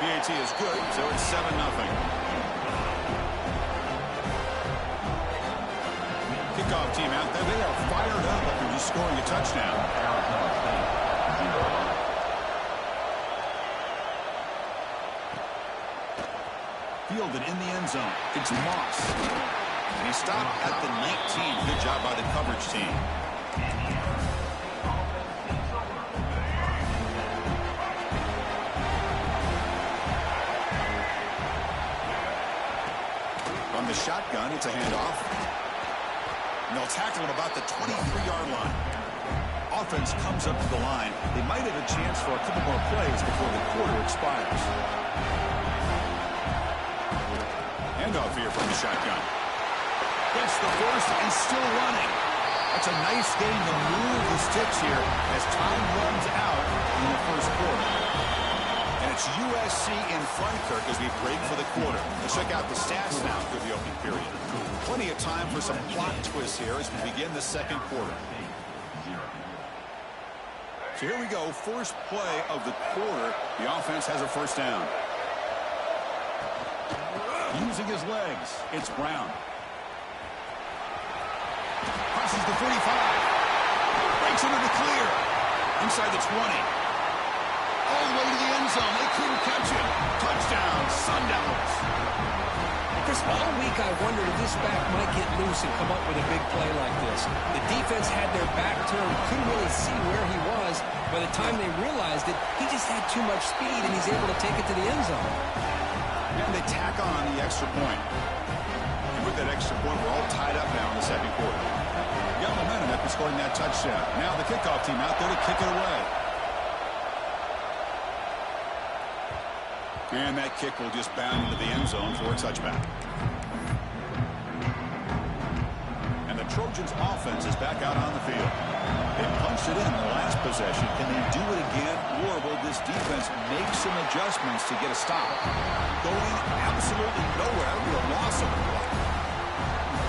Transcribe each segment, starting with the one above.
PAT is good, so it's 7-0. Kickoff team out there, they are fired up after just scoring a touchdown. Fielded in the end zone. It's Moss. And he stopped at the 19. Good job by the coverage team. From the shotgun, it's a handoff. And they'll tackle him about the 23-yard line. Offense comes up to the line. They might have a chance for a couple more plays before the quarter expires. Handoff here from the shotgun. Gets the first and still running. That's a nice game to move the sticks here as time runs out in the first quarter. And it's USC in front, Kirk, as we break for the quarter. Let's check out the stats now through the opening period. Plenty of time for some plot twists here as we begin the second quarter. So here we go, first play of the quarter. The offense has a first down. Using his legs, it's Brown. Crosses the 45. Breaks into the clear. Inside the 20. All the way to the end zone. They couldn't catch him. Touchdown, Sun Devils. Chris, all week I wondered if this back might get loose and come up with a big play like this. The defense had their back turned, couldn't really see where he was. By the time they realized it, he just had too much speed, and he's able to take it to the end zone. And they tack on the extra point. And with that extra point, we're all tied up now in the second quarter. Got momentum after scoring that touchdown. Now the kickoff team out there to kick it away. And that kick will just bound into the end zone for a touchback. And the Trojans' offense is back out on the field. They punched it in the last possession. Can they do it again, or will this defense make some adjustments to get a stop? Going absolutely nowhere with a loss of the ball.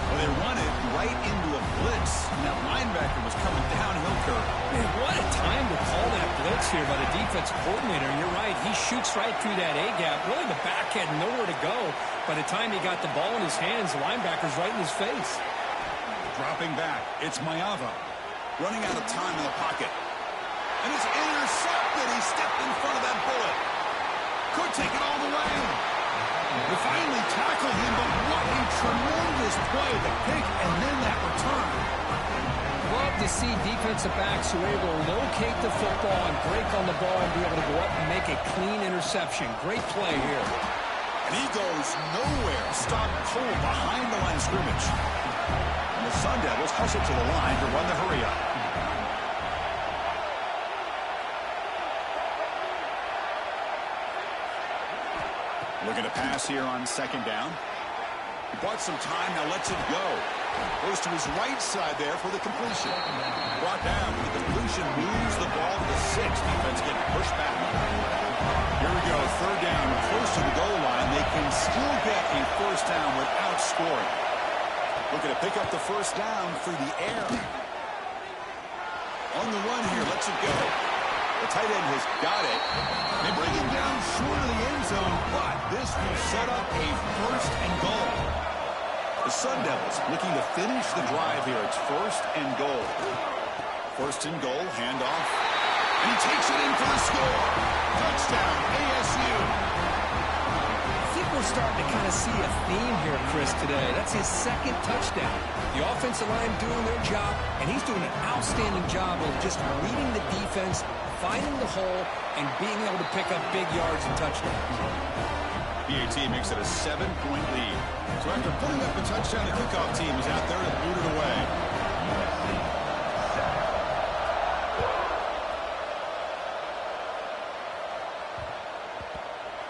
Well, they run it right into a blitz, and that linebacker was coming downhill curve. Man, what a time to call that blitz here by the defensive coordinator. You're right, he shoots right through that A-gap. Really, the back had nowhere to go. By the time he got the ball in his hands, the linebacker's right in his face. Dropping back, it's Mayava. Running out of time in the pocket. And it's intercepted. He stepped in front of that bullet. Could take it all the way. They finally tackled him, but what a tremendous play. The pick and then that return. Love to see defensive backs who are able to locate the football and break on the ball and be able to go up and make a clean interception. Great play here. And he goes nowhere. Stopped cold behind the line of scrimmage. And the Sun Devils hustle to the line to run the hurry up. Looking to pass here on second down. He bought some time, now lets it go. Goes to his right side there for the completion. Brought down, the completion moves the ball to the 6. Defense getting pushed back. Here we go, third down, close to the goal line. They can still get a first down without scoring. Looking to pick up the first down through the air. On the run here, lets it go. The tight end has got it. They bring him down short of the end zone, but this will set up a first and goal. The Sun Devils looking to finish the drive here. It's first and goal. First and goal, handoff. And he takes it in for the score. Touchdown, ASU. I think we're starting to kind of see a theme here, Chris, today. That's his second touchdown. The offensive line doing their job, and he's doing an outstanding job of just reading the defense, finding the hole, and being able to pick up big yards and touchdowns. PAT makes it a 7-point lead. So after putting up a touchdown, the kickoff team is out there to boot it away.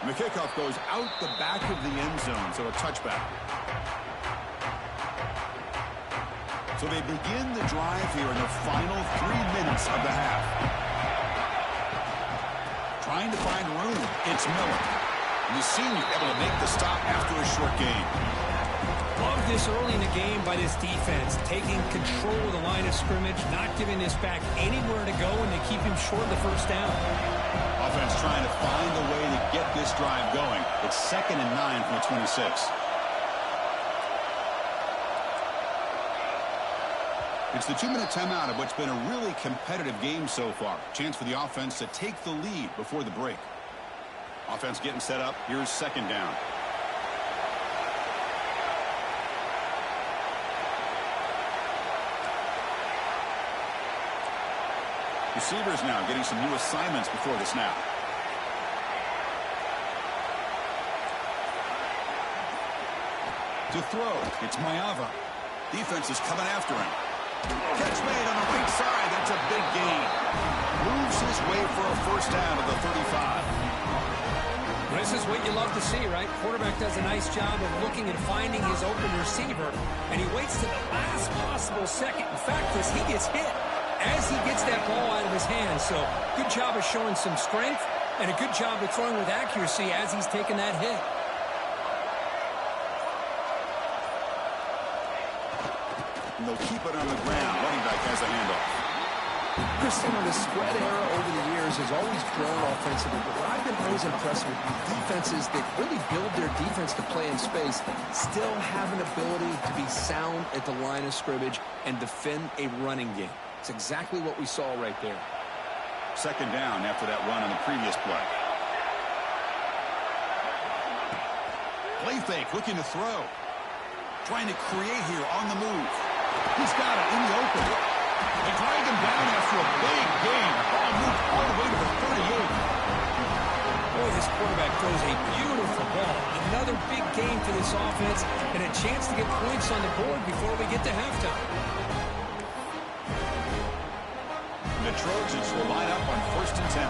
And the kickoff goes out the back of the end zone, so a touchback. So they begin the drive here in the final 3 minutes of the half. Trying to find room, it's Miller. And the senior able to make the stop after a short gain. Love this early in the game by this defense, taking control of the line of scrimmage, not giving this back anywhere to go, and they keep him short of the first down. Offense trying to find a way to get this drive going. It's 2nd and 9 from the 26. It's the 2-minute timeout of what's been a really competitive game so far. Chance for the offense to take the lead before the break. Offense getting set up. Here's 2nd down. Receivers now getting some new assignments before the snap. To throw, it's Mayava. Defense is coming after him. Catch made on the right side. That's a big gain. Moves his way for a first down to the 35. This is what you love to see, right? Quarterback does a nice job of looking and finding his open receiver, and he waits to the last possible second. In fact, he gets hit as he gets that ball out of his hands. So good job of showing some strength and a good job of throwing with accuracy as he's taking that hit. And they'll keep it on the ground. Running back has a handoff. Christian, the spread era over the years has always grown offensively, but what I've been always impressed with defenses that really build their defense to play in space still have an ability to be sound at the line of scrimmage and defend a running game. It's exactly what we saw right there. 2nd down after that run on the previous play. Play fake, looking to throw. Trying to create here on the move. He's got it in the open. They drag him down after a big gain. Ball moved all the way to the 38. Boy, this quarterback throws a beautiful ball. Another big game for this offense and a chance to get points on the board before we get to halftime. The Trojans will line up on 1st and 10.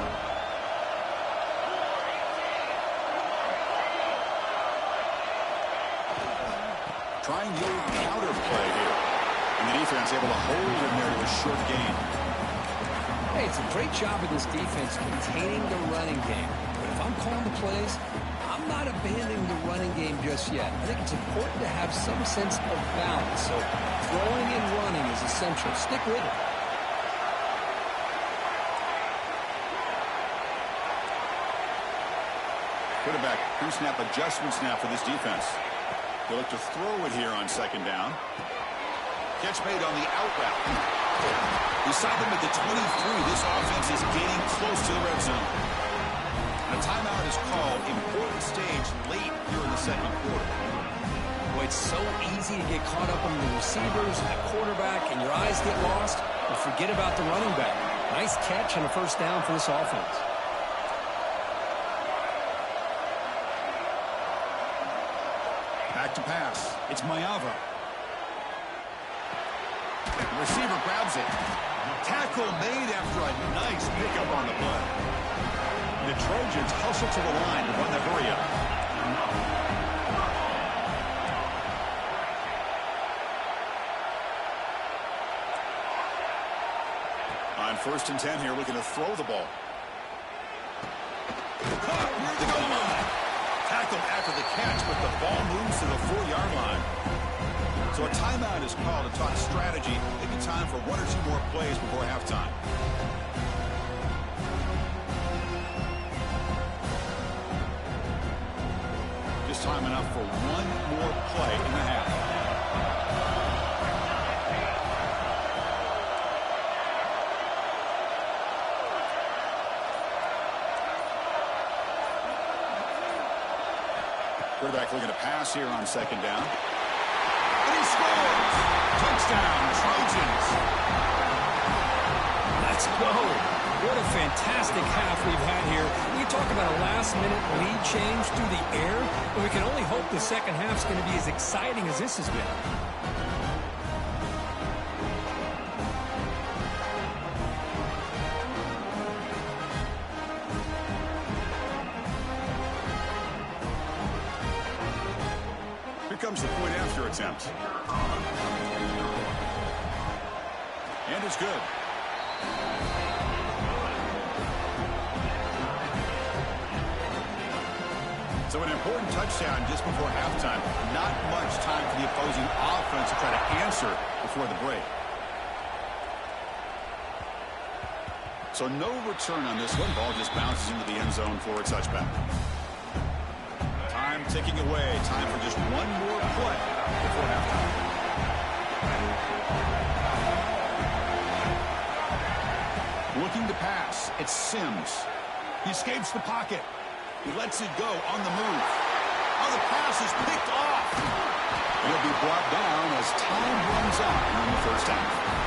Trying the old counter play here. And the defense able to hold him there to a short gain. Hey, it's a great job of this defense containing the running game. But if I'm calling the plays, I'm not abandoning the running game just yet. I think it's important to have some sense of balance. So throwing and running is essential. Stick with it. Quarterback pre-snap adjustment snap for this defense. They look to throw it here on 2nd down. Catch made on the out route. Beside them at the 23, this offense is getting close to the red zone. And a timeout is called. Important stage late here in the 2nd quarter. Boy, it's so easy to get caught up on the receivers and the quarterback, and your eyes get lost, and forget about the running back. Nice catch and a first down for this offense. Back to pass. It's Mayava. The receiver grabs it. Tackle made after a nice pickup on the play. The Trojans hustle to the line to run the hurry-up. On 1st and 10 here, looking to throw the ball. Caught near the goal line. Tackled after the catch, but the ball moves to the 4-yard line. So a timeout is called to talk strategy. Maybe time for 1 or 2 more plays before halftime. Just time enough for 1 more play in the half. Quarterback looking to pass here on 2nd down. And he scores! Touchdown, Trojans! Let's go. What a fantastic half we've had here. We talk about a last-minute lead change through the air, and we can only hope the second half's going to be as exciting as this has been. Comes the point after attempt. And it's good. So an important touchdown just before halftime. Not much time for the opposing offense to try to answer before the break. So no return on this one. Ball just bounces into the end zone for a touchback. Time ticking away. Time for just one more play before halftime. Looking to pass. It's Sims. He escapes the pocket. He lets it go on the move. Oh, the pass is picked off. It'll be brought down as time runs out in the first half.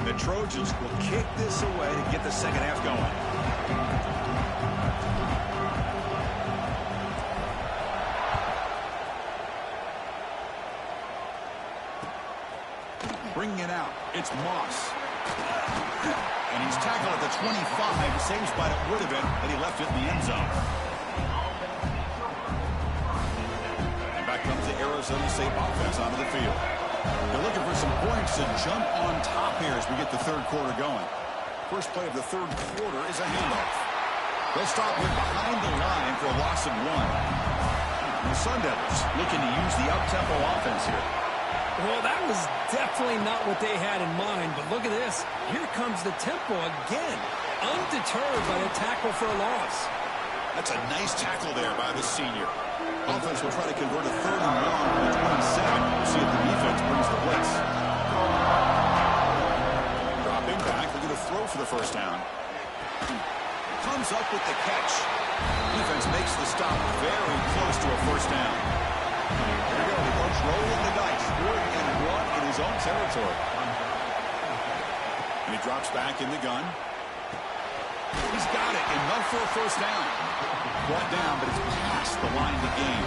The Trojans will kick this away to get the second half going. Bringing it out, it's Moss. And he's tackled at the 25. Same spot it would have been had he left it in the end zone. And back comes the Arizona State offense onto the field. They're looking for some points to jump on top here as we get the third quarter going. First play of the third quarter is a handoff. They'll stop him behind the line for a loss of 1. The Sun Devils looking to use the up-tempo offense here. Well, that was definitely not what they had in mind, but look at this. Here comes the tempo again, undeterred by a tackle for a loss. That's a nice tackle there by the senior. Offense will try to convert a 3rd and long from the 27. We'll see if the defense brings the blitz. Dropping back, looking to throw for the first down. Comes up with the catch. Defense makes the stop very close to a first down. Here we go, the coach rolling the dice. 4th and 1 in his own territory. And he drops back in the gun. He's got it. Enough for a first down. Brought down, but it's past the line to gain.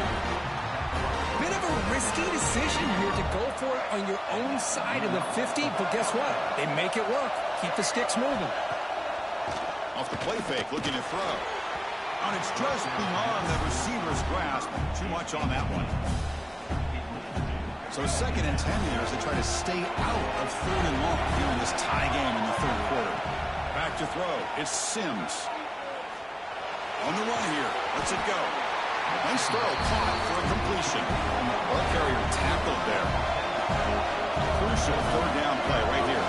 Bit of a risky decision here to go for it on your own side of the 50, but guess what? They make it work. Keep the sticks moving. Off the play fake, looking to throw. And it's just beyond the receiver's grasp. Too much on that one. So 2nd and 10 here as they try to stay out of 3rd and long here in this tie game in the third quarter. Back to throw. It's Sims. On the run here. Lets it go. Nice throw. Caught for a completion. Ball carrier tackled there. Crucial 3rd down play right here.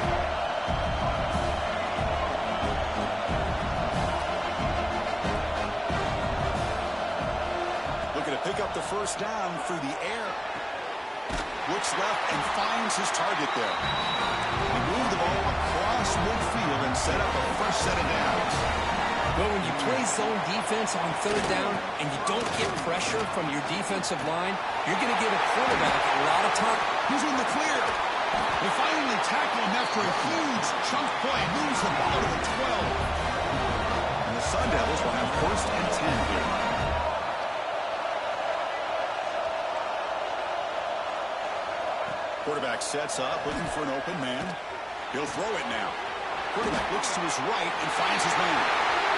Looking to pick up the first down through the air. Looks left and finds his target there. He moved the ball across midfield and set up a first set of downs. Well, when you play zone defense on 3rd down and you don't get pressure from your defensive line, you're going to give a quarterback a lot of time. He's in the clear. They finally tackle him after a huge chunk play. Moves the ball to the 12. And the Sun Devils will have 1st and 10 here. Quarterback sets up, looking for an open man. He'll throw it now. Quarterback looks to his right and finds his man.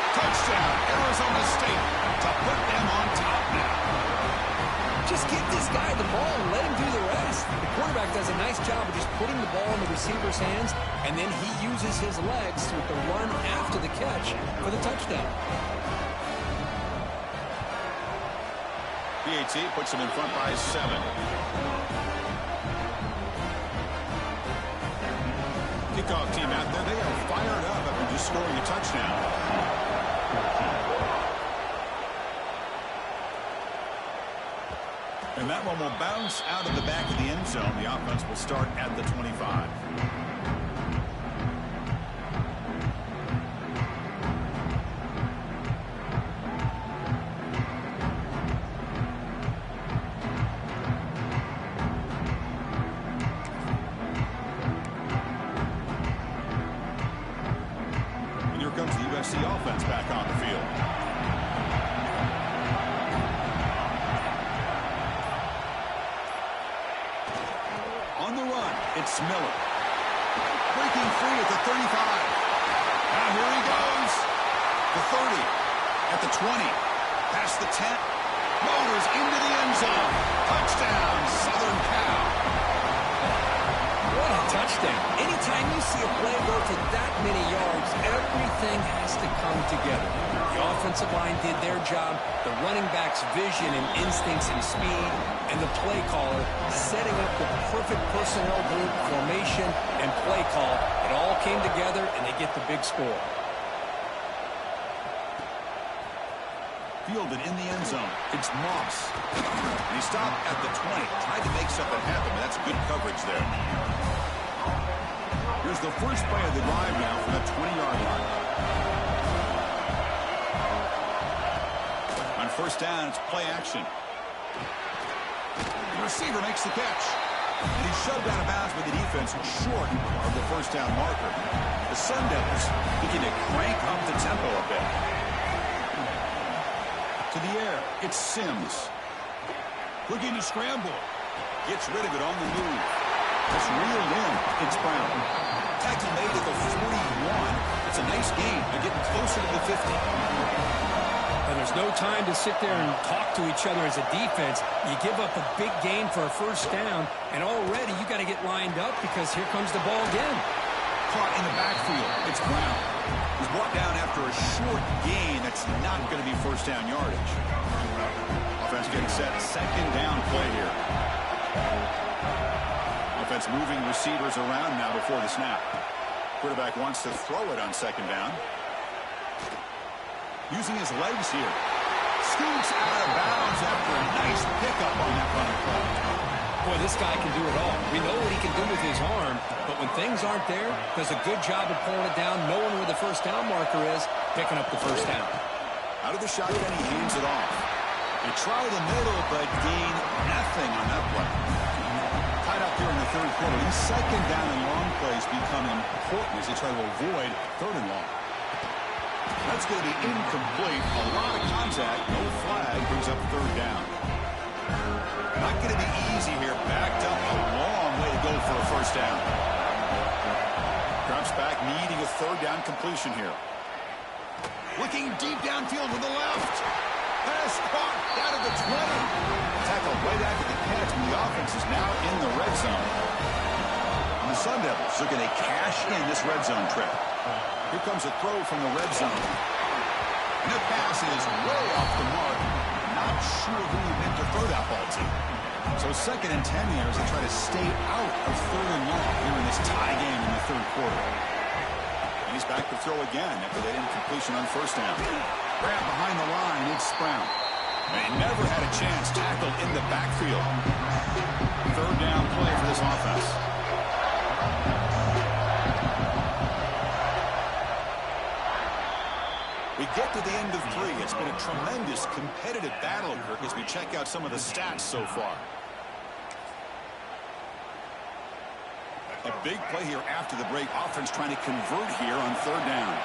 Touchdown, Arizona State, to put them on top now. Just give this guy the ball and let him do the rest. The quarterback does a nice job of just putting the ball in the receiver's hands, and then he uses his legs with the run after the catch for the touchdown. PAT puts him in front by 7. Kickoff team out there, they are fired up after just scoring a touchdown. And that one will bounce out of the back of the end zone. The offense will start at the 25. And here comes the USC offense back on the field. On the run, it's Miller. Breaking free at the 35. Now here he goes. The 30. At the 20. Past the 10. Motors into the end zone. Touchdown, Southern Cal. What a touchdown. Anytime you see a play go for that many yards, everything has to come together. The offensive line did their job, the running back's vision and instincts and speed, and the play caller setting up the perfect personnel group, formation, and play call. It all came together, and they get the big score. Fielded in the end zone. It's Moss. And he stopped at the 20. Tried to make something happen, but that's good coverage there. Here's the first play of the drive now from the 20-yard line. On first down, it's play action. The receiver makes the catch. And he's shoved out of bounds with the defense short of the first down marker. The Sun Devils looking to crank up the tempo a bit. To the air, it's Sims. Looking to scramble. Gets rid of it on the move. It's reeled in. It's Brown. Tackle made at the 41. It's a nice gain. They're getting closer to the 50. And there's no time to sit there and talk to each other as a defense. You give up a big gain for a first down, and already you got to get lined up because here comes the ball again. Caught in the backfield. It's Brown. He's brought down after a short gain. That's not going to be first down yardage. Offense getting set. Second down play here. Offense moving receivers around now before the snap. Quarterback wants to throw it on second down. Using his legs here. Scoots out of bounds after a nice pickup on that running play. Boy, this guy can do it all. We know what he can do with his arm, but when things aren't there, does a good job of pulling it down, knowing where the first down marker is, picking up the first down. Out of the shotgun, he hands it off. They try the middle, but gain nothing on that play. Tied up here in the third quarter. These second down and long plays become important as they try to avoid third and long. That's going to be incomplete. A lot of contact. No flag. Brings up third down. Not going to be easy here. Backed up a long way to go for a first down. Drops back, needing a third down completion here. Looking deep downfield to the left. Pass caught down at the 20. Tackle way back at the catch, and the offense is now in the red zone. And the Sun Devils are going to cash in this red zone trip. Here comes a throw from the red zone. And the pass is way off the mark. Not sure who he meant to throw that ball to. So second and 10 here as they try to stay out of third and long here in this tie game in the third quarter. And he's back to throw again after that incompletion on first down. Grab behind the line, it's Brown. And he never had a chance. Tackled in the backfield. Third down play for this offense. We get to the end of three. It's been a tremendous competitive battle, Kirk, as we check out some of the stats so far. A big play here after the break. Offense trying to convert here on third down.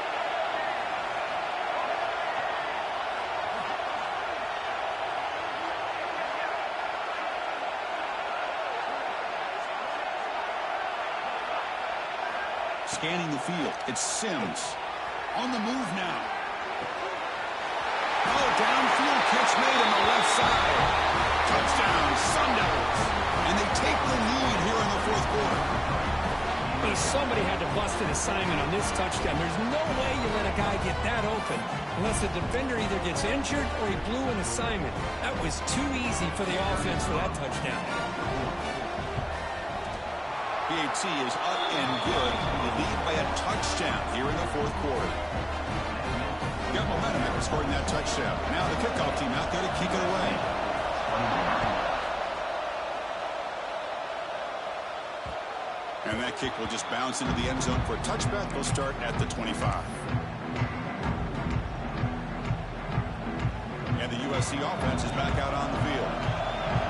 Scanning the field. It's Sims. On the move now. Oh, downfield catch made on the left side. Touchdown, Sun Devils. And they take the lead here in the fourth quarter. But somebody had to bust an assignment on this touchdown. There's no way you let a guy get that open unless the defender either gets injured or he blew an assignment. That was too easy for the offense for that touchdown. PAT is up and good. They lead by a touchdown here in the fourth quarter. Got momentum after scoring that touchdown. Now the kickoff team out there to kick it away. And that kick will just bounce into the end zone for a touchback. They'll start at the 25. And the USC offense is back out on the field.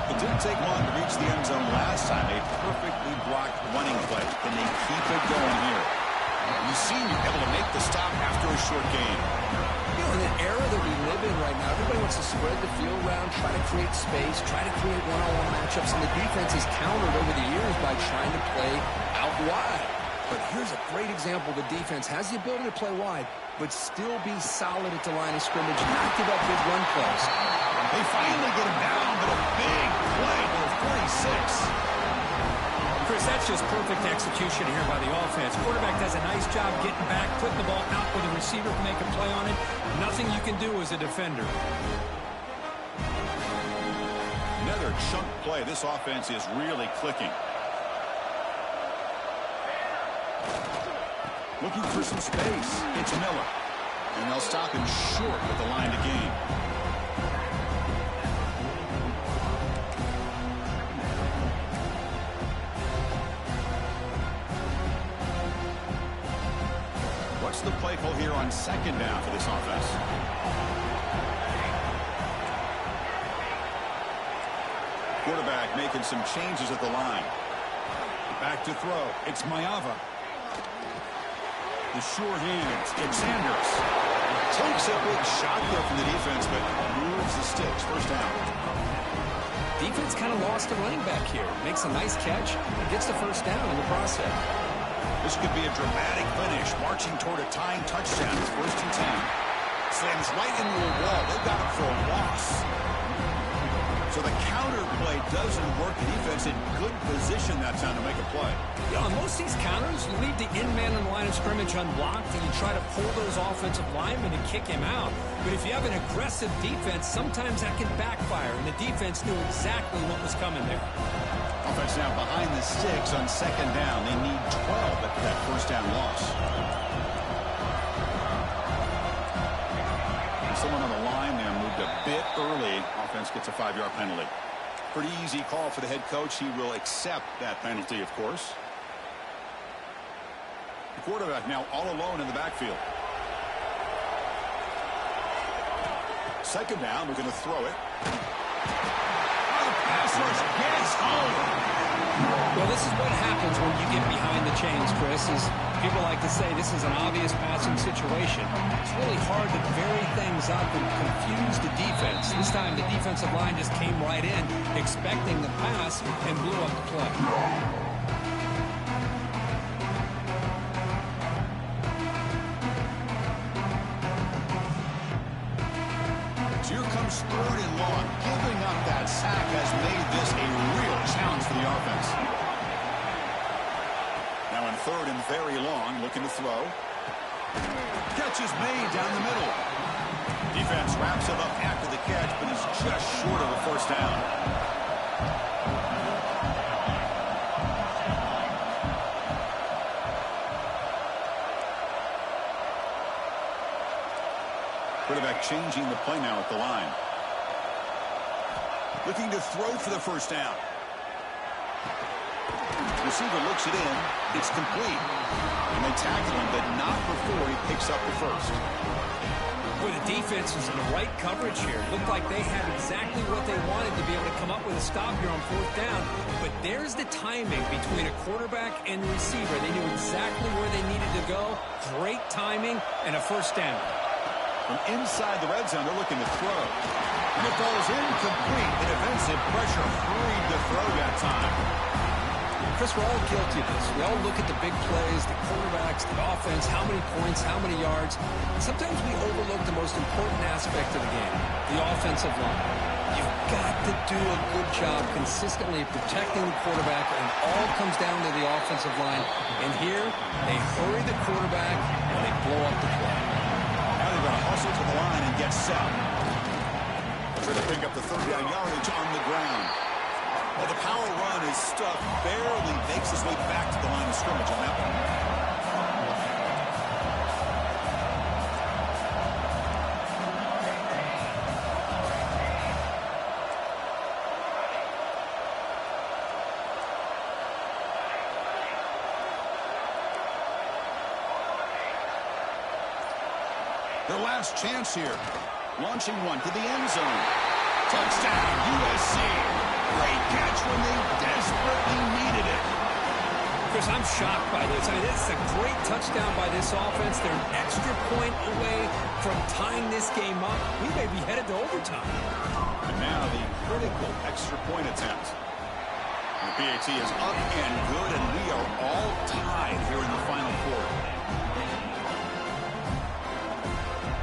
It didn't take long to reach the end zone last time. A perfectly blocked running play. Can they keep it going here? You've seen you're able to make the stop after a short game. You know, in the era that we live in right now, everybody wants to spread the field around, try to create space, try to create one-on-one matchups, and the defense has countered over the years by trying to play out wide. But here's a great example. The defense has the ability to play wide, but still be solid at the line of scrimmage, not give up big run plays. They finally get him down, but a big play to the 46. Chris, that's just perfect execution here by the offense. Quarterback does a nice job getting back, putting the ball out where the receiver can make a play on it. Nothing you can do as a defender. Another chunk play. This offense is really clicking. Looking for some space. It's Miller. And they'll stop him short with the line to gain. What's the play call here on second down for this offense? Quarterback making some changes at the line. Back to throw. It's Mayava. The sure hand, it's Sanders. Takes a big shot there from the defense, but moves the sticks. First down. Defense kind of lost a running back here. Makes a nice catch and gets the first down in the process. This could be a dramatic finish, marching toward a tying touchdown. It's 1st and 10. Slams right into a wall. They've got him for a loss. So the counter play doesn't work. The defense in good position that time to make a play. Yeah, on most of these counters, you leave the in man in the line of scrimmage unblocked, and you try to pull those offensive linemen and kick him out. But if you have an aggressive defense, sometimes that can backfire, and the defense knew exactly what was coming there. Offense now behind the sticks on second down. They need 12 after that first down loss. And someone on the line there moved a bit early. Offense gets a 5-yard penalty. Pretty easy call for the head coach. He will accept that penalty, of course. The quarterback now all alone in the backfield. Second down, we're going to throw it. Pass rush gets home. Well, this is what happens when you get behind the chains, Chris, is people like to say this is an obvious passing situation. It's really hard to vary things up and confuse the defense. This time the defensive line just came right in, expecting the pass, and blew up the play. Here comes 3rd and long. Giving up that sack has made this a real challenge for the offense. Now in 3rd and very long, looking to throw. Catch is made down the middle. Defense wraps it up after the catch, but he's just short of a first down. Quarterback changing the play now at the line. Looking to throw for the first down. Receiver looks it in. It's complete. And they tackle him, but not before he picks up the first. Boy, the defense was in the right coverage here. Looked like they had exactly what they wanted to be able to come up with a stop here on 4th down. But there's the timing between a quarterback and the receiver. They knew exactly where they needed to go. Great timing and a first down. From inside the red zone, they're looking to throw. And it falls incomplete. The defensive pressure hurried the throw that time. Chris, we're all guilty of this. We all look at the big plays, the quarterbacks, the offense, how many points, how many yards. And sometimes we overlook the most important aspect of the game, the offensive line. You've got to do a good job consistently protecting the quarterback, and it all comes down to the offensive line. And here, they hurry the quarterback, and they blow up the play. Now they're going to hustle to the line and get set. Trying to pick up the 3rd down yardage on the ground. Well, the power run is stuffed, barely makes his way back to the line of scrimmage on that one. Their last chance here. Launching one to the end zone. Touchdown, USC. Great catch when they desperately needed it. Chris, I'm shocked by this. I mean, this is a great touchdown by this offense. They're an extra point away from tying this game up. We may be headed to overtime. And now the critical extra point attempt. The PAT is up and good, and we are all tied here in the final quarter.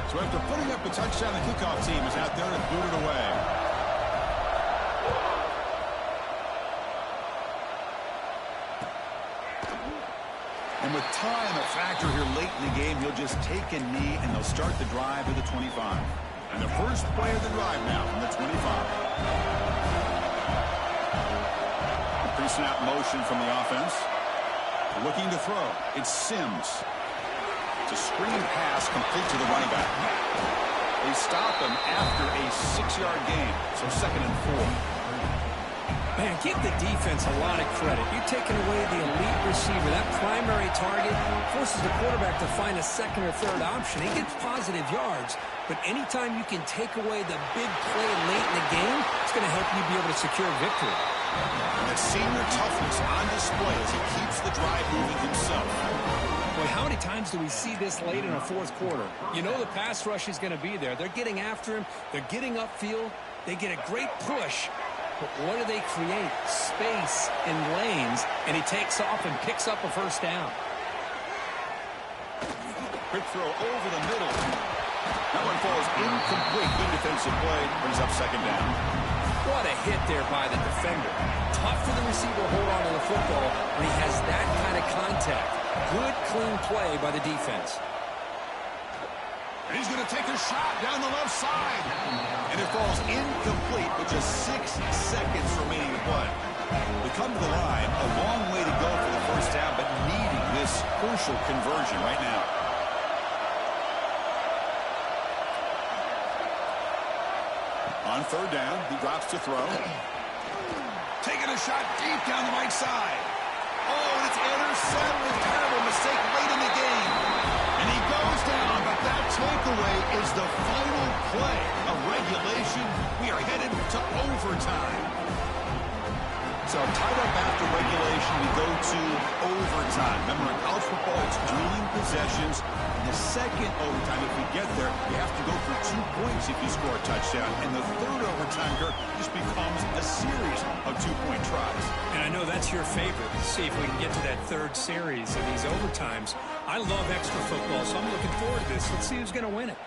So after putting up a touchdown, the kickoff team is out there to boot it away. And with time a factor here late in the game, he'll just take a knee, and they'll start the drive at the 25. And the first play of the drive now from the 25. Pre-snap motion from the offense. Looking to throw. It's Sims. It's a screen pass complete to the running back. They stop him after a 6-yard gain, so 2nd and 4. Man, give the defense a lot of credit. You're taking away the elite receiver. That primary target forces the quarterback to find a second or third option. He gets positive yards, but anytime you can take away the big play late in the game, it's going to help you be able to secure victory. And the senior toughness on display as he keeps the drive moving himself. Boy, how many times do we see this late in a fourth quarter? You know the pass rush is going to be there. They're getting after him. They're getting upfield. They get a great push. But what do they create? Space and lanes, and he takes off and picks up a first down. Quick throw over the middle. That one falls incomplete. Good defensive play. Brings up 2nd down. What a hit there by the defender. Tough for the receiver to hold on to the football when he has that kind of contact. Good, clean play by the defense. And he's going to take a shot down the left side. And it falls incomplete with just 6 seconds remaining to play. We come to the line, a long way to go for the first down, but needing this crucial conversion right now. On 3rd down, he drops to throw. Taking a shot deep down the right side. Oh, and it's intercepted. Terrible mistake late in the game. And he goes down, but that takeaway is the final play of regulation. We are headed to overtime. So tied up after regulation, we go to overtime. Remember, in college football, it's dueling possessions. In the second overtime, if we get there, you have to go for 2 points if you score a touchdown. And the third overtime here just becomes a series of 2-point tries. And I know that's your favorite. See if we can get to that third series of these overtimes. I love extra football, so I'm looking forward to this. Let's see who's going to win it.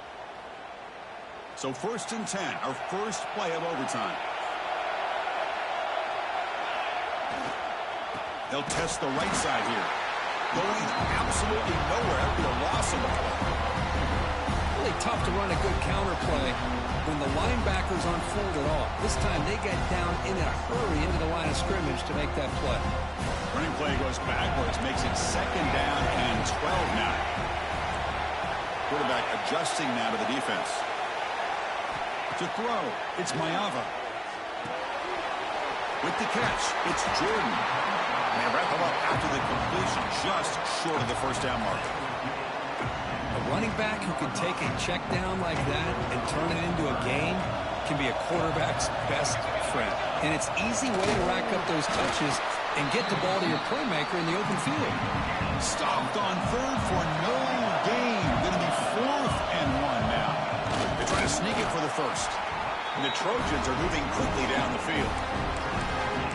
So 1st and 10, our first play of overtime. They'll test the right side here. Going absolutely nowhere. That'll be a loss of the ball. Really tough to run a good counter play when the linebackers aren't fooled at all. This time they get down in a hurry into the line of scrimmage to make that play. Running play goes backwards, makes it 2nd down and 12 now. Quarterback adjusting now to the defense. To throw, it's Mayava. With the catch, it's Jordan. And they wrap him up after the completion, just short of the first down mark. A running back who can take a check down like that and turn it into a gain can be a quarterback's best friend. And it's an easy way to rack up those touches and get the ball to your playmaker in the open field. Stopped on 3rd for no gain. Going to be 4th and 1 now. They try to sneak it for the first. And the Trojans are moving quickly down the field.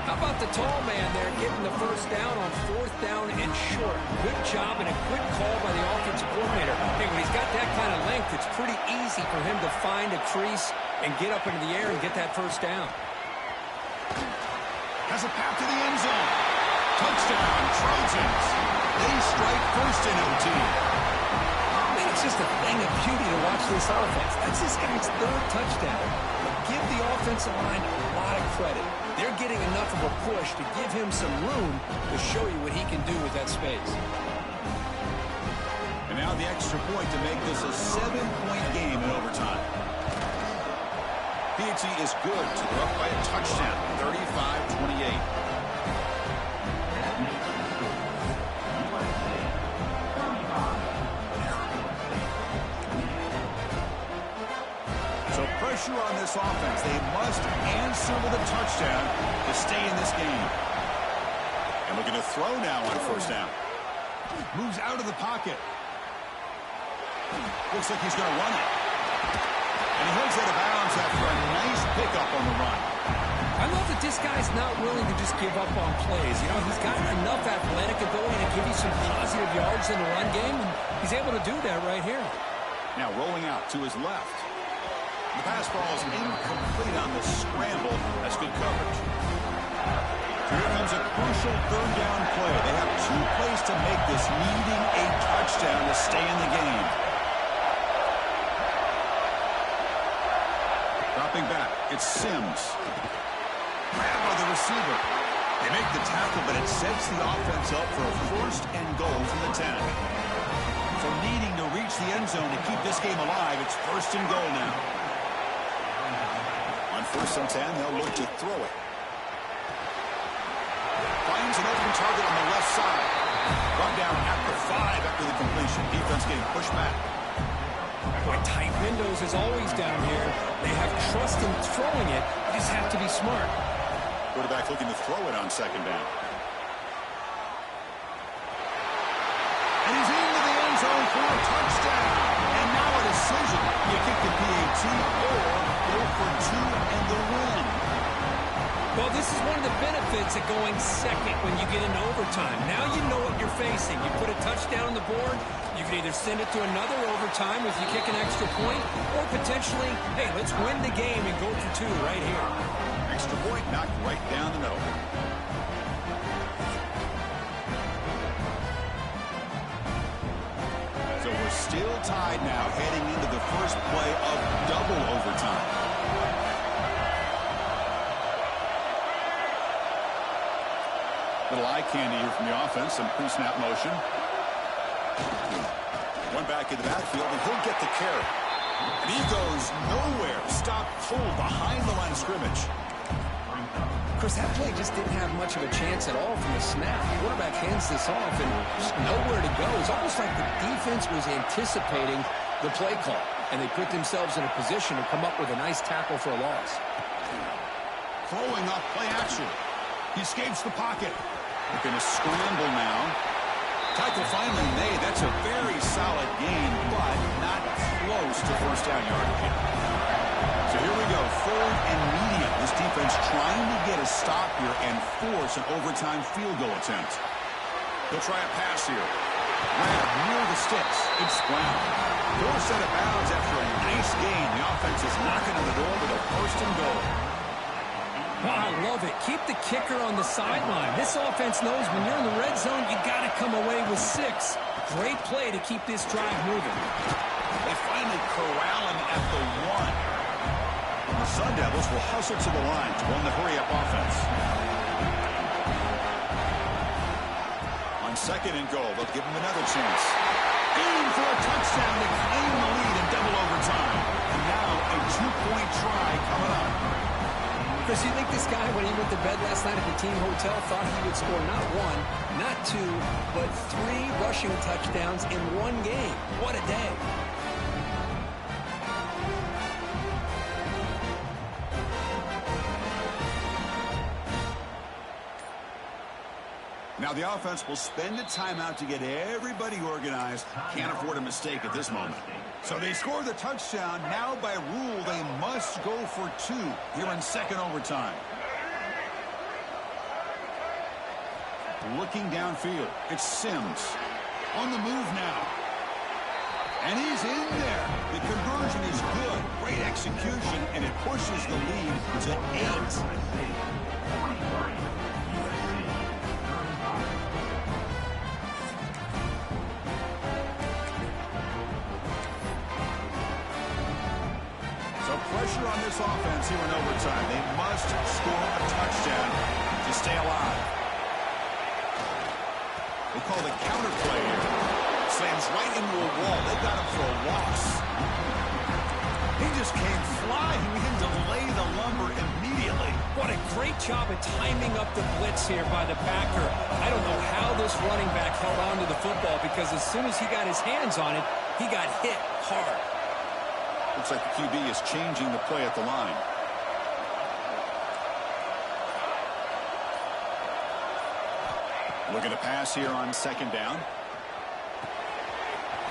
How about the tall man there getting the first down on 4th down and short? Good job and a quick call by the offensive coordinator. Hey, when he's got that kind of length, it's pretty easy for him to find a crease and get up into the air and get that first down. Has a path to the end zone. Touchdown, Trojans. They strike first in OT. Man, it's just a thing of beauty to watch this offense. That's this guy's 3rd touchdown. But give the offensive line a lot of credit. They're getting enough of a push to give him some room to show you what he can do with that space. And now the extra point to make this a 7-point game in overtime. PAT is good to go up by a touchdown, 35-28. So pressure on this offense. They must answer with a touchdown to stay in this game. And looking to throw now on first down. Moves out of the pocket. Looks like he's going to run it. And he heads out of bounds after a nice pickup on the run. I love that this guy's not willing to just give up on plays. You know, he's got enough athletic ability to give you some positive yards in the run game, and he's able to do that right here. Now rolling out to his left. The pass ball is incomplete on the scramble. That's good coverage. Here comes a crucial third down play. They have 2 plays to make this, needing a touchdown to stay in the game. Dropping back, it's Sims. Grab by the receiver. They make the tackle, but it sets the offense up for a first and goal from the 10. So needing to reach the end zone to keep this game alive, it's first and goal now. On first and 10, they'll look to throw it. Finds an open target on the left side. Run down at the 5 after the completion. Defense getting pushed back. Boy, tight windows is always down here. They have trust in throwing it. You just have to be smart. Quarterback looking to throw it on second down. And he's into the end zone for a touchdown. And now a decision. You kick the PAT or go for 2 and the win. Well, this is one of the benefits of going second when you get into overtime. Now you know what you're facing. You put a touchdown on the board, you can either send it to another overtime if you kick an extra point, or potentially, hey, let's win the game and go for 2 right here. Extra point knocked right down the middle. So we're still tied now heading into the first play of double overtime. Little eye candy here from the offense. Some pre-snap motion. One back in the backfield, and he'll get the carry. And he goes nowhere. Stop full behind the line of scrimmage. Chris, that play just didn't have much of a chance at all from the snap. The quarterback hands this off and just nowhere to go. It's almost like the defense was anticipating the play call, and they put themselves in a position to come up with a nice tackle for a loss. Throwing off play action. He escapes the pocket. They're going to scramble now. Tackle finally made. That's a very solid gain, but not close to first down yardage. So here we go, 3rd and medium. This defense trying to get a stop here and force an overtime field goal attempt. They'll try a pass here. Grab near the sticks. It's Brown. Forced out of bounds after a nice gain. The offense is knocking on the door with a first and goal. Oh, I love it. Keep the kicker on the sideline. This offense knows when you're in the red zone, you got to come away with 6. Great play to keep this drive moving. They finally corral him at the 1. The Sun Devils will hustle to the line to run the hurry-up offense. On second and goal, they'll give him another chance. Aim for a touchdown to claim the lead in double overtime. And now a 2-point try coming up. Chris, you think this guy, when he went to bed last night at the team hotel, thought he would score not 1, not 2, but 3 rushing touchdowns in 1 game? What a day. Now the offense will spend a timeout to get everybody organized. Can't afford a mistake at this moment. So they score the touchdown. Now by rule, they must go for 2 here in second overtime. Looking downfield, it's Sims. On the move now. And he's in there. The conversion is good. Great execution, and it pushes the lead to 8. Pressure on this offense here in overtime. They must score a touchdown to stay alive. They call the counter play here. Slams right into a wall. They got him for a loss. He just came flying in to lay the lumber immediately. What a great job of timing up the blitz here by the backer. I don't know how this running back held on to the football, because as soon as he got his hands on it, he got hit hard. Looks like the QB is changing the play at the line. Looking to pass here on second down.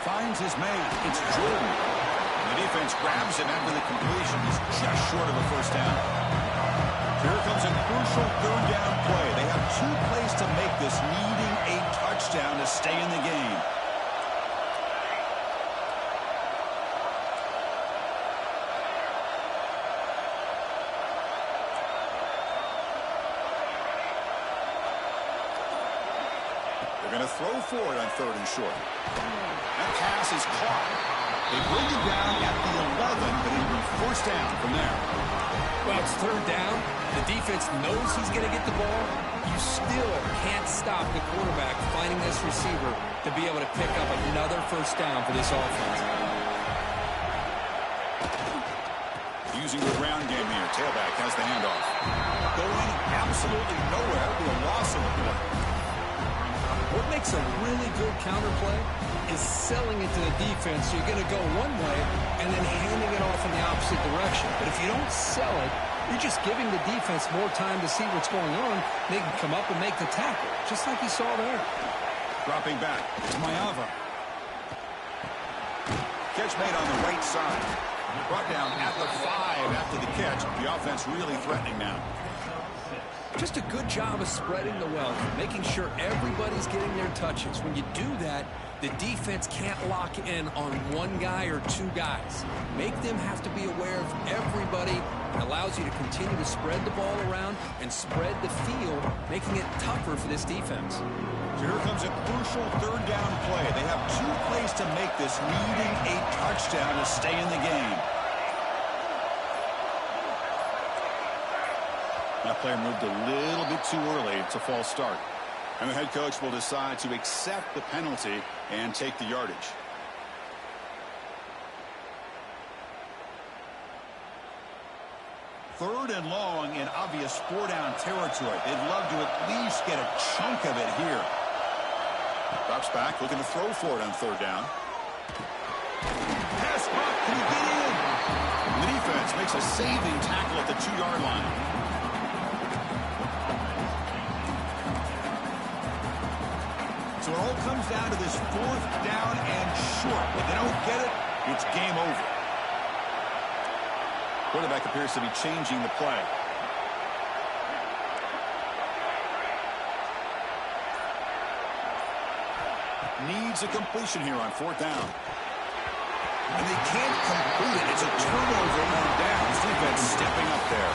Finds his man. It's Jordan. The defense grabs him after the completion. He's just short of a first down. Here comes a crucial third down play. They have 2 plays to make this, needing a touchdown to stay in the game. They're going to throw for it on 3rd and short. That pass is caught. They bring it down at the 11, but it'll be 1st down from there. Well, it's 3rd down. The defense knows he's going to get the ball. You still can't stop the quarterback finding this receiver to be able to pick up another 1st down for this offense. Using the ground game here. Tailback has the handoff. Going absolutely nowhere for a loss of the play. What makes a really good counterplay is selling it to the defense. So you're going to go one way and then handing it off in the opposite direction. But if you don't sell it, you're just giving the defense more time to see what's going on. They can come up and make the tackle, just like you saw there. Dropping back to Mayava. Catch made on the right side. Brought down at the 5 after the catch. The offense really threatening now. Just a good job of spreading the wealth, making sure everybody's getting their touches. When you do that, the defense can't lock in on one guy or 2 guys. Make them have to be aware of everybody. It allows you to continue to spread the ball around and spread the field, making it tougher for this defense. So here comes a crucial 3rd down play. They have 2 plays to make this, needing a touchdown to stay in the game. That player moved a little bit too early. It's a false start. And the head coach will decide to accept the penalty and take the yardage. Third and long in obvious 4-down territory. They'd love to at least get a chunk of it here. Drops back, looking to throw for it on 3rd down. Pass block, can he get in? The defense makes a saving tackle at the 2-yard line. So it all comes down to this 4th down and short. If they don't get it, it's game over. Quarterback appears to be changing the play. Needs a completion here on 4th down. And they can't complete it. It's a turnover on downs. Defense stepping up there.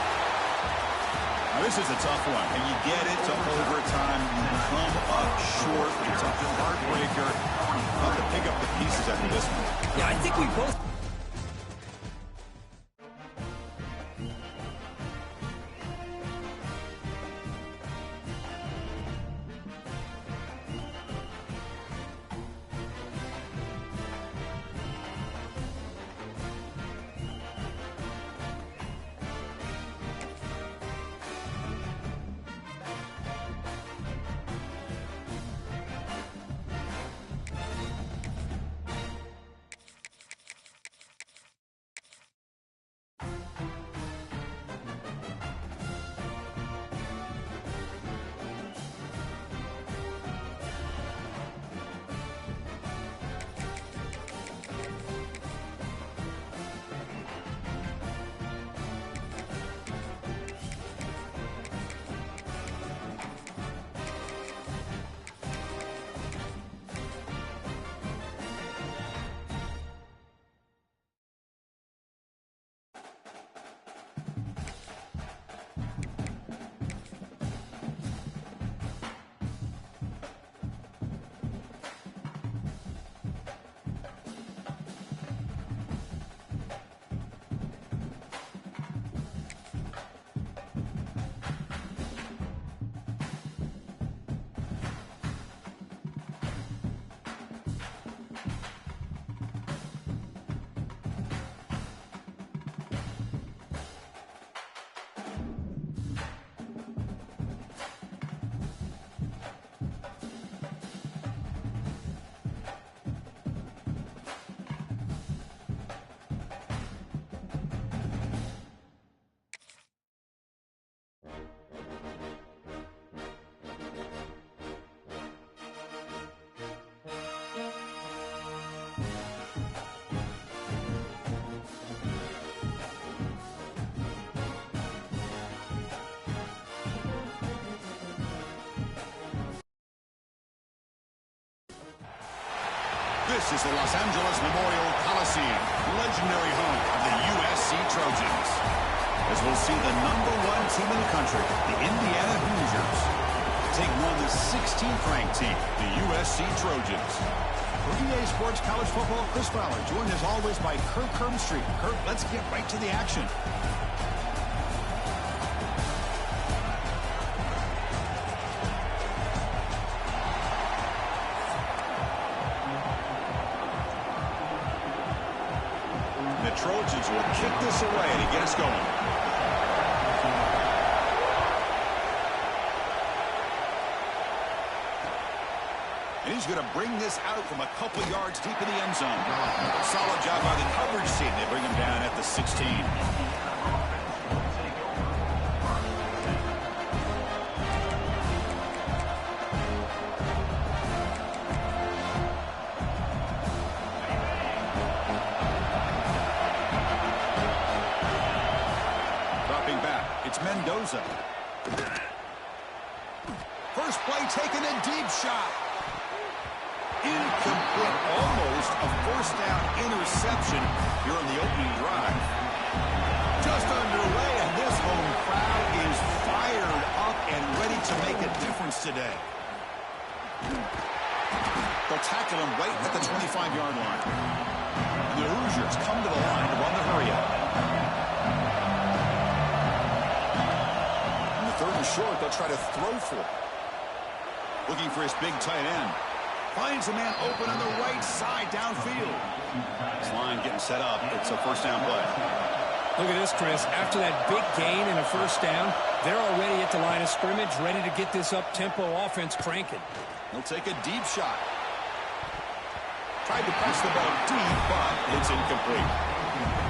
Now, this is a tough one, and you get it to overtime. You come up short. It's a heartbreaker. How to pick up the pieces after this one. Yeah, I think we both This is the Los Angeles Memorial Coliseum, legendary home of the USC Trojans. As we'll see the #1 team in the country, the Indiana Hoosiers, taking on the 16th ranked team, the USC Trojans. For EA Sports College Football, Chris Fowler, joined as always by Kurt Kirkstreet. Kurt, let's get right to the action. The Trojans will kick this away to get us going. And he's going to bring this out from a couple yards deep in the end zone. Solid job by the coverage team. They bring him down at the 16. Dropping back, it's Mendoza. First play taken, a deep shot. Incomplete, almost a first down interception here on the opening drive. Just underway, and this home crowd is fired up and ready to make a difference today. They'll tackle him right at the 25-yard line. And the Hoosiers come to the line to run the hurry-up. On the 3rd and short, they'll try to throw for it. Looking for his big tight end. Finds a man open on the right side downfield. This line getting set up. It's a first down play. Look at this, Chris. After that big gain and a first down, they're already at the line of scrimmage, ready to get this up-tempo offense cranking. He'll take a deep shot. Tried to pass the ball deep, but it's incomplete.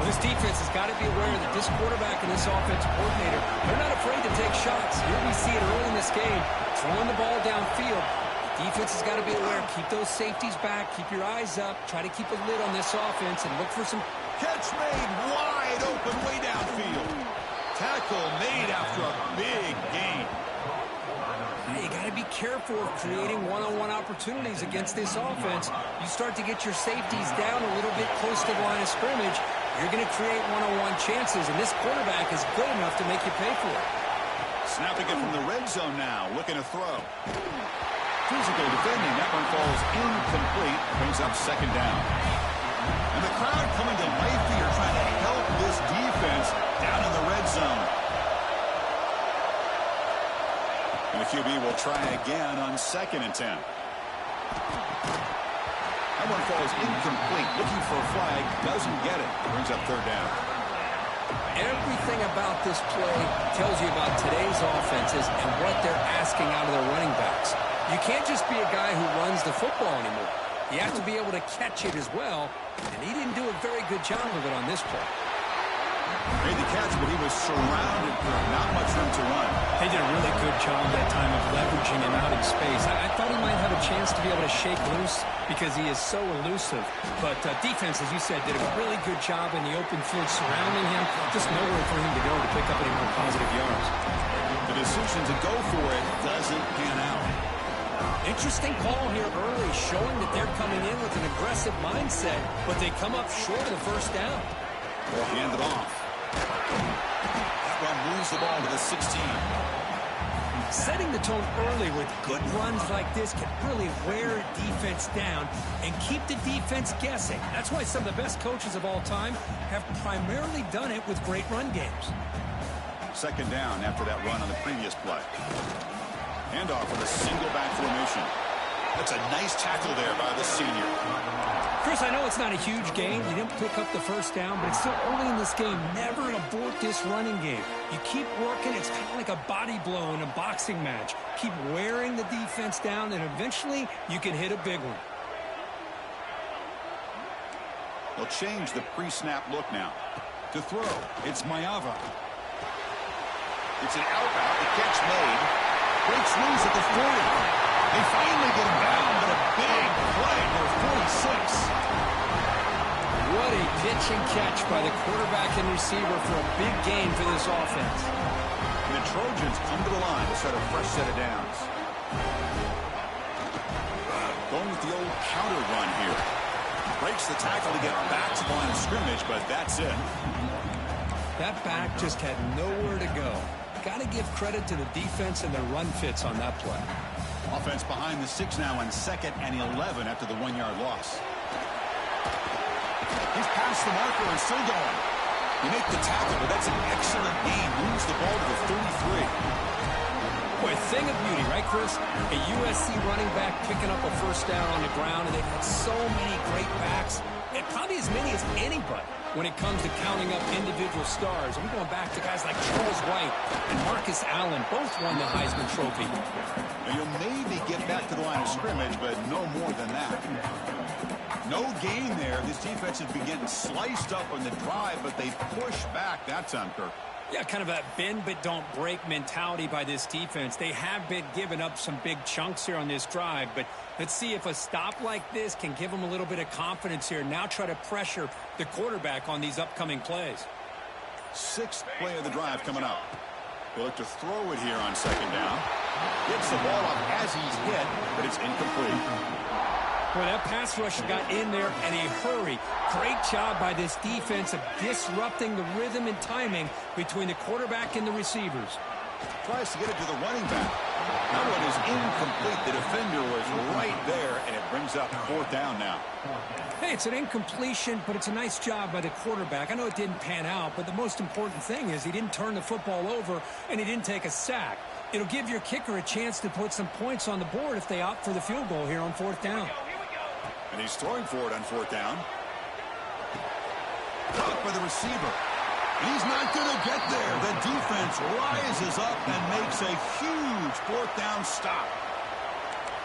Well, this defense has got to be aware that this quarterback and this offensive coordinator, they're not afraid to take shots. Here we see it early in this game, throwing the ball downfield. Defense has got to be aware. Keep those safeties back. Keep your eyes up. Try to keep a lid on this offense and look for some... Catch made wide open way downfield. Tackle made after a big gain. Hey, you got to be careful of creating one-on-one opportunities against this offense. You start to get your safeties down a little bit close to the line of scrimmage, you're going to create one-on-one chances, and this quarterback is good enough to make you pay for it. Snapping it from the red zone now, looking to throw. Physical defending, that one falls incomplete, brings up second down. And the crowd coming to life here, trying to help this defense down in the red zone. And the QB will try again on 2nd and 10. That one falls incomplete, looking for a flag, doesn't get it, brings up 3rd down. Everything about this play tells you about today's offenses and what they're asking out of their running backs. You can't just be a guy who runs the football anymore. You have to be able to catch it as well, and he didn't do a very good job of it on this play. Made the catch, but he was surrounded for not much room to run. They did a really good job that time of leveraging him out in space. I thought he might have a chance to be able to shake loose because he is so elusive. But defense, as you said, did a really good job in the open field surrounding him. Just nowhere for him to go to pick up any more positive yards. The decision to go for it doesn't pan out. Interesting call here early, showing that they're coming in with an aggressive mindset, but they come up short of the first down. They'll hand it off. That run moves the ball to the 16. Setting the tone early with good runs like this can really wear defense down and keep the defense guessing. That's why some of the best coaches of all time have primarily done it with great run games. 2nd down after that run on the previous play. Handoff with a single back formation. That's a nice tackle there by the senior. Chris, I know it's not a huge gain. You didn't pick up the first down, but it's still early in this game. Never abort this running game. You keep working. It's kind of like a body blow in a boxing match. Keep wearing the defense down, and eventually you can hit a big one. They'll change the pre-snap look now. To throw, it's Mayava. It's an out route. The catch made. Breaks loose at the 40. They finally get him down, but a big play for 46. What a pitch and catch by the quarterback and receiver for a big gain for this offense. And the Trojans come to the line to set a fresh set of downs. Going with the old counter run here. Breaks the tackle to get back to the line of scrimmage, but that's it. That back just had nowhere to go. Got to give credit to the defense and their run fits on that play. Offense behind the 6 now on 2nd and 11 after the 1-yard loss. He's past the marker and still going. You make the tackle, but that's an excellent gain. Moves the ball to the 33. Boy, thing of beauty, right, Chris? A USC running back picking up a first down on the ground, and they've had so many great backs, and probably as many as anybody when it comes to counting up individual stars. We're going back to guys like Charles White and Marcus Allen, both won the Heisman Trophy. Now you'll maybe get back to the line of scrimmage, but no more than that. No gain there. This defense has been getting sliced up on the drive, but they push back that time, Kirk. Yeah, kind of a bend but don't break mentality by this defense. They have been giving up some big chunks here on this drive, but let's see if a stop like this can give them a little bit of confidence here. Now try to pressure the quarterback on these upcoming plays. 6th play of the drive coming up. They'll look to throw it here on 2nd down. Gets the ball up as he's hit, but it's incomplete. Boy, that pass rush got in there in a hurry. Great job by this defense of disrupting the rhythm and timing between the quarterback and the receivers. Tries to get it to the running back. That one is incomplete. The defender was right there, and it brings up 4th down now. Hey, it's an incompletion, but it's a nice job by the quarterback. I know it didn't pan out, but the most important thing is he didn't turn the football over, and he didn't take a sack. It'll give your kicker a chance to put some points on the board if they opt for the field goal here on 4th down. And he's throwing for it on 4th down. Caught by the receiver. He's not going to get there. The defense rises up and makes a huge 4th down stop.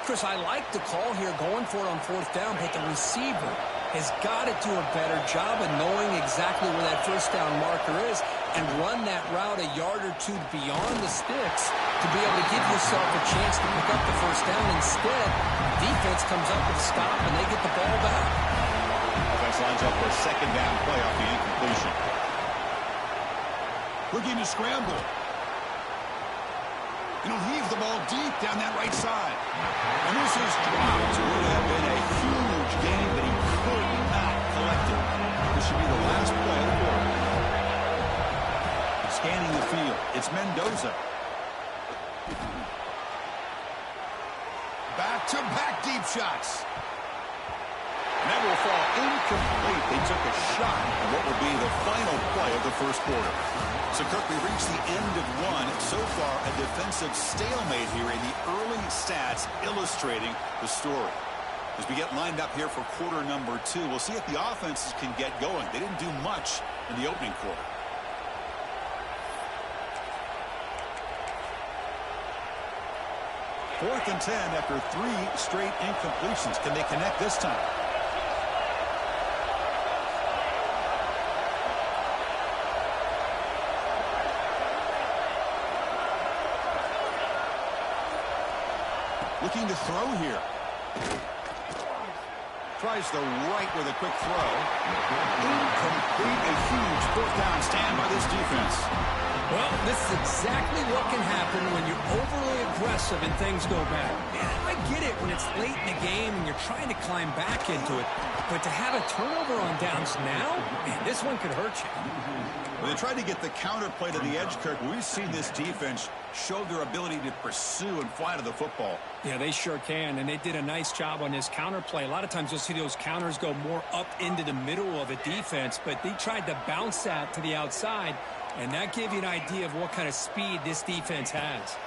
Chris, I like the call here going for it on 4th down, but the receiver has got to do a better job of knowing exactly where that 1st down marker is and run that route a yard or two beyond the sticks to be able to give yourself a chance to pick up the 1st down. Instead, defense comes up with a stop and they get the ball back. Offense lines up for a 2nd down play off the incompletion. Looking to scramble. And he'll heave the ball deep down that right side. And this is dropped. It would have been a huge gain, but he could not collect it. This should be the last play of the quarter. Scanning the field. It's Mendoza. Back-to-back deep shots. And that will fall incomplete. They took a shot at what will be the final play of the 1st quarter. So, Kirk, we reached the end of 1. So far, a defensive stalemate here in the early stats illustrating the story. As we get lined up here for quarter number 2, we'll see if the offenses can get going. They didn't do much in the opening quarter. Fourth and 10 after 3 straight incompletions. Can they connect this time? Looking to throw here. Tries the right with a quick throw. Incomplete. A huge 4th down stand by this defense. Well, this is exactly what can happen when you're overly aggressive and things go bad. Man, I get it when it's late in the game and you're trying to climb back into it. But to have a turnover on downs now, man, this one could hurt you. Well, they tried to get the counter play to the edge, Kirk. We've seen this defense show their ability to pursue and fly to the football. Yeah, they sure can, and they did a nice job on this counter play. A lot of times you'll see those counters go more up into the middle of a defense, but they tried to bounce that to the outside, and that gave you an idea of what kind of speed this defense has.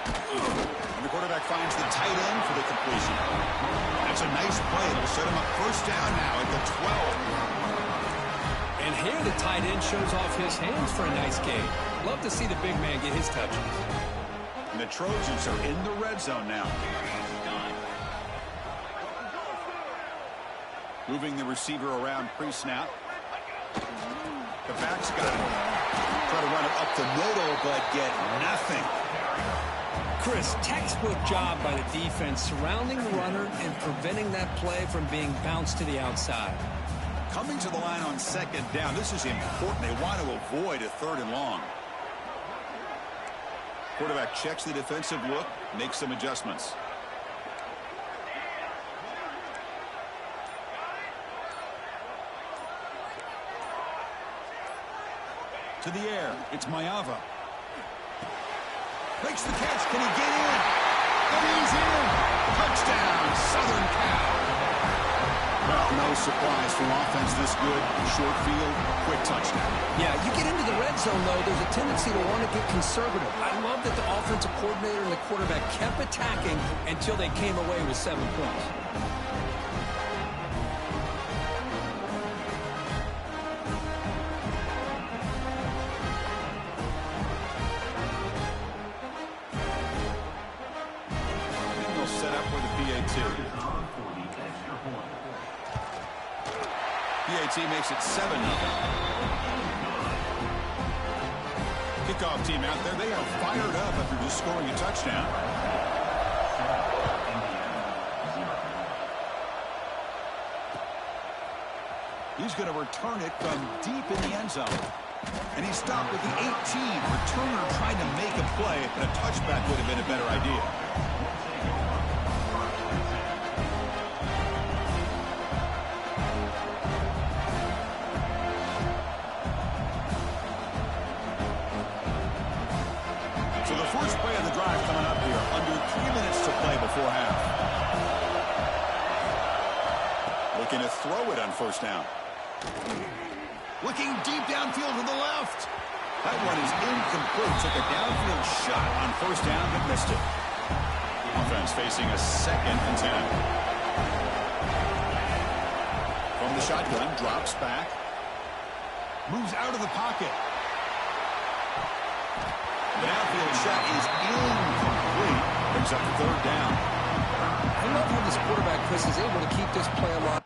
And the quarterback finds the tight end for the completion. That's a nice play. It'll set him up 1st down now at the 12. And here the tight end shows off his hands for a nice gain. Love to see the big man get his touches. And the Trojans are in the red zone now. Moving the receiver around pre-snap. The back's got it. Try to run it up the middle, but get nothing. Chris, textbook job by the defense surrounding the runner and preventing that play from being bounced to the outside. Coming to the line on 2nd down. This is important. They want to avoid a 3rd and long. Quarterback checks the defensive look, makes some adjustments. To the air. It's Mayava. Makes the catch. Can he get in? And he's in. Touchdown, Southern Cal. Well, no surprise from offense this good. Short field, quick touchdown. Yeah, you get into the red zone, though, there's a tendency to want to get conservative. I love that the offensive coordinator and the quarterback kept attacking until they came away with 7 points. Set up with a PAT. PAT makes it 7-0. Kickoff team out there. They are fired up after just scoring a touchdown. He's going to return it from deep in the end zone. And he stopped with the 18. Returner tried to make a play, but a touchback would have been a better idea. So the first play of the drive coming up here. Under 3 minutes to play before half. Looking to throw it on first down. Looking deep downfield to the left. That one is incomplete. Took a downfield shot on first down, but missed it. Offense facing a 2nd and 10. From the shotgun, drops back. Moves out of the pocket. The downfield shot is incomplete. Brings up 3rd down. I love how this quarterback, Chris, is able to keep this play alive.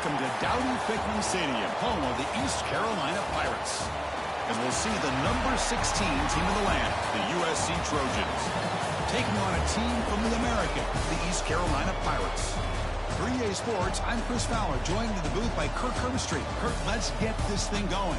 Welcome to Dowdy-Ficklen Stadium, home of the East Carolina Pirates. As we'll see the number 16 team in the land, the USC Trojans, taking on a team from the American, the East Carolina Pirates. For EA Sports, I'm Chris Fowler, joined in the booth by Kirk Herbstreit. Kirk, let's get this thing going.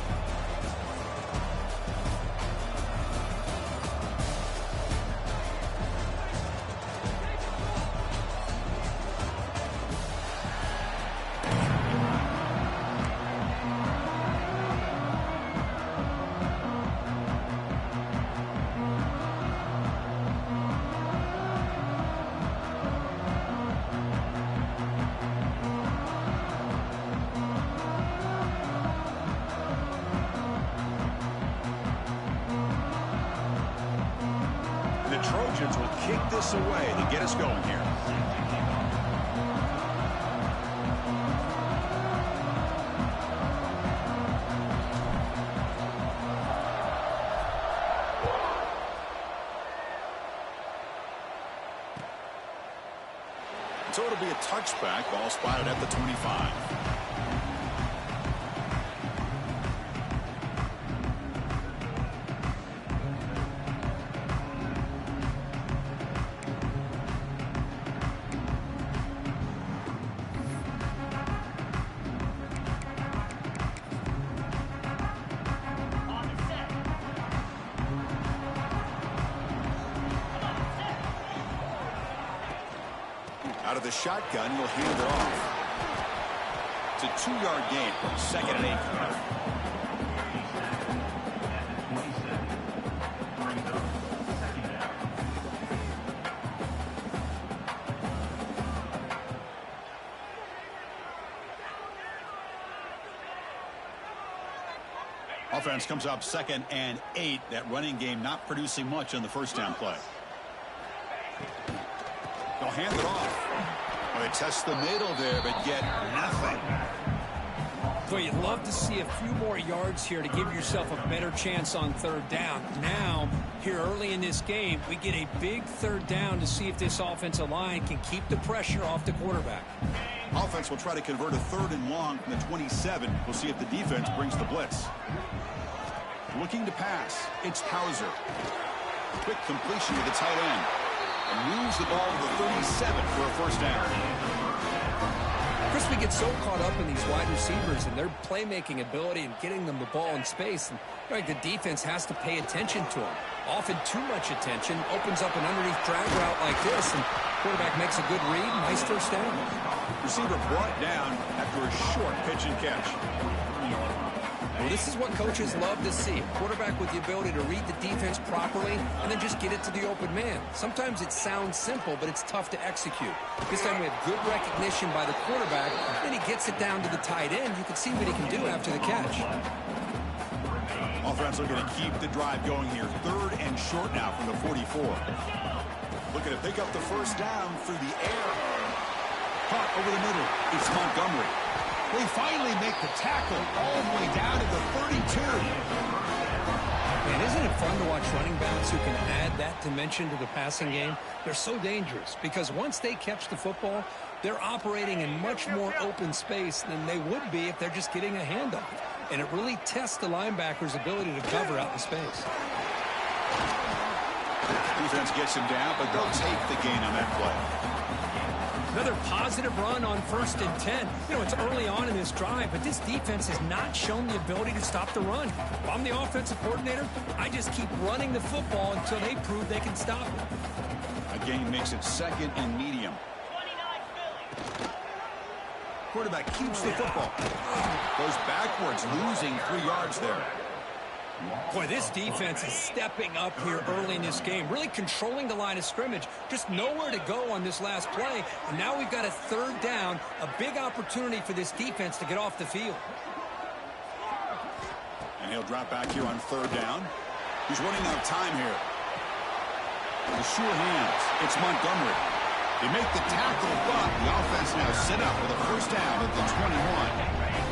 Trojans will kick this away to get us going here. So it'll be a touchback, ball spotted at the 25. Out of the shotgun, he'll hand it off. It's a 2-yard gain. 2nd and 8. Offense comes up 2nd and 8. That running game not producing much on the first down play. They'll hand it off. Well, they test the middle there, but get nothing. Well, you'd love to see a few more yards here to give yourself a better chance on 3rd down. Now, here early in this game, we get a big 3rd down to see if this offensive line can keep the pressure off the quarterback. Offense will try to convert a 3rd and long from the 27. We'll see if the defense brings the blitz. Looking to pass, it's Hauser. Quick completion to the tight end. And moves the ball to the 37 for a 1st down. Chris, we get so caught up in these wide receivers and their playmaking ability and getting them the ball in space. And like the defense has to pay attention to them. Often too much attention opens up an underneath drag route like this, and quarterback makes a good read. Nice 1st down. Receiver brought down after a short pitch and catch. Well, this is what coaches love to see. A quarterback with the ability to read the defense properly and then just get it to the open man. Sometimes it sounds simple, but it's tough to execute. This time we have good recognition by the quarterback. Then he gets it down to the tight end. You can see what he can do after the catch. Offense looking to keep the drive going here. 3rd and short now from the 44. Looking to pick up the 1st down through the air. Caught over the middle. It's Montgomery. They finally make the tackle all the way down to the 32. Man, isn't it fun to watch running backs who can add that dimension to the passing game? They're so dangerous because once they catch the football, they're operating in much more open space than they would be if they're just getting a handoff. And it really tests the linebacker's ability to cover out in space. Defense gets him down, but they'll take the gain on that play. Another positive run on 1st and 10. You know, it's early on in this drive, but this defense has not shown the ability to stop the run. If I'm the offensive coordinator, I just keep running the football until they prove they can stop it. A gain makes it 2nd and medium. Quarterback keeps the football. Goes backwards, losing 3 yards there. Boy, this defense is stepping up here early in this game, really controlling the line of scrimmage. Just nowhere to go on this last play, and now we've got a 3rd down, a big opportunity for this defense to get off the field. And he'll drop back here on 3rd down. He's running out of time here. The sure hands. It's Montgomery. They make the tackle, but the offense now set up with a 1st down at the 21.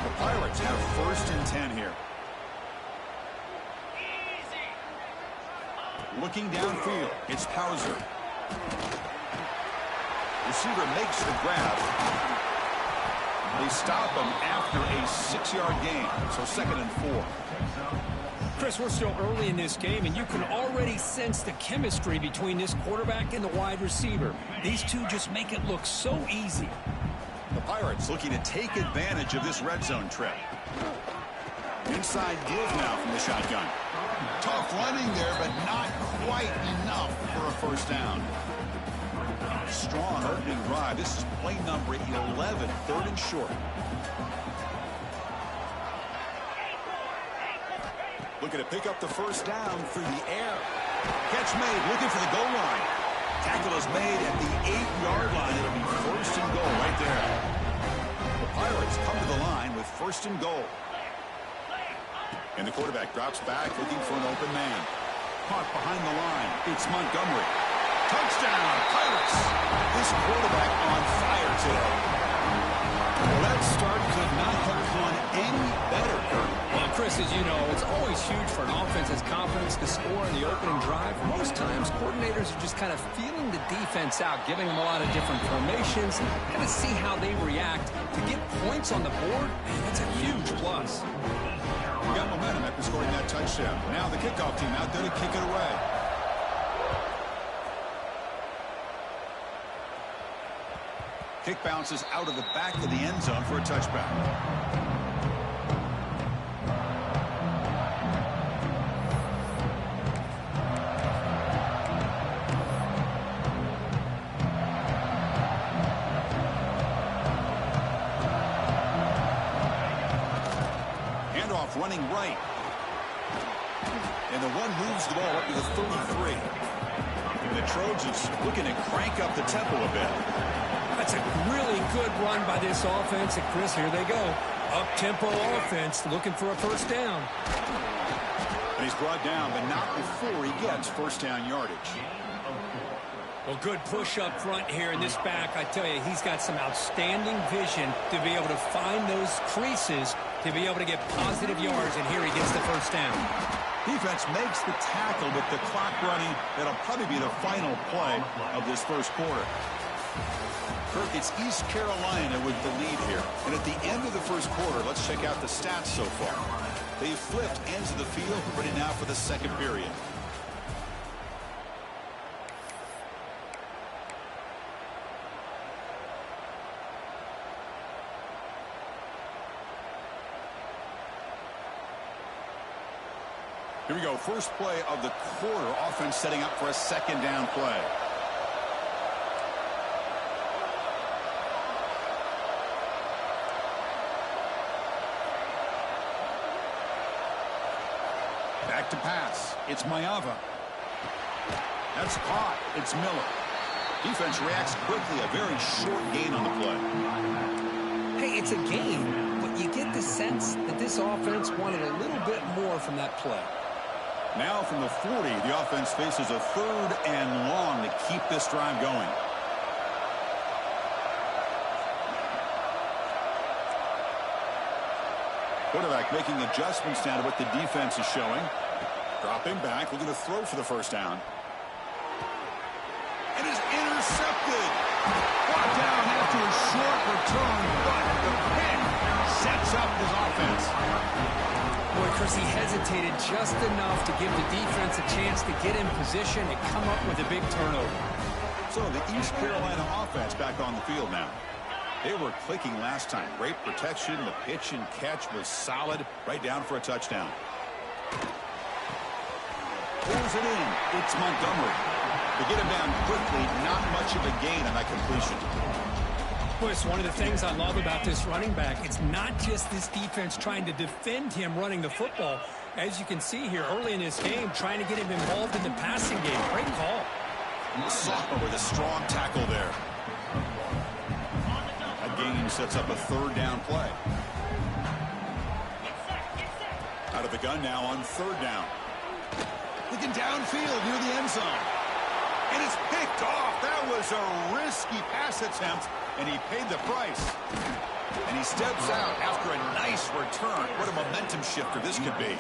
The Pirates have 1st and 10 here. Looking downfield, it's Hauser. Receiver makes the grab. They stop him after a 6-yard gain, so 2nd and 4. Chris, we're still early in this game, and you can already sense the chemistry between this quarterback and the wide receiver. These two just make it look so easy. The Pirates looking to take advantage of this red zone trip. Inside give now from the shotgun. Tough running there, but not quite enough for a first down. Strong opening drive. This is play number 11, 3rd and short. Looking to pick up the first down through the air. Catch made, looking for the goal line. Tackle is made at the 8-yard line. It'll be 1st and goal right there. The Pirates come to the line with 1st and goal. And the quarterback drops back, looking for an open man. Caught behind the line. It's Montgomery. Touchdown, Pirates. This quarterback on fire today. Well, that start could not have gone any better, Kurt. Well, Chris, as you know, it's always huge for an offense's confidence to score in the opening drive. Most times, coordinators are just kind of feeling the defense out, giving them a lot of different formations, kind of see how they react. To get points on the board, man, that's a huge plus. We got momentum after scoring that touchdown. Now the kickoff team out there to kick it away. Kick bounces out of the back of the end zone for a touchback. Handoff running right. And the one moves the ball up to the 33. And the Trojans looking to crank up the tempo a bit. That's a really good run by this offense. And Chris, here they go. Up-tempo offense looking for a first down. And he's brought down, but not before he gets first down yardage. Well, good push up front here in this back. I tell you, he's got some outstanding vision to be able to find those creases to be able to get positive yards. And here he gets the first down. Defense makes the tackle with the clock running. That'll probably be the final play of this first quarter. Kirk, it's East Carolina with the lead here. And at the end of the first quarter, let's check out the stats so far. They've flipped ends of the field, ready now for the second period. Here we go. First play of the quarter. Offense setting up for a second down play. Back to pass. It's Mayava. That's caught. It's Miller. Defense reacts quickly. A very short gain on the play. Hey, it's a game, but you get the sense that this offense wanted a little bit more from that play. Now from the 40, the offense faces a 3rd and long to keep this drive going. Quarterback making adjustments now to what the defense is showing. Dropping back, looking to throw for the first down. It is intercepted. Brought down after a short return, but the pick sets up his offense. Boy, Chris, he hesitated just enough to give the defense a chance to get in position and come up with a big turnover. So the East Carolina offense back on the field now. They were clicking last time. Great protection. The pitch and catch was solid. Right down for a touchdown. Pulls it in. It's Montgomery. To get him down quickly, not much of a gain on that completion. Chris, one of the things I love about this running back, it's not just this defense trying to defend him running the football. As you can see here early in this game, trying to get him involved in the passing game. Great call. Sophomore with a strong tackle there. That gain sets up a 3rd down play. Out of the gun now on 3rd down. Looking downfield near the end zone. And it's picked off. That was a risky pass attempt, and he paid the price. And he steps out after a nice return. What a momentum shifter this could be.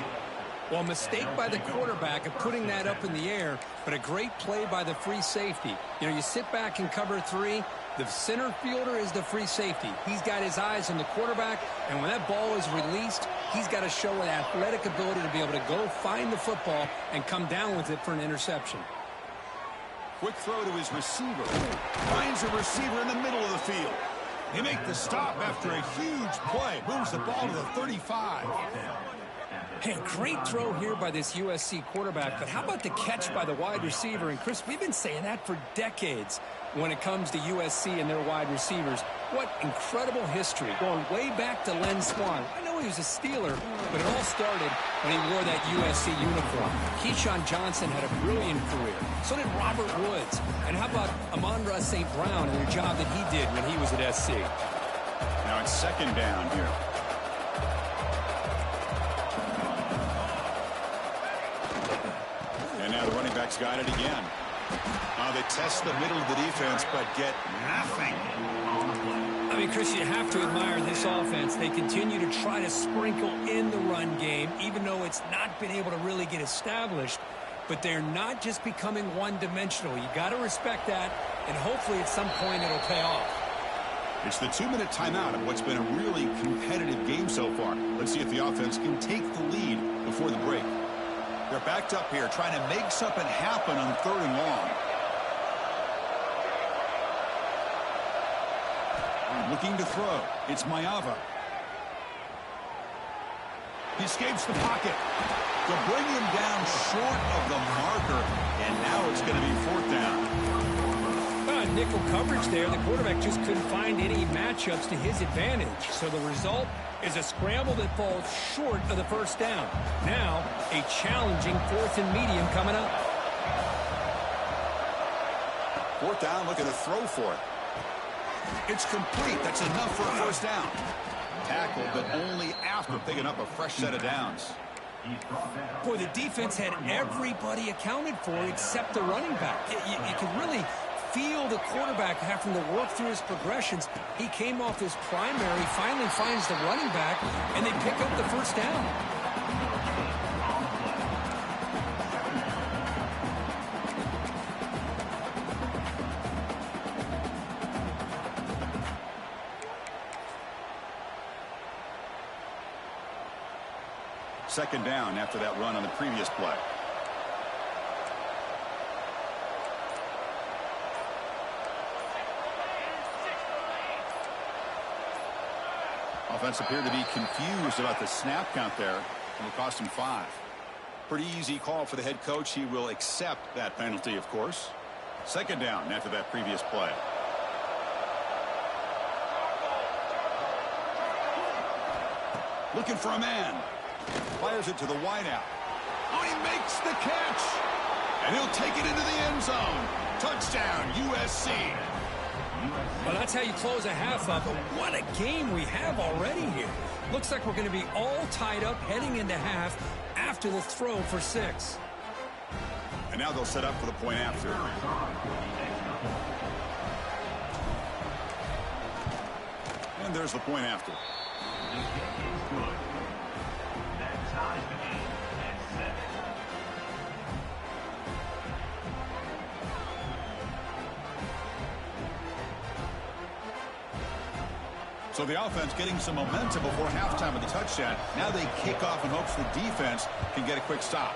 Well, a mistake by the quarterback of putting that up in the air, but a great play by the free safety. You know, you sit back in cover 3. The center fielder is the free safety. He's got his eyes on the quarterback, and when that ball is released, he's got to show an athletic ability to be able to go find the football and come down with it for an interception. Quick throw to his receiver. Finds a receiver in the middle of the field. They make the stop after a huge play. Moves the ball to the 35. Hey, great throw here by this USC quarterback, but how about the catch by the wide receiver? And, Chris, we've been saying that for decades when it comes to USC and their wide receivers. What incredible history, going way back to Len Swan. I know he was a Steeler, but it all started when he wore that USC uniform. Keyshawn Johnson had a brilliant career. So did Robert Woods. And how about Amon-Ra St. Brown and the job that he did when he was at SC? Now it's second down here. And now the running back's got it again. They test the middle of the defense, but get nothing. I mean, Chris, you have to admire this offense. They continue to try to sprinkle in the run game, even though it's not been able to really get established. But they're not just becoming one-dimensional. You got to respect that, and hopefully at some point it'll pay off. It's the 2-minute timeout of what's been a really competitive game so far. Let's see if the offense can take the lead before the break. They're backed up here, trying to make something happen on 3rd and long. Looking to throw. It's Mayava. He escapes the pocket. They'll bring him down short of the marker, and now it's going to be 4th down. Nickel coverage there. The quarterback just couldn't find any matchups to his advantage. So the result is a scramble that falls short of the 1st down. Now, a challenging 4th and medium coming up. 4th down, looking to throw for it. It's complete. That's enough for a 1st down. Tackle, but only after picking up a fresh set of downs. Boy, the defense had everybody accounted for except the running back. You can really feel the quarterback having to work through his progressions. He came off his primary, finally finds the running back, and they pick up the 1st down. Second down after that run on the previous play. Offense appeared to be confused about the snap count there, and it cost him 5. Pretty easy call for the head coach. He will accept that penalty, of course. Second down after that previous play. Looking for a man. Fires it to the wideout. Oh, he makes the catch. And he'll take it into the end zone. Touchdown, USC. Well, that's how you close a half up. But what a game we have already here. Looks like we're going to be all tied up heading into half after the throw for 6. And now they'll set up for the point after. And there's the point after. So the offense getting some momentum before halftime of the touchdown. Now they kick off in hopes the defense can get a quick stop.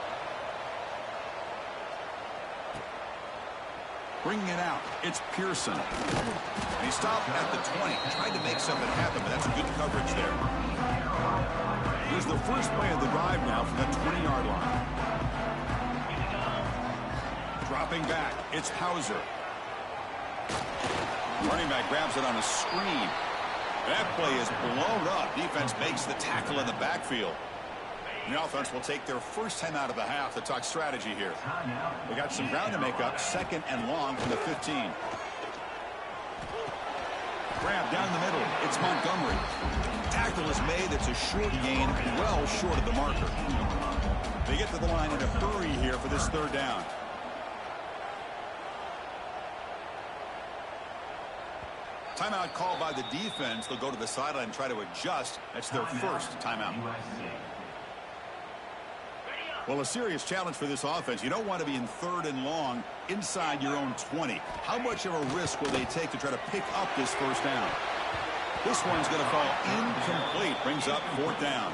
Bringing it out, it's Pearson. And he stopped at the 20, tried to make something happen, but that's good coverage there. Here's the first play of the drive now from that 20-yard line. Dropping back, it's Hauser. Running back grabs it on a screen. That play is blown up. Defense makes the tackle in the backfield. The offense will take their first time out of the half to talk strategy here. They got some ground to make up. 2nd and long from the 15. Grab down the middle. It's Montgomery. Tackle is made. It's a short gain, well short of the marker. They get to the line in a hurry here for this 3rd down. Timeout called by the defense. They'll go to the sideline and try to adjust. That's their first timeout. Well, a serious challenge for this offense. You don't want to be in 3rd and long inside your own 20. How much of a risk will they take to try to pick up this first down? This one's going to fall incomplete. Brings up 4th down.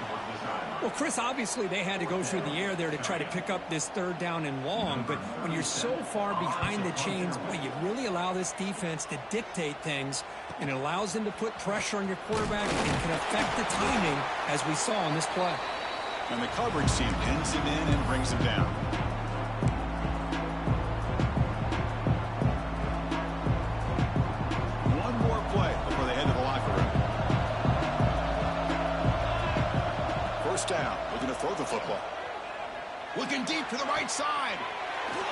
Well, Chris, obviously they had to go through the air there to try to pick up this 3rd down and long. But when you're so far behind the chains, boy, you really allow this defense to dictate things. And it allows them to put pressure on your quarterback and can affect the timing, as we saw on this play. And the coverage team pins him in and brings him down. One more play before they head to the locker room. First down. Looking to throw the football. Looking deep to the right side.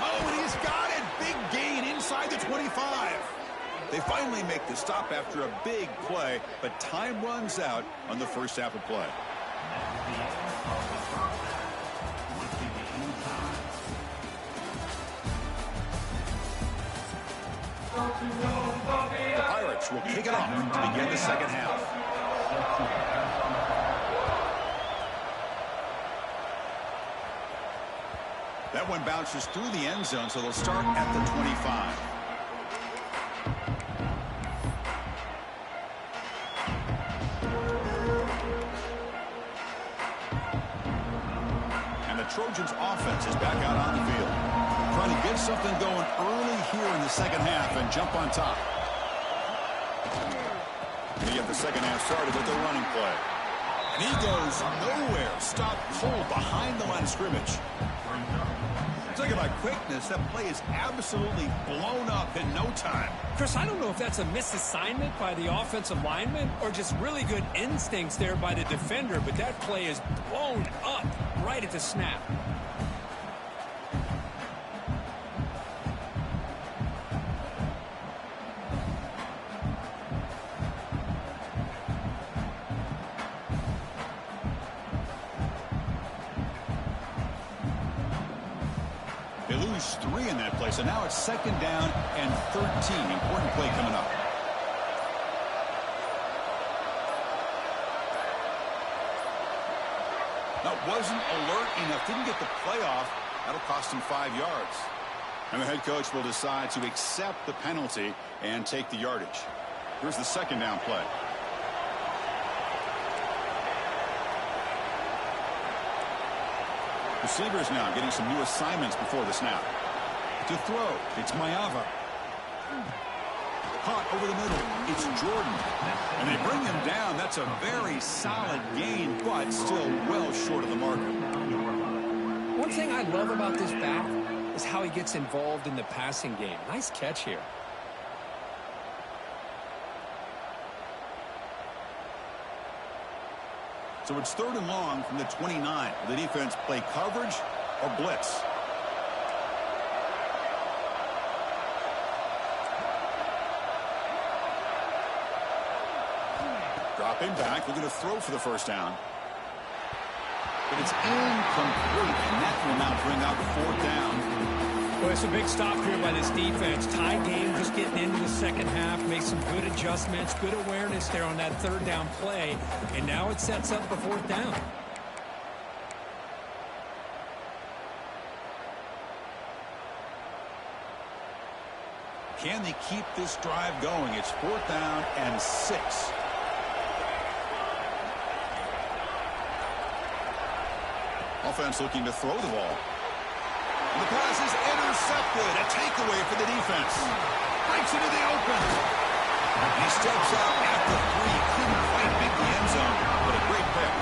Oh, and he's got it. Big gain inside the 25. They finally make the stop after a big play, but time runs out on the first half of play. The Pirates will kick it off to begin the second half. That one bounces through the end zone, so they'll start at the 25. And the Trojans' offense is back out on the field, trying to get something going early here in the second half and jump on top. They get the second half started with the running play. And he goes nowhere. Stop cold behind the line of scrimmage. Talking about quickness, that play is absolutely blown up in no time. Chris, I don't know if that's a misassignment by the offensive lineman or just really good instincts there by the defender, but that play is blown up right at the snap. They lose 3 in that play, so now it's second down and 13. Important play coming up. That wasn't alert enough. Didn't get the play off. That'll cost him 5 yards. And the head coach will decide to accept the penalty and take the yardage. Here's the second down play. Receivers now getting some new assignments before the snap. To throw, it's Mayava. Caught over the middle, it's Jordan. And they bring him down. That's a very solid gain, but still well short of the marker. One thing I love about this back is how he gets involved in the passing game. Nice catch here. So it's 3rd and long from the 29. Will the defense play coverage or blitz? Dropping back, looking to throw for the first down. But it's incomplete, and that will now bring up 4th down. Well, it's a big stop here by this defense. Tie game, just getting into the second half. Made some good adjustments, good awareness there on that 3rd down play. And now it sets up the 4th down. Can they keep this drive going? It's 4th down and 6. Offense looking to throw the ball. And the pass is intercepted. A takeaway for the defense. Breaks into the open. He steps out at the 3. Couldn't quite make the end zone, but a great pick.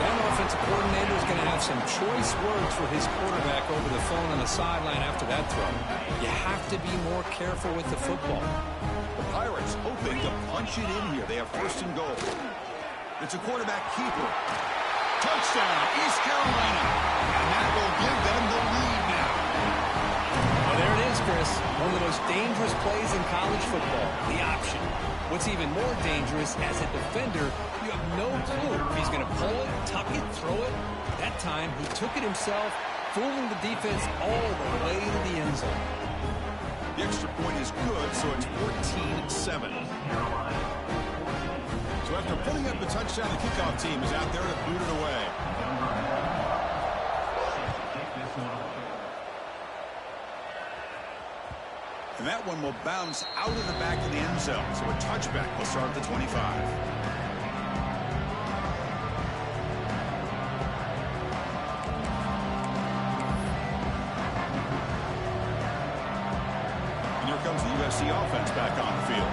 That offensive coordinator is going to have some choice words for his quarterback over the phone on the sideline after that throw. You have to be more careful with the football. The Pirates hoping to punch it in here. They have 1st and goal. It's a quarterback keeper. Touchdown, East Carolina. And that will give them the lead now. Well, there it is, Chris. One of the most dangerous plays in college football, the option. What's even more dangerous, as a defender, you have no clue if he's going to pull it, tuck it, throw it. That time, he took it himself, fooling the defense all the way to the end zone. The extra point is good, so it's 14-7. So after putting up the touchdown, the kickoff team is out there to boot it away. And that one will bounce out of the back of the end zone. So a touchback will start at the 25. And here comes the USC offense back on the field.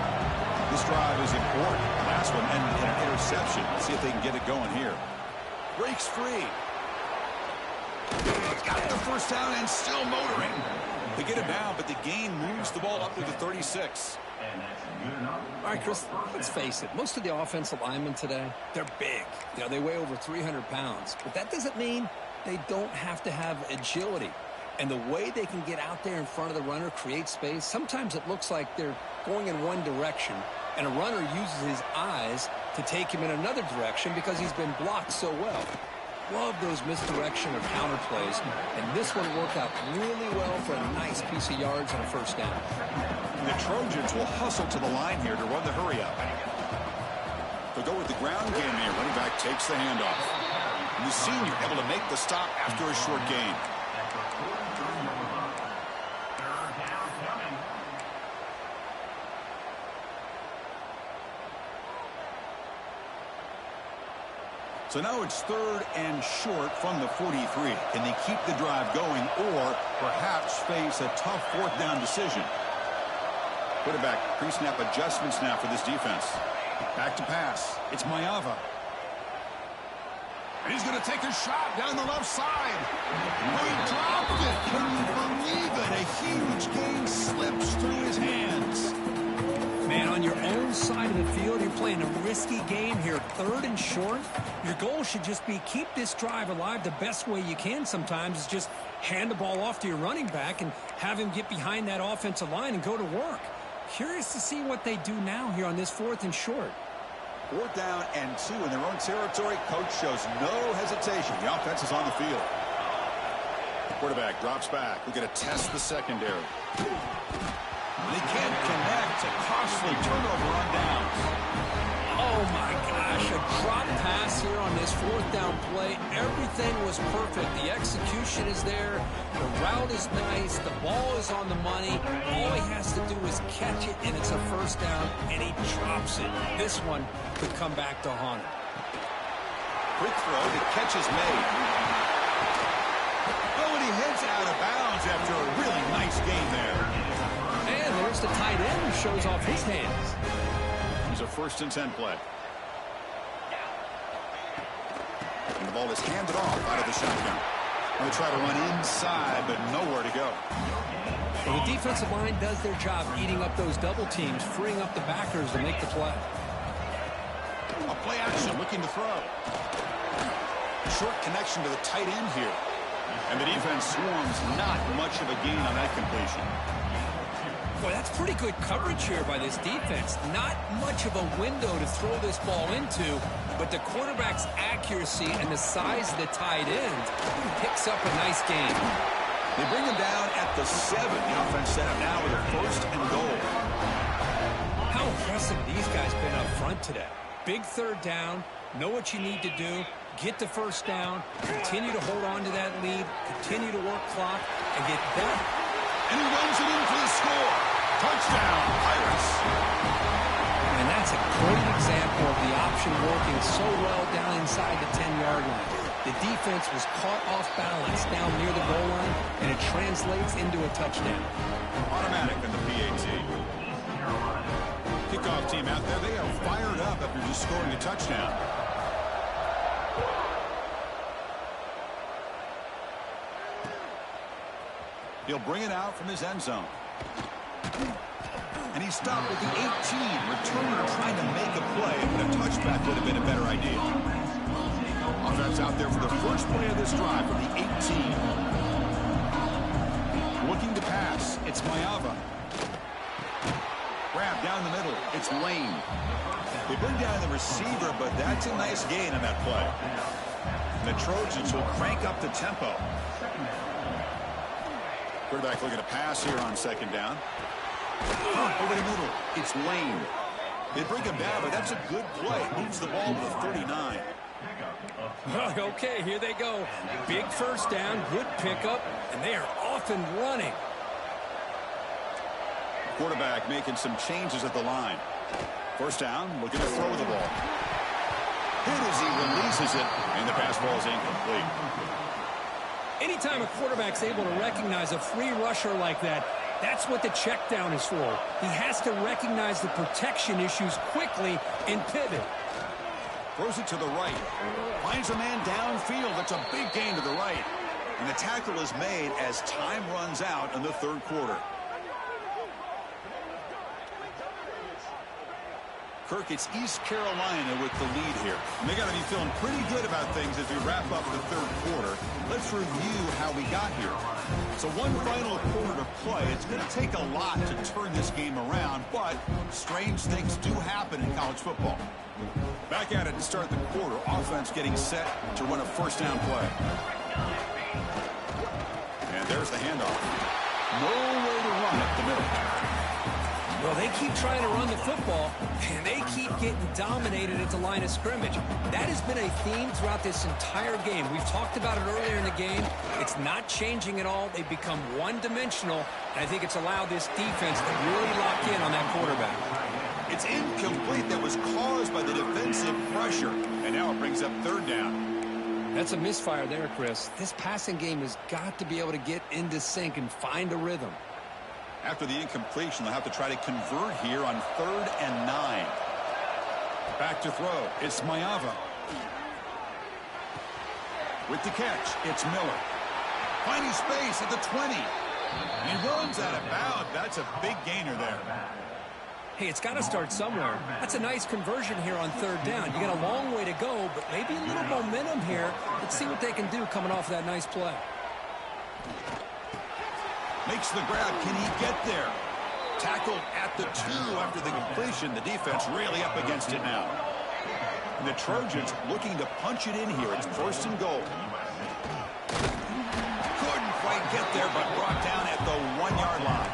This drive is important. Last one ended in an interception. Let's see if they can get it going here. Breaks free. Got the first down and still motoring. They get it down, but the gain moves the ball up to the 36. All right, Chris, let's face it. Most of the offensive linemen today, they're big. You know, they weigh over 300 pounds. But that doesn't mean they don't have to have agility. And the way they can get out there in front of the runner, create space, sometimes it looks like they're going in one direction, and a runner uses his eyes to take him in another direction because he's been blocked so well. Love those misdirection or counter plays, and this one worked out really well for a nice piece of yards and a first down. The Trojans will hustle to the line here to run the hurry up. They'll go with the ground game here. Running back takes the handoff. And the senior able to make the stop after a short gain. So now it's 3rd and short from the 43. Can they keep the drive going or perhaps face a tough 4th down decision? Quarterback pre-snap adjustments now for this defense. Back to pass. It's Mayava. And he's going to take a shot down the left side. Oh, he dropped it. Can you believe it? A huge gain slips through his hands. Man, on your own side of the field, you're playing a risky game here. 3rd and short. Your goal should just be keep this drive alive the best way you can sometimes is just hand the ball off to your running back and have him get behind that offensive line and go to work. Curious to see what they do now here on this 4th and short. 4th down and 2 in their own territory. Coach shows no hesitation. The offense is on the field. Quarterback drops back. We're going to test the secondary. They can't connect. A costly turnover on downs. Oh, my gosh. A drop pass here on this 4th down play. Everything was perfect. The execution is there. The route is nice. The ball is on the money. All he has to do is catch it, and it's a first down, and he drops it. This one could come back to haunt him. Quick throw. The catch is made. Oh, and he heads out of bounds after a really nice game there. And there's the tight end who shows off his hands. It's a 1st and 10 play. And the ball is handed off out of the shotgun. They try to run inside, but nowhere to go. Well, the defensive line does their job eating up those double teams, freeing up the backers to make the play. A play action, looking to throw. Short connection to the tight end here. And the defense swarms not much of a gain on that completion. Boy, that's pretty good coverage here by this defense. Not much of a window to throw this ball into, but the quarterback's accuracy and the size of the tight end picks up a nice gain. They bring him down at the 7. The offense set up now with a 1st and goal. How impressive these guys been up front today. Big 3rd down, know what you need to do, get the first down, continue to hold on to that lead, continue to work clock, and get that. And he runs it in for the score. Touchdown, Pirates. And that's a great example of the option working so well down inside the 10-yard line. The defense was caught off balance down near the goal line, and it translates into a touchdown. Automatic in the PAT. Kickoff team out there, they are fired up after just scoring a touchdown. He'll bring it out from his end zone. And he stopped with the 18. Returner trying to make a play, but a touchback would have been a better idea. Offense out there for the first play of this drive from the 18. Looking to pass. It's Mayava. Grab down the middle. It's Lane. They bring down the receiver, but that's a nice gain on that play. And the Trojans will crank up the tempo. Quarterback looking to pass here on 2nd down. Over the middle. It's Lane. They bring him down, but that's a good play. Moves the ball to the 39. Okay, here they go. Big first down, good pickup, and they are off and running. Quarterback making some changes at the line. First down, looking to throw the ball. Hit as he releases it, and the pass ball is incomplete. Anytime a quarterback's able to recognize a free rusher like that, that's what the check down is for. He has to recognize the protection issues quickly and pivot. Throws it to the right. Finds a man downfield. That's a big gain to the right. And the tackle is made as time runs out in the third quarter. Kirk, it's East Carolina with the lead here. And they got to be feeling pretty good about things as we wrap up the third quarter. Let's review how we got here. So one final quarter to play. It's going to take a lot to turn this game around, but strange things do happen in college football. Back at it to start the quarter. Offense getting set to run a first down play. And there's the handoff. No way to run up the middle. Well, they keep trying to run the football, and they keep getting dominated at the line of scrimmage. That has been a theme throughout this entire game. We've talked about it earlier in the game. It's not changing at all. They've become one-dimensional, and I think it's allowed this defense to really lock in on that quarterback. It's incomplete. That was caused by the defensive pressure, and now it brings up third down. That's a misfire there, Chris. This passing game has got to be able to get into sync and find a rhythm. After the incompletion, they'll have to try to convert here on 3rd and 9. Back to throw. It's Mayava. With the catch, it's Miller. Finding space at the 20. He runs out of bounds. That's a big gainer there. Hey, it's got to start somewhere. That's a nice conversion here on 3rd down. You got a long way to go, but maybe a little momentum here. Let's see what they can do coming off that nice play. Makes the grab. Can he get there? Tackled at the 2 after the completion. The defense really up against it now. And the Trojans looking to punch it in here. It's 1st and goal. Couldn't quite get there, but brought down at the 1-yard line.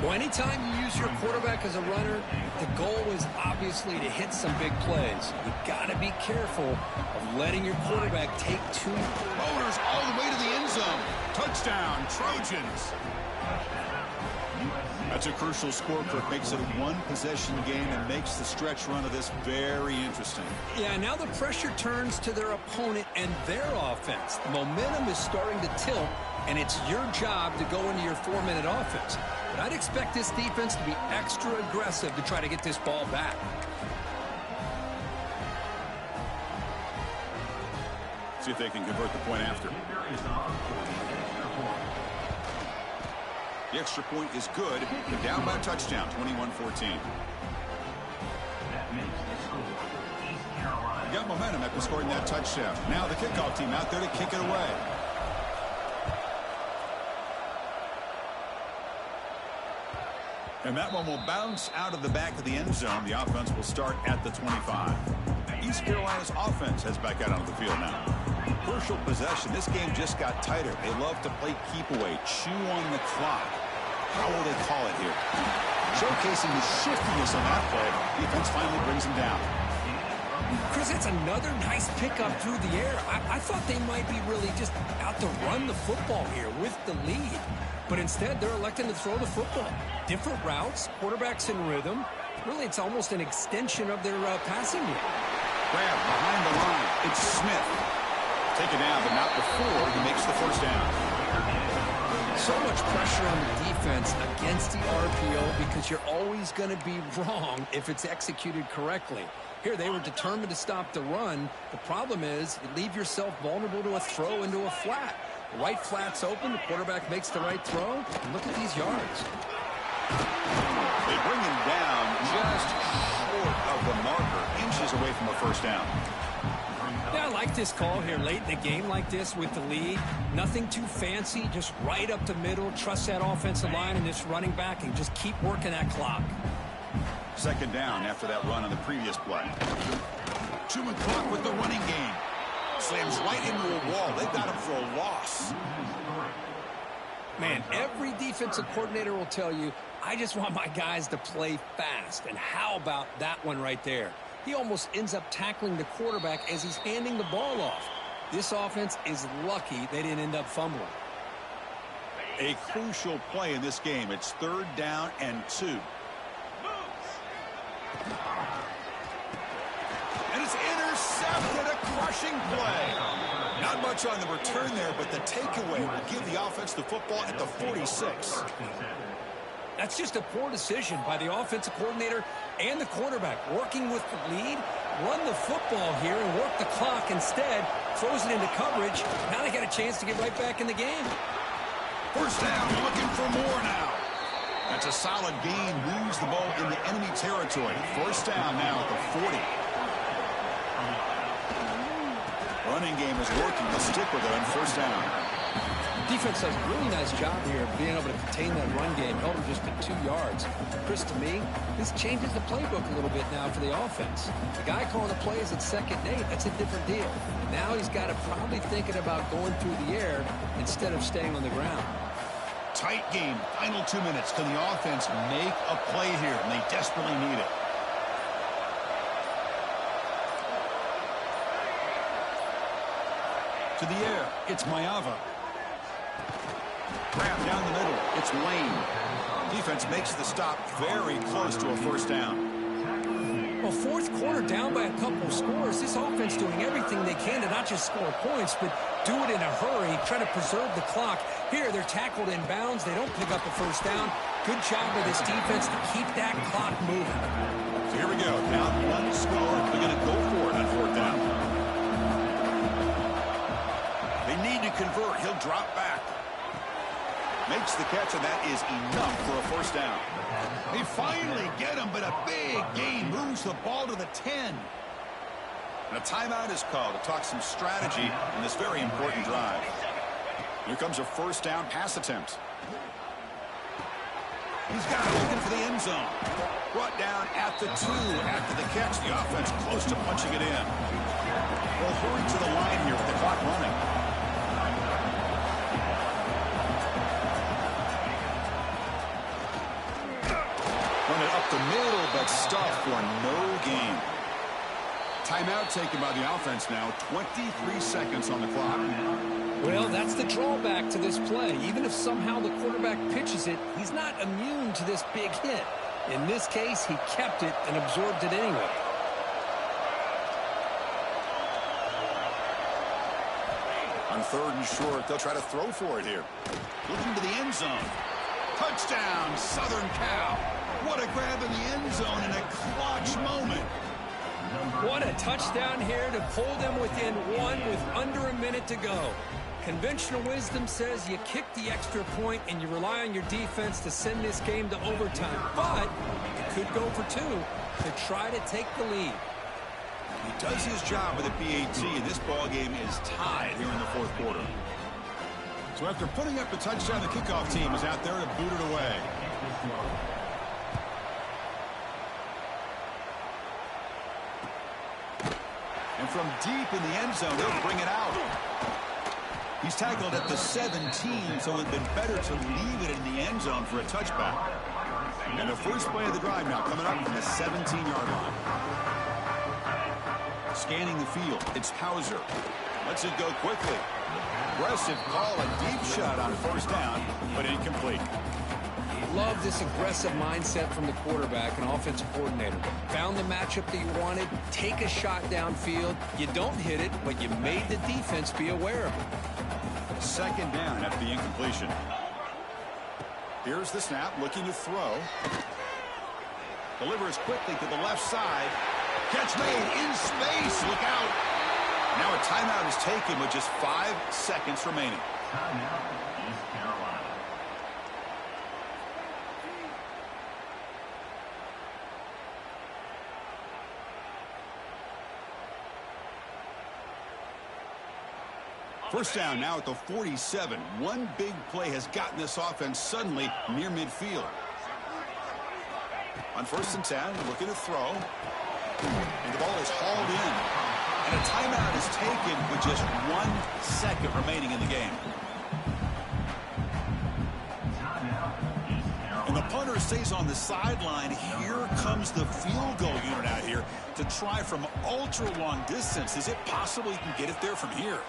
Well, anytime you use your quarterback as a runner, the goal is obviously to hit some big plays. You got to be careful of letting your quarterback take 2. Motors all the way to the end zone. Touchdown, Trojans. That's a crucial score. Kirk makes it a one-possession game and makes the stretch run of this very interesting. Yeah, now the pressure turns to their opponent and their offense. The momentum is starting to tilt, and it's your job to go into your 4-minute offense. But I'd expect this defense to be extra aggressive to try to get this ball back. See if they can convert the point after. The extra point is good. They're down by a touchdown, 21-14. They got momentum after scoring that touchdown. Now the kickoff team out there to kick it away. And that one will bounce out of the back of the end zone. The offense will start at the 25. East Carolina's offense heads back out onto the field now. Crucial possession. This game just got tighter. They love to play keep away, chew on the clock. How will they call it here? Showcasing the shiftiness on that play. Defense finally brings him down. Chris, that's another nice pickup through the air. I thought they might be really just out to run the football here with the lead. But instead, they're electing to throw the football. Different routes, quarterbacks in rhythm. Really, it's almost an extension of their passing game. Grab behind the line. It's Smith. Take it down, but not before he makes the first down. So much pressure on the defense against the RPO because you're always going to be wrong if it's executed correctly. Here, they were determined to stop the run. The problem is you leave yourself vulnerable to a throw into a flat. The right flat's open. The quarterback makes the right throw. And look at these yards. They bring him down just short of the marker, inches away from a first down. Yeah, I like this call here late in the game like this with the lead. Nothing too fancy, just right up the middle. Trust that offensive line and this running back and just keep working that clock. Second down after that run on the previous play. Chewing clock with the running game. Slams right into a wall. They've got him for a loss. Man, every defensive coordinator will tell you, I just want my guys to play fast. And how about that one right there? He almost ends up tackling the quarterback as he's handing the ball off. This offense is lucky they didn't end up fumbling. A crucial play in this game. It's 3rd down and 2. And it's intercepted. A crushing play. Not much on the return there, but the takeaway will give the offense the football at the 46. That's just a poor decision by the offensive coordinator and the quarterback. Working with the lead, run the football here and work the clock instead. Throws it into coverage. Now they got a chance to get right back in the game. 1st down, looking for more now. That's a solid gain. Moves the ball in the enemy territory. 1st down now at the 40. Running game is working. They'll stick with it on 1st down. Defense does a really nice job here of being able to contain that run game. Held him just to 2 yards. Chris, to me, this changes the playbook a little bit now for the offense. The guy calling the plays at 2nd and 8, that's a different deal. Now he's got to probably thinking about going through the air instead of staying on the ground. Tight game. Final 2 minutes. Can the offense make a play here? And they desperately need it. To the air. It's Mayava. Grab down the middle. It's Lane. Defense makes the stop very close to a 1st down. Well, 4th quarter down by a couple of scores. This offense doing everything they can to not just score points, but do it in a hurry, try to preserve the clock. Here, they're tackled in bounds. They don't pick up a 1st down. Good job by this defense to keep that clock moving. So here we go. Down 1 score. They're going to go for it on 4th down. They need to convert. He'll drop back. Makes the catch, and that is enough for a 1st down. They finally get him, but a big gain moves the ball to the 10. And a timeout is called to talk some strategy in this very important drive. Here comes a 1st down pass attempt. He's got it looking for the end zone. Brought down at the 2 after the catch. The offense close to punching it in. They'll hurry to the line here with the clock running. Run it up the middle, but stuffed for no gain. Timeout taken by the offense now. 23 seconds on the clock. Well, that's the drawback to this play. Even if somehow the quarterback pitches it, he's not immune to this big hit. In this case, he kept it and absorbed it anyway. On 3rd and short, they'll try to throw for it here. Looking to the end zone. Touchdown, Southern Cal. What a grab in the end zone in a clutch moment. What a touchdown here to pull them within 1 with under a minute to go. Conventional wisdom says you kick the extra point and you rely on your defense to send this game to overtime. But you could go for 2 to try to take the lead. He does his job with a PAT, and this ball game is tied here in the 4th quarter. So after putting up a touchdown, the kickoff team is out there to boot it away. And from deep in the end zone, they'll bring it out. He's tackled at the 17, so it would have been better to leave it in the end zone for a touchback. And the first play of the drive now coming up from the 17-yard line. Scanning the field, it's Hauser. Lets it go quickly. Aggressive call, a deep shot on 1st down, but incomplete. Love this aggressive mindset from the quarterback and offensive coordinator. Found the matchup that you wanted, take a shot downfield. You don't hit it, but you made the defense be aware of it. 2nd down after the incompletion. Here's the snap, looking to throw. Delivers quickly to the left side. Catch made in space. Look out. Now a timeout is taken with just 5 seconds remaining. First down now at the 47. One big play has gotten this offense suddenly near midfield. On 1st and 10, looking to throw. And the ball is hauled in. And a timeout is taken with just 1 second remaining in the game. And the punter stays on the sideline. Here comes the field goal unit out here to try from ultra long distance. Is it possible he can get it there from here?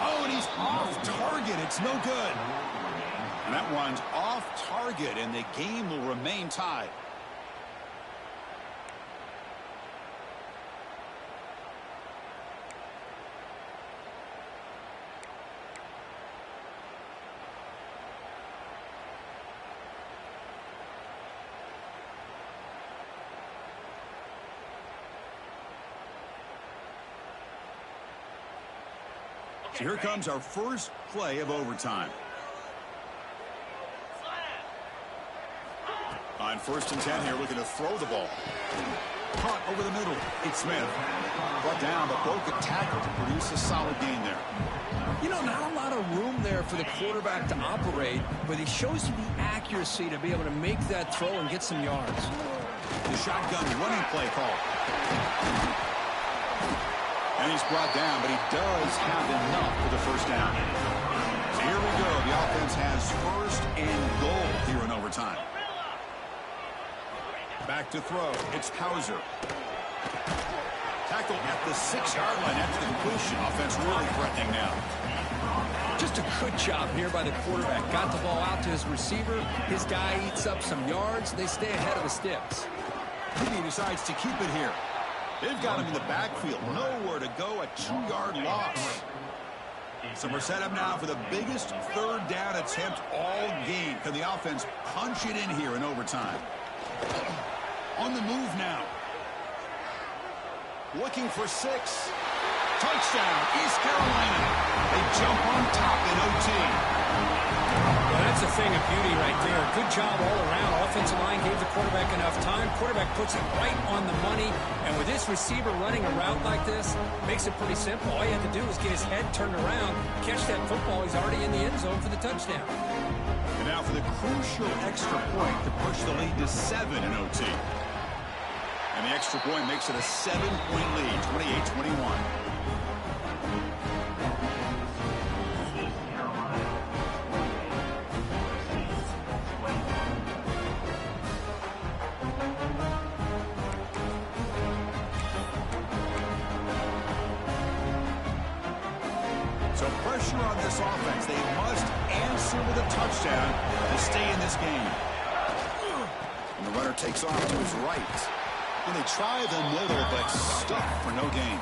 Oh, and he's off target. It's no good. And that one's off target, and the game will remain tied. So here comes our first play of overtime. On 1st and 10 here, looking to throw the ball. Caught over the middle. It's Smith. Brought down, but broke a tackle to produce a solid gain there. You know, not a lot of room there for the quarterback to operate, but he shows you the accuracy to be able to make that throw and get some yards. The shotgun running play call. And he's brought down, but he does have enough for the first down. So here we go. The offense has 1st and goal here in overtime. Back to throw. It's Hauser. Tackle at the 6-yard line after the completion. Offense really threatening now. Just a good job here by the quarterback. Got the ball out to his receiver. His guy eats up some yards. They stay ahead of the sticks. He decides to keep it here. They've got him in the backfield. Nowhere to go. A 2-yard loss. So we're set up now for the biggest 3rd down attempt all game. Can the offense punch it in here in overtime? On the move now. Looking for 6. Touchdown, East Carolina. They jump on top in OT. Well, that's a thing of beauty right there. Good job all around. Offensive line gave the quarterback enough time. Quarterback puts it right on the money. And with this receiver running a route like this, makes it pretty simple. All you have to do is get his head turned around, catch that football. He's already in the end zone for the touchdown. And now for the crucial extra point to push the lead to 7 in OT. And the extra point makes it a 7-point lead, 28-21. So pressure on this offense. They must answer with a touchdown to stay in this game. And the runner takes off to his right. And they try the middle, but stuck for no gain.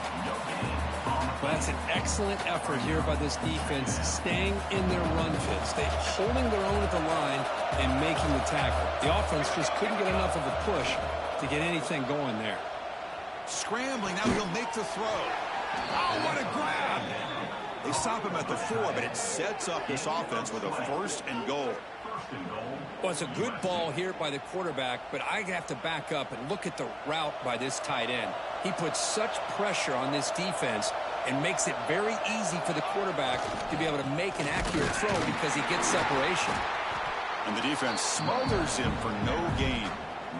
Well, that's an excellent effort here by this defense, staying in their run fits. They're holding their own at the line and making the tackle. The offense just couldn't get enough of a push to get anything going there. Scrambling, now he'll make the throw. Oh, what a grab! They stop him at the 4, but it sets up this offense with a 1st and goal. Well, it's a good ball here by the quarterback, but I have to back up and look at the route by this tight end. He puts such pressure on this defense and makes it very easy for the quarterback to be able to make an accurate throw because he gets separation. And the defense smothers him for no gain.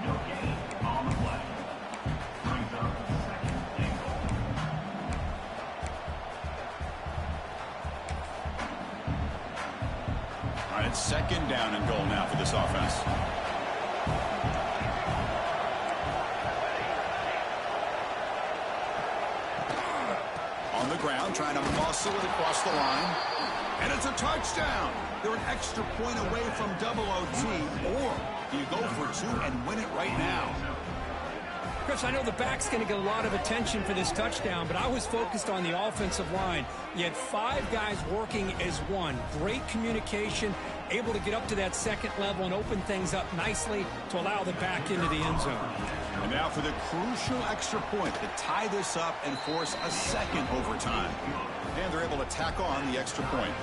No gain on the play. All right, it's 2nd down and goal now for this offense. On the ground, trying to muscle it across the line. And it's a touchdown. They're an extra point away from double OT. Or do you go for 2 and win it right now? Chris, I know the back's going to get a lot of attention for this touchdown, but I was focused on the offensive line. You had 5 guys working as one. Great communication, able to get up to that 2nd level and open things up nicely to allow the back into the end zone. And now for the crucial extra point to tie this up and force a 2nd overtime. And they're able to tack on the extra point.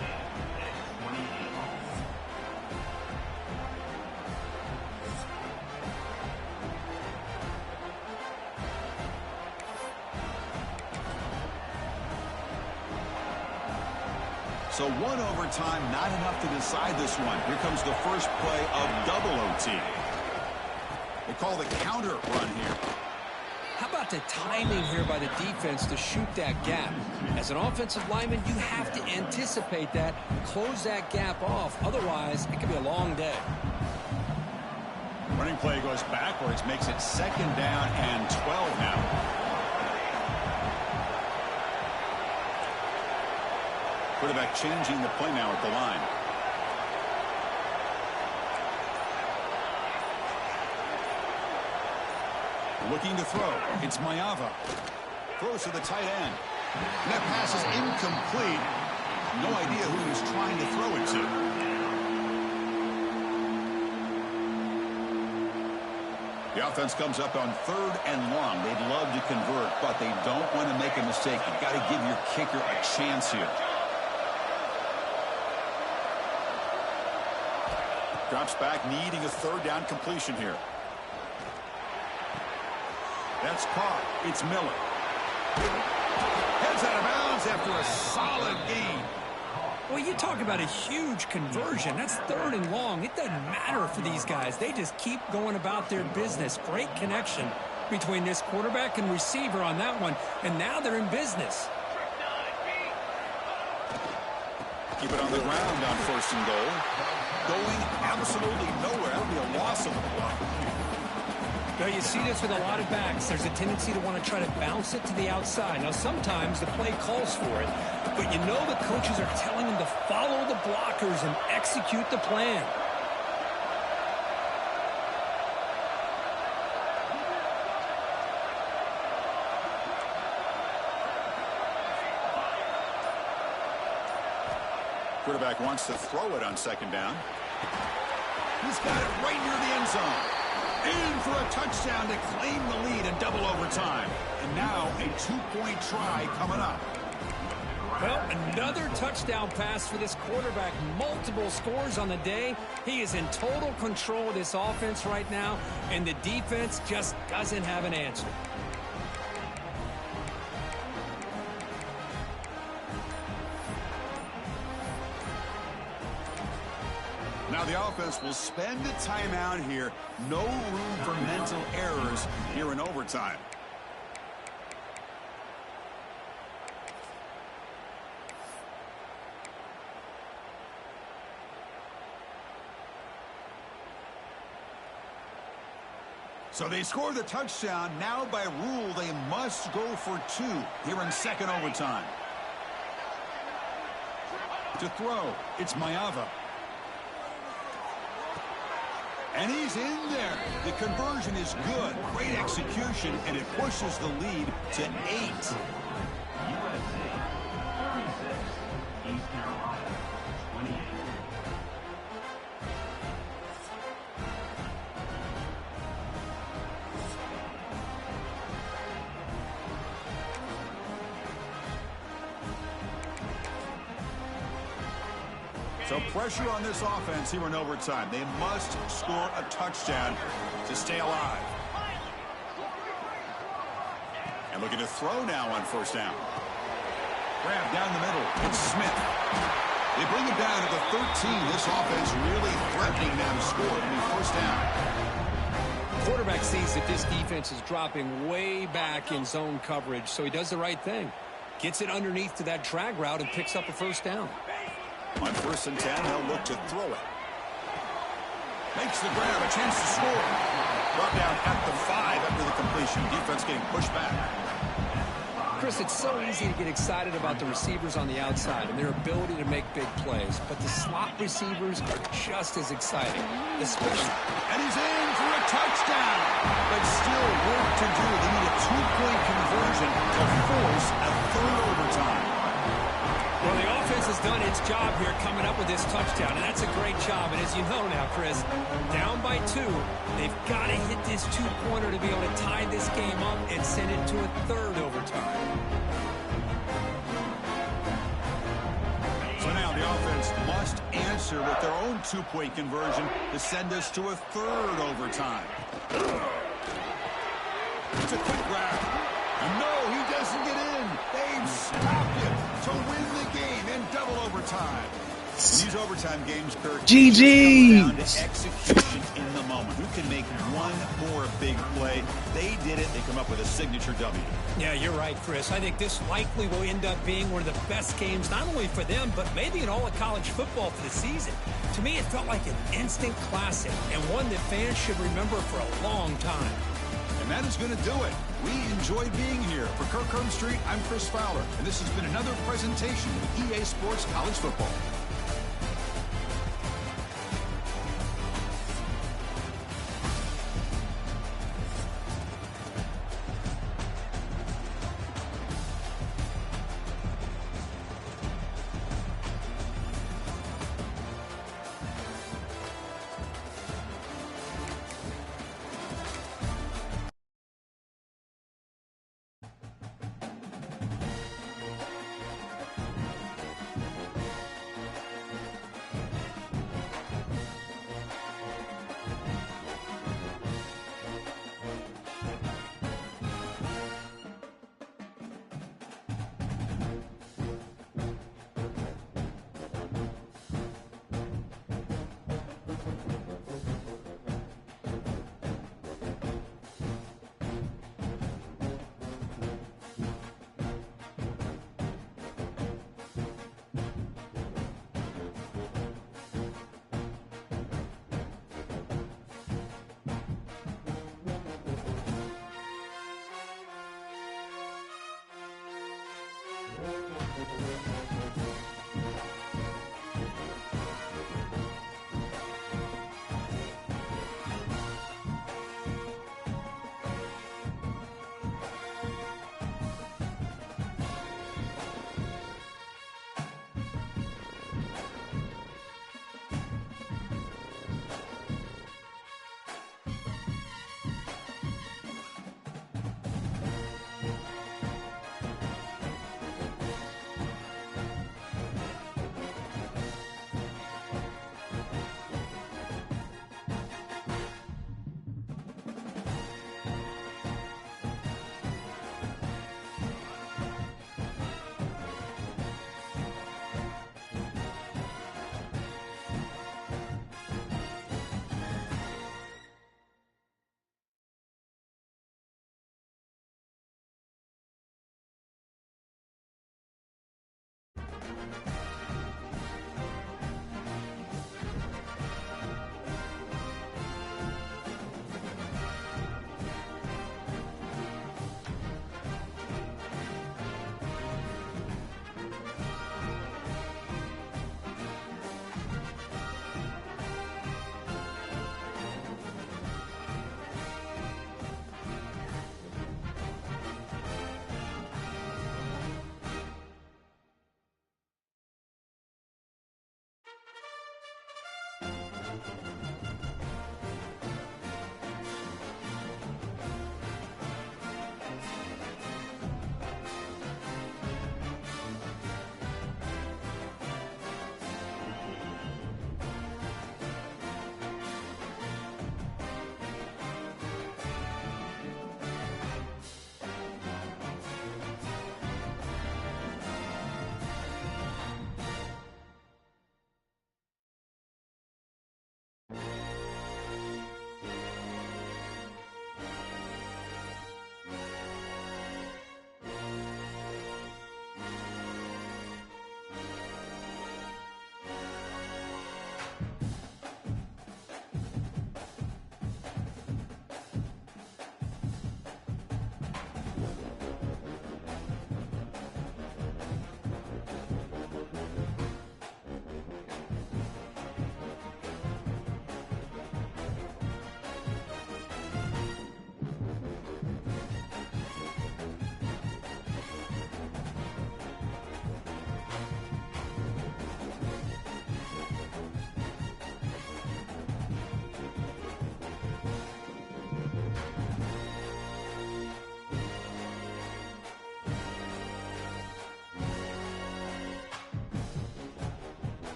So 1 overtime, not enough to decide this one. Here comes the first play of double OT. They call the counter run here. How about the timing here by the defense to shoot that gap? As an offensive lineman, you have to anticipate that, close that gap off. Otherwise, it could be a long day. Running play goes backwards, makes it 2nd down and 12 now. Quarterback changing the play now at the line. Looking to throw. It's Mayava. Throws to the tight end. And that pass is incomplete. No idea who he was trying to throw it to. The offense comes up on 3rd and long. They'd love to convert, but they don't want to make a mistake. You've got to give your kicker a chance here. Drops back, needing a 3rd down completion here. That's caught. It's Miller. Heads out of bounds after a solid gain. Well, you talk about a huge conversion. That's 3rd and long. It doesn't matter for these guys. They just keep going about their business. Great connection between this quarterback and receiver on that one. And now they're in business. Keep it on the ground on 1st and goal. Going absolutely nowhere. That'll be a loss of the ball. Well, you see this with a lot of backs. There's a tendency to want to try to bounce it to the outside. Now, sometimes the play calls for it, but you know the coaches are telling them to follow the blockers and execute the plan. Quarterback wants to throw it on 2nd down. He's got it right near the end zone. In for a touchdown to claim the lead in double overtime. And now a 2-point try coming up. Well, another touchdown pass for this quarterback. Multiple scores on the day. He is in total control of this offense right now, and the defense just doesn't have an answer. Now the offense will spend a timeout here. No room for mental errors here in overtime. So they score the touchdown. Now by rule they must go for 2 here in 2nd overtime. To throw, it's Mayava. And he's in there. The conversion is good. Great execution, and it pushes the lead to 8. So pressure on this offense here in overtime. They must score a touchdown to stay alive. And looking to throw now on 1st down. Grab down the middle. It's Smith. They bring him down at the 13. This offense really threatening now to score. I mean, 1st down. Quarterback sees that this defense is dropping way back in zone coverage, so he does the right thing. Gets it underneath to that drag route and picks up a 1st down. On 1st and 10, they'll look to throw it. Makes the grab, a chance to score. Brought down at the 5 after the completion. Defense getting pushed back. Chris, it's so easy to get excited about the receivers on the outside and their ability to make big plays, but the slot receivers are just as exciting, especially. And he's in for a touchdown. But still work to do. They need a 2-point conversion to force a 3rd overtime. Well, the offense has done its job here coming up with this touchdown, and that's a great job. And as you know now, Chris, down by 2, they've got to hit this 2-pointer to be able to tie this game up and send it to a 3rd overtime. So now the offense must answer with their own 2-point conversion to send us to a 3rd overtime. It's a quick grab. And no, he doesn't get in. They've stopped it to win the game in double overtime. In these overtime games, Kirk, GG. down to execution in the moment. Who can make one more big play? They did it. They come up with a signature W. Yeah, you're right, Chris. I think this likely will end up being one of the best games, not only for them, but maybe in all of college football for the season. To me, it felt like an instant classic and one that fans should remember for a long time. And And that is going to do it. We enjoyed being here. For Kirk Street, I'm Chris Fowler, and this has been another presentation of EA Sports College Football.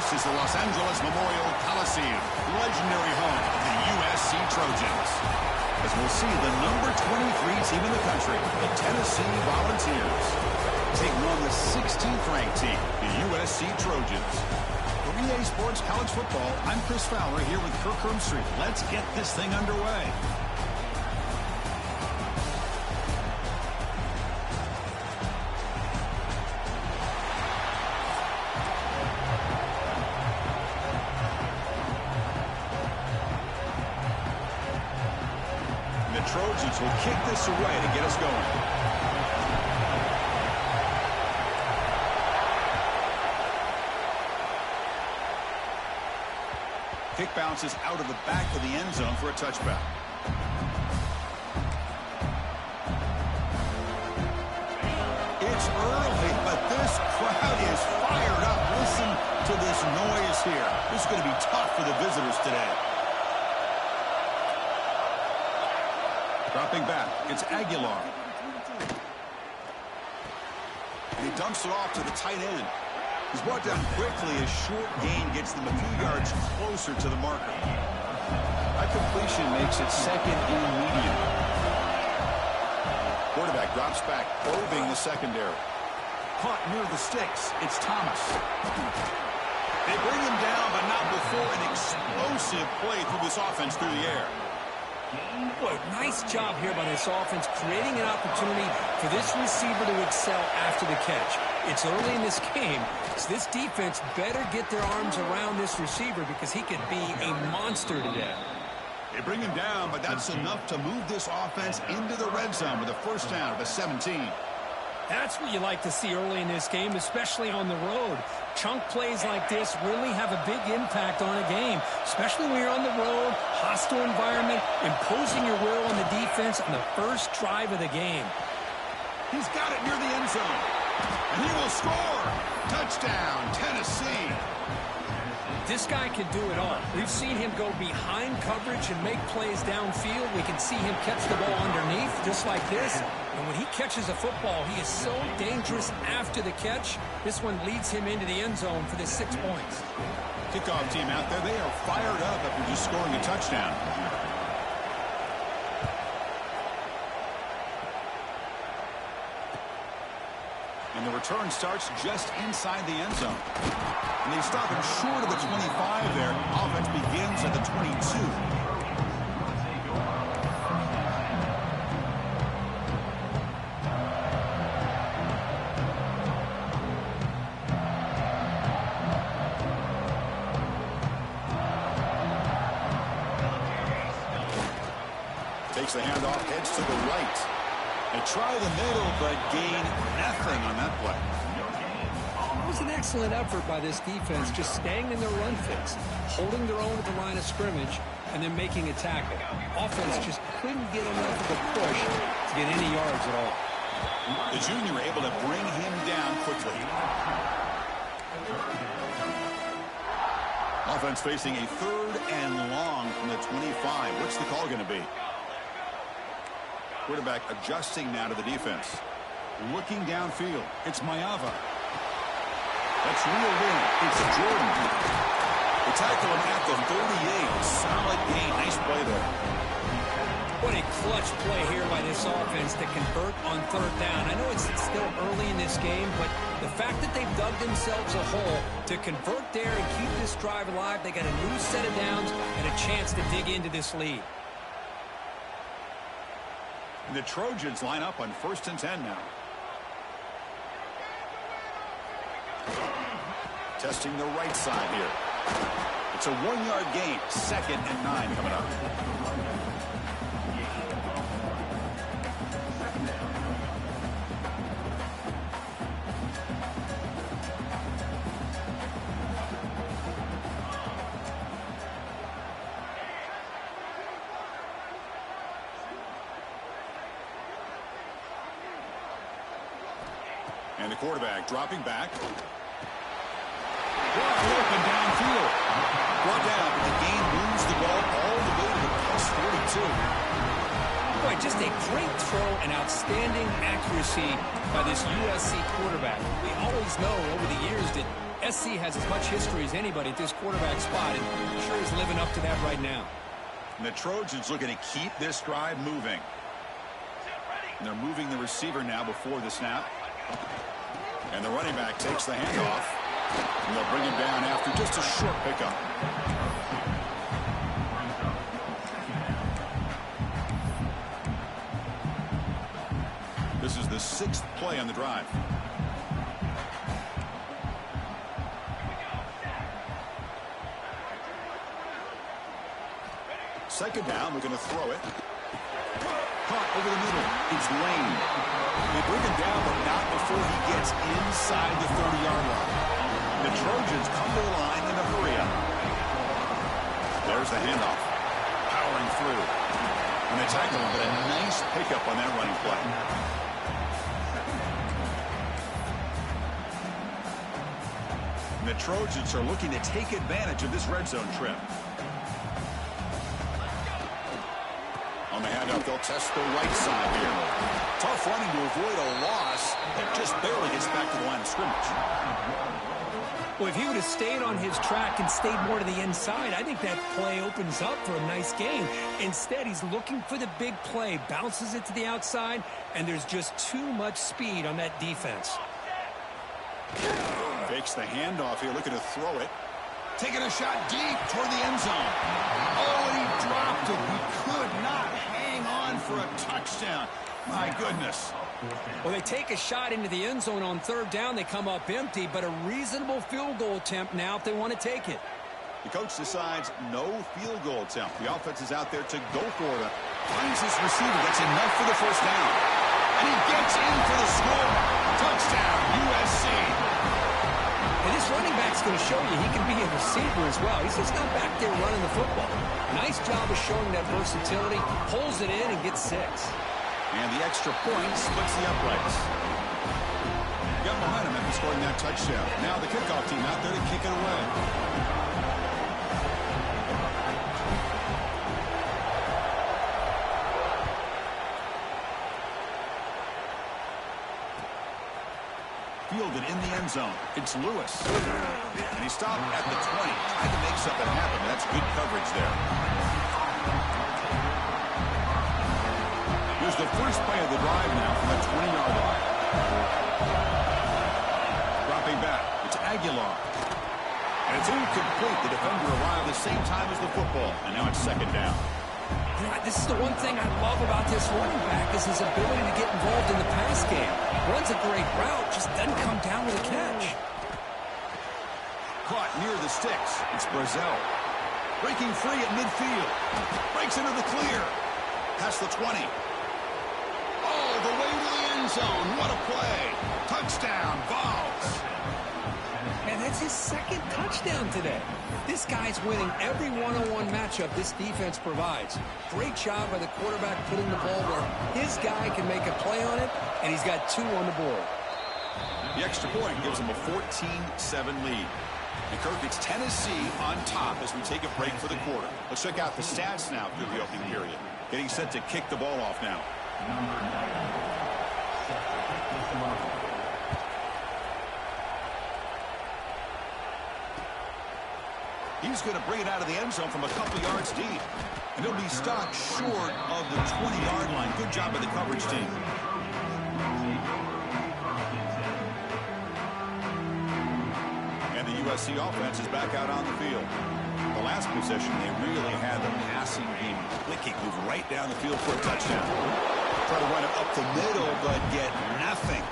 This is the Los Angeles Memorial Coliseum, legendary home of the USC Trojans. As we'll see the number 23 team in the country, the Tennessee Volunteers, taking on the 16th ranked team, the USC Trojans. For EA Sports College Football, I'm Chris Fowler here with Kirk Hermstreet. Let's get this thing underway. The Trojans will kick this away to get us going. Kick bounces out of the back of the end zone for a touchback. It's early, but this crowd is fired up. Listen to this noise here. This is going to be tough for the visitors today. Dropping back, it's Aguilar. And he dumps it off to the tight end. He's brought down quickly. A short gain gets them a few yards closer to the marker. That completion makes it second and medium. Quarterback drops back, probing the secondary. Caught near the sticks. It's Thomas. They bring him down, but not before an explosive play through this offense through the air. Boy, nice job here by this offense, creating an opportunity for this receiver to excel after the catch. It's early in this game, so this defense better get their arms around this receiver because he could be a monster today. They bring him down, but that's enough to move this offense into the red zone with a first down at the 17. That's what you like to see early in this game, especially on the road. Chunk plays like this really have a big impact on a game, especially when you're on the road, hostile environment, imposing your will on the defense on the first drive of the game. He's got it near the end zone, and he will score. Touchdown, Tennessee. This guy can do it all. We've seen him go behind coverage and make plays downfield. We can see him catch the ball underneath, just like this. And when he catches a football, he is so dangerous after the catch. This one leads him into the end zone for the 6 points. Kickoff team out there, they are fired up after just scoring a touchdown. And the return starts just inside the end zone. And they stop him short of the 25 there. Offense begins at the 22. Takes the handoff, heads to the right. They try the middle, but gain nothing on that play. It was an excellent effort by this defense, just staying in their run fits, holding their own at the line of scrimmage, and then making a tackle. Offense just couldn't get enough of a push to get any yards at all. The junior able to bring him down quickly. Offense facing a 3rd and long from the 25. What's the call going to be? Quarterback adjusting now to the defense. Looking downfield. It's Mayava. That's reeled in. It's Jordan. They tackle him at the 38. Solid gain. Nice play there. What a clutch play here by this offense to convert on 3rd down. I know it's still early in this game, but the fact that they've dug themselves a hole to convert there and keep this drive alive, they got a new set of downs and a chance to dig into this lead. And the Trojans line up on 1st and 10 now. Testing the right side here. It's a 1-yard gain. 2nd and 9 coming up. And the quarterback dropping back. Wide open downfield. Brought down, but the gain moves the ball all the way to the plus 42. Boy, just a great throw and outstanding accuracy by this USC quarterback. We always know over the years that SC has as much history as anybody at this quarterback spot, and I'm sure he's living up to that right now. And the Trojans looking to keep this drive moving. And they're moving the receiver now before the snap. And the running back takes the handoff. And they'll bring him down after just a short pickup. This is the 6th play on the drive. Second down, we're going to throw it. Caught over the middle. It's Lane. They bring him down, but not before he gets inside the 30-yard line. The Trojans come to the line in a hurry up. There's the handoff. Powering through. And they tackle him, but a nice pickup on that running play. And the Trojans are looking to take advantage of this red zone trip. On the handoff, they'll test the right side here. Tough running to avoid a loss that just barely gets back to the line of scrimmage. Well, if he would have stayed on his track and stayed more to the inside, I think that play opens up for a nice gain. Instead, he's looking for the big play, bounces it to the outside, and there's just too much speed on that defense. Fakes the handoff here, looking to throw it. Taking a shot deep toward the end zone. Oh, and he dropped it. He could not hang on for a touchdown. My goodness. Well, they take a shot into the end zone on third down. They come up empty, but a reasonable field goal attempt now if they want to take it. The coach decides no field goal attempt. The offense is out there to go for it. Finds his receiver. That's enough for the first down. And he gets in for the score. Touchdown, USC. And this running back's going to show you he can be a receiver as well. He's just not back there running the football. Nice job of showing that versatility. Pulls it in and gets 6. And the extra point splits the uprights. Got momentum after scoring that touchdown. Now the kickoff team out there to kick it away. Fielded in the end zone. It's Lewis. And he stopped at the 20. Trying to make something happen. That's good coverage there. Here's the first play of the drive now from the 20-yard line. Dropping back. It's Aguilar. And it's incomplete. The defender arrived the same time as the football. And now it's second down. This is the one thing I love about this running back is his ability to get involved in the pass game. Runs a great route, just doesn't come down with a catch. Caught near the sticks. It's Brazel. Breaking free at midfield. Breaks into the clear. Past the 20. All the way to the end zone. What a play. Touchdown, Vols. And that's his second touchdown today. This guy's winning every one-on-one matchup this defense provides. Great job by the quarterback putting the ball where his guy can make a play on it, and he's got 2 on the board. The extra point gives him a 14-7 lead. And Kirk, it's Tennessee on top as we take a break for the quarter. Let's check out the stats now through the opening period. Getting set to kick the ball off now. He's going to bring it out of the end zone from a couple yards deep. And he'll be stopped short of the 20-yard line. Good job by the coverage team. And the USC offense is back out on the field. The last possession, they really had the passing game clicking. Move right down the field for a touchdown. Try to run it up the middle, but get nothing.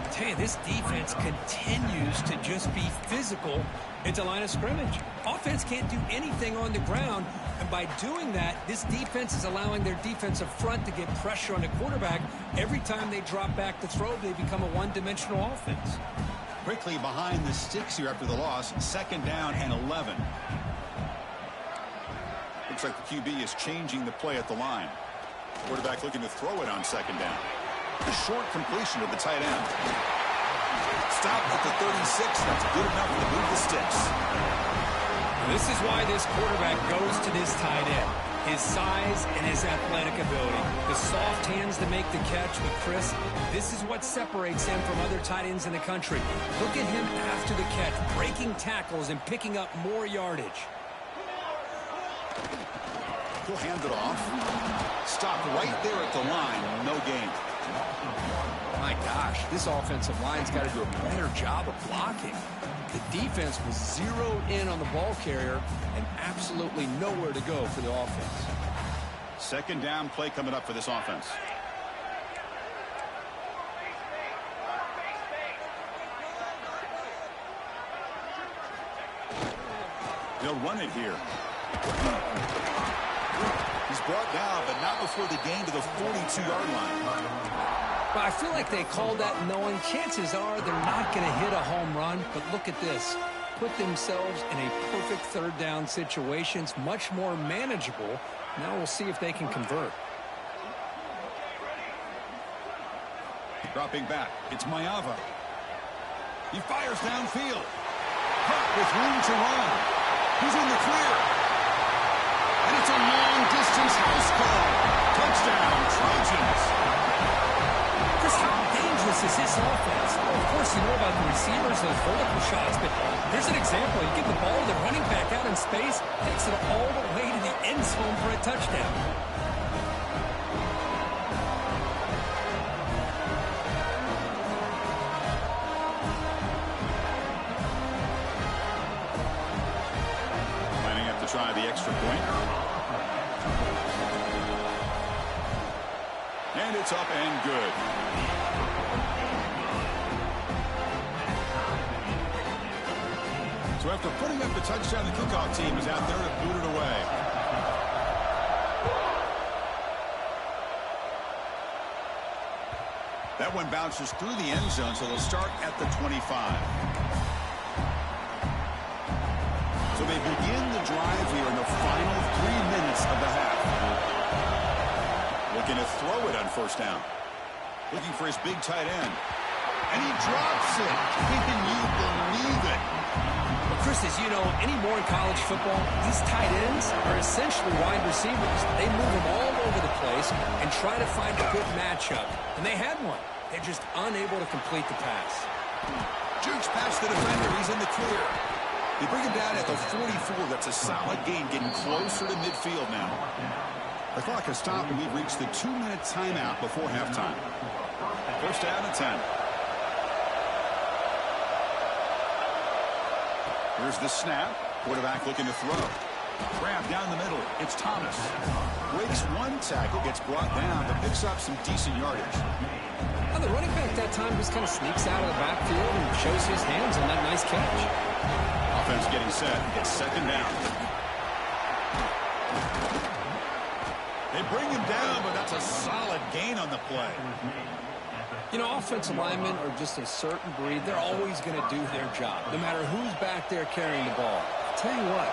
I tell you, this defense continues to just be physical at the line of scrimmage. Offense can't do anything on the ground, and by doing that, this defense is allowing their defensive front to get pressure on the quarterback. Every time they drop back to throw, they become a one-dimensional offense. Quickly behind the sticks here after the loss. Second down and 11. Looks like the QB is changing the play at the line. Quarterback looking to throw it on second down. A short completion to the tight end. Stop at the 36. That's good enough to move the sticks. This is why this quarterback goes to this tight end. His size and his athletic ability. The soft hands to make the catch. But, Chris, this is what separates him from other tight ends in the country. Look at him after the catch, breaking tackles and picking up more yardage. He'll hand it off. Stop right there at the line. No gain. My gosh, this offensive line's got to do a better job of blocking. The defense was zeroed in on the ball carrier and absolutely nowhere to go for the offense. Second down play coming up for this offense. They'll run it here. He's brought down, but not before the gain to the 42-yard line. But I feel like they called that knowing chances are they're not going to hit a home run. But look at this. Put themselves in a perfect third down situation. It's much more manageable. Now we'll see if they can convert. Dropping back. It's Mayava. He fires downfield. Caught with room to run. He's in the clear. And it's a long-distance house call. Touchdown, Trojans. Chris, how dangerous is this offense? Well, of course, you know about the receivers, those vertical shots, but here's an example. You get the ball to the running back out in space, takes it all the way to the end zone for a touchdown. Lining up to try the extra point. And it's up and good. So after putting up the touchdown, the kickoff team is out there to boot it away. That one bounces through the end zone, so they'll start at the 25. So they begin the drive here in the final 3 minutes of the half. Looking to throw it on first down. Looking for his big tight end. And he drops it. Can you believe it? Well, Chris, as you know, anymore in college football, these tight ends are essentially wide receivers. They move them all over the place and try to find a good matchup. And they had one. They're just unable to complete the pass. Jukes past the defender. He's in the clear. They bring him down at the 44. That's a solid gain, getting closer to midfield now. The clock has stopped, and we've reached the 2-minute timeout before halftime. First down and 10. Here's the snap. Quarterback looking to throw. Grab down the middle. It's Thomas. Breaks one tackle, gets brought down, but picks up some decent yardage. Well, the running back that time just kind of sneaks out of the backfield and shows his hands on that nice catch. Offense getting set. It's second down. They bring him down, but that's a solid gain on the play. You know, offensive linemen are just a certain breed. They're always going to do their job, no matter who's back there carrying the ball. I'll tell you what,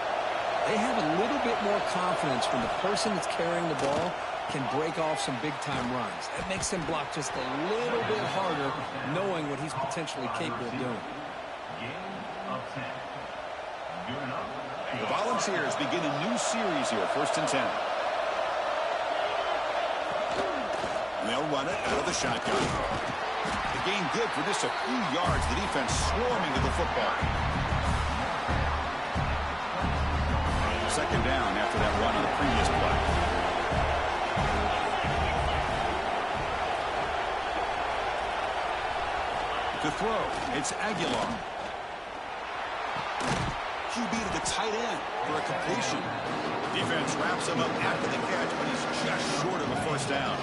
they have a little bit more confidence when the person that's carrying the ball can break off some big-time runs. That makes them block just a little bit harder, knowing what he's potentially capable of doing. The Volunteers begin a new series here, first and 10. And they'll run it out of the shotgun. The gain good for just a few yards. The defense swarming to the football. Second down after that run on the previous play. To throw, it's Aguilar. QB to the tight end for a completion. Defense wraps him up after the catch, but he's just short of a first down.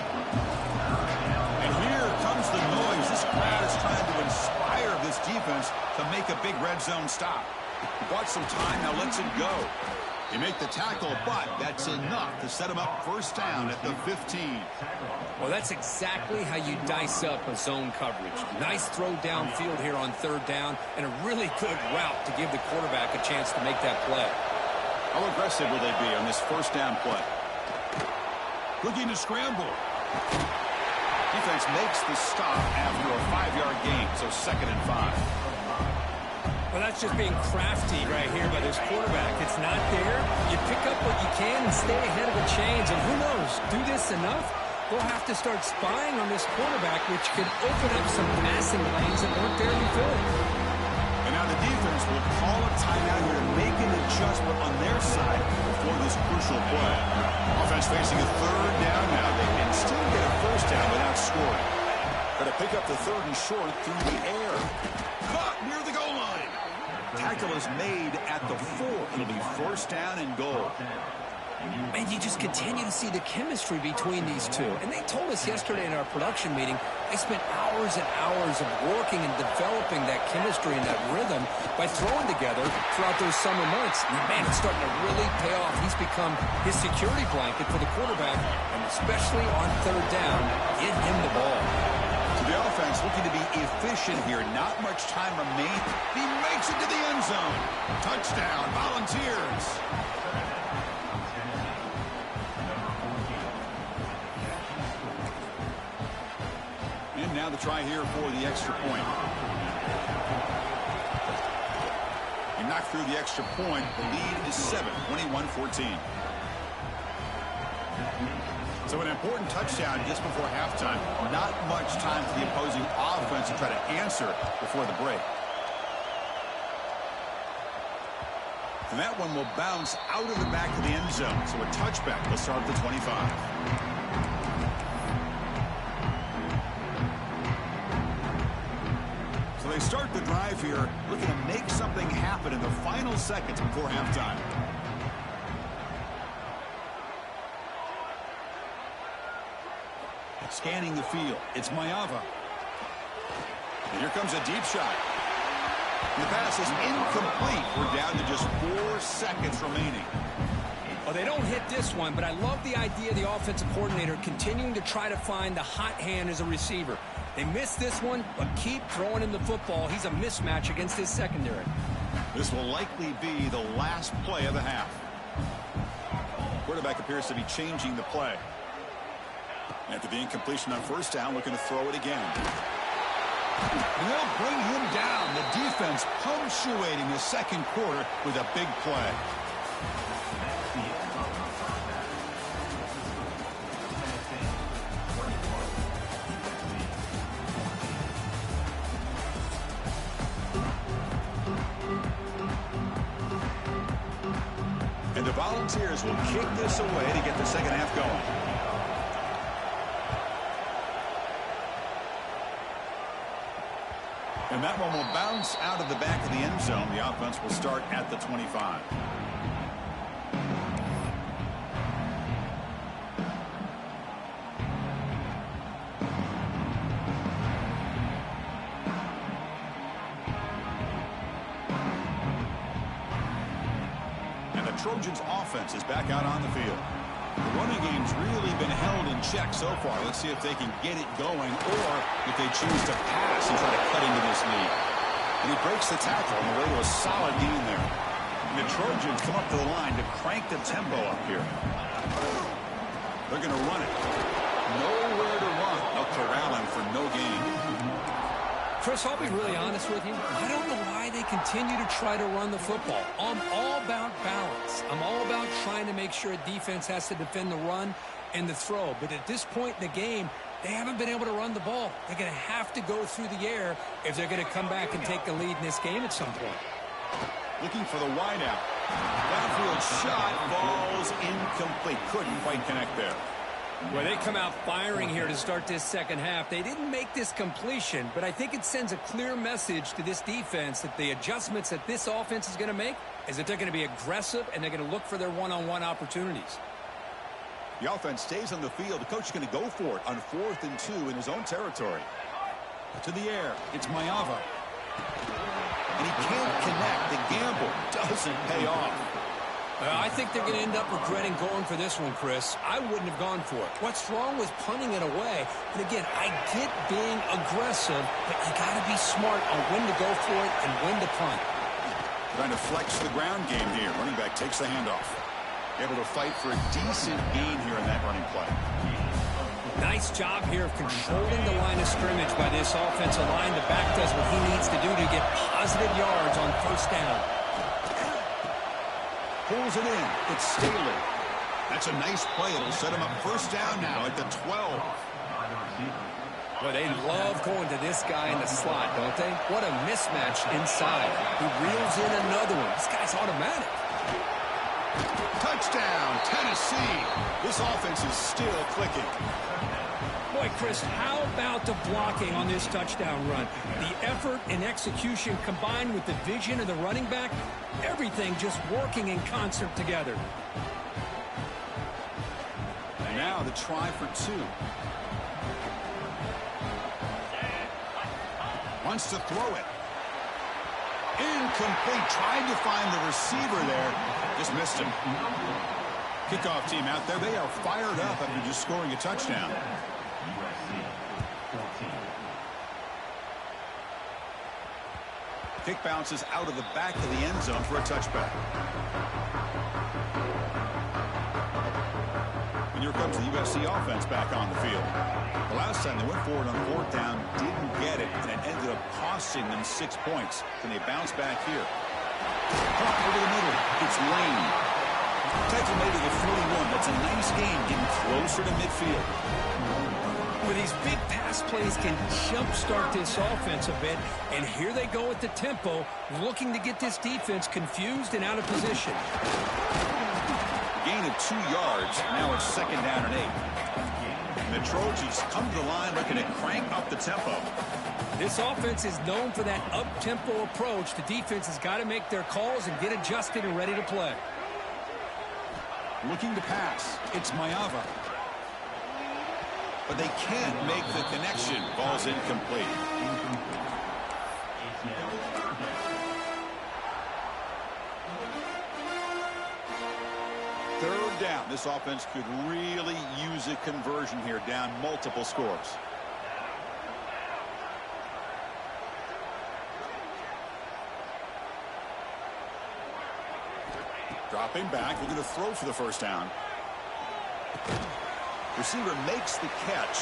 And here comes the noise. This crowd is trying to inspire this defense to make a big red zone stop. He bought some time, now lets it go. They make the tackle, but that's enough to set him up first down at the 15. Well, that's exactly how you dice up a zone coverage. Nice throw downfield here on third down, and a really good route to give the quarterback a chance to make that play. How aggressive will they be on this first down play? Looking to scramble. Defense makes the stop after a 5-yard gain, so second and 5. Well, Well, that's just being crafty right here by this quarterback. It's not there. You pick up what you can and stay ahead of the chains. And who knows, do this enough, we'll have to start spying on this quarterback, which could open up some passing lanes that weren't there before. And now the defense will call a timeout here to make an adjustment on their side before this crucial play. Offense facing a third down now. They can still get a first down without scoring. Got to pick up the third and short through the air. Caught near the goal line. Tackle is made at the 4. It'll be first down and goal. And you just continue to see the chemistry between these two. And they told us yesterday in our production meeting, they spent hours and hours of working and developing that chemistry and that rhythm by throwing together throughout those summer months. And man, it's starting to really pay off. He's become his security blanket for the quarterback, and especially on third down, get him the ball. So the offense looking to be efficient here. Not much time remains. He makes it to the end zone. Touchdown, Volunteers. And now the try here for the extra point. He knocked through the extra point. The lead is 7, 21-14. So an important touchdown just before halftime. Not much time for the opposing offense to try to answer before the break. And that one will bounce out of the back of the end zone. So a touchback will start at the 25. So they start the drive here, looking to make something happen in the final seconds before halftime. Scanning the field. It's Mayava. And here comes a deep shot. And the pass is incomplete. We're down to just 4 seconds remaining. Well, they don't hit this one, but I love the idea of the offensive coordinator continuing to try to find the hot hand as a receiver. They missed this one, but keep throwing him the football. He's a mismatch against his secondary. This will likely be the last play of the half. Quarterback appears to be changing the play. After the incompletion on first down, looking to throw it again. And they'll bring him down. The defense punctuating the second quarter with a big play. And the Volunteers will kick this away to get the second half going. And that one will bounce out of the back of the end zone. The offense will start at the 25. And the Trojans' offense is back out on the field. The running game's really been held in check so far. Let's see if they can get it going or if they choose to pass and try to cut into this lead. And he breaks the tackle on the way to a solid gain there. And the Trojans come up to the line to crank the tempo up here. They're going to run it. Nowhere to run. They'll corral him for no gain. Chris, I'll be really honest with you. I don't know why they continue to try to run the football. I'm all about balance. I'm all about trying to make sure a defense has to defend the run and the throw. But at this point in the game, they haven't been able to run the ball. They're going to have to go through the air if they're going to come back and take the lead in this game at some point. Looking for the wideout. Downfield shot falls incomplete. Couldn't quite connect there. Well, they come out firing here to start this second half. They didn't make this completion, but I think it sends a clear message to this defense that the adjustments that this offense is going to make is that they're going to be aggressive and they're going to look for their one-on-one opportunities. The offense stays on the field. The coach is going to go for it on 4th and 2 in his own territory. To the air. It's Mayava. And he can't connect. The gamble doesn't pay off. I think they're going to end up regretting going for this one, Chris. I wouldn't have gone for it. What's wrong with punting it away? And again, I get being aggressive, but you got to be smart on when to go for it and when to punt. Trying to flex the ground game here. Running back takes the handoff. Able to fight for a decent gain here in that running play. Nice job here of controlling the line of scrimmage by this offensive line. The back does what he needs to do to get positive yards on first down. Pulls it in. It's Staley. That's a nice play. It'll set him up first down now at the 12. Well, they love going to this guy in the slot, don't they? What a mismatch inside. He reels in another one. This guy's automatic. Touchdown, Tennessee. This offense is still clicking. Boy, Chris, how about the blocking on this touchdown run? The effort and execution combined with the vision of the running back, everything just working in concert together. And now the try for two. Wants to throw it. Incomplete. Tried to find the receiver there. Just missed him. Kickoff team out there. They are fired up after just scoring a touchdown. Kick bounces out of the back of the end zone for a touchback. And here comes the USC offense back on the field. The last time they went forward on fourth down, didn't get it, and it ended up costing them 6 points. Can they bounce back here? Caught over the middle. It's Lane. Tackle made to the 41. That's a nice game, getting closer to midfield. Well, these big pass plays can jumpstart this offense a bit, and here they go at the tempo, looking to get this defense confused and out of position. Gain of 2 yards. Now it's second down and 8. And the Trojans come to the line looking to crank up the tempo. This offense is known for that up-tempo approach. The defense has got to make their calls and get adjusted and ready to play. Looking to pass. It's Mayava. But they can't make the connection. Ball's incomplete. Third down. This offense could really use a conversion here, down multiple scores. Dropping back, looking to throw for the first down. Receiver makes the catch.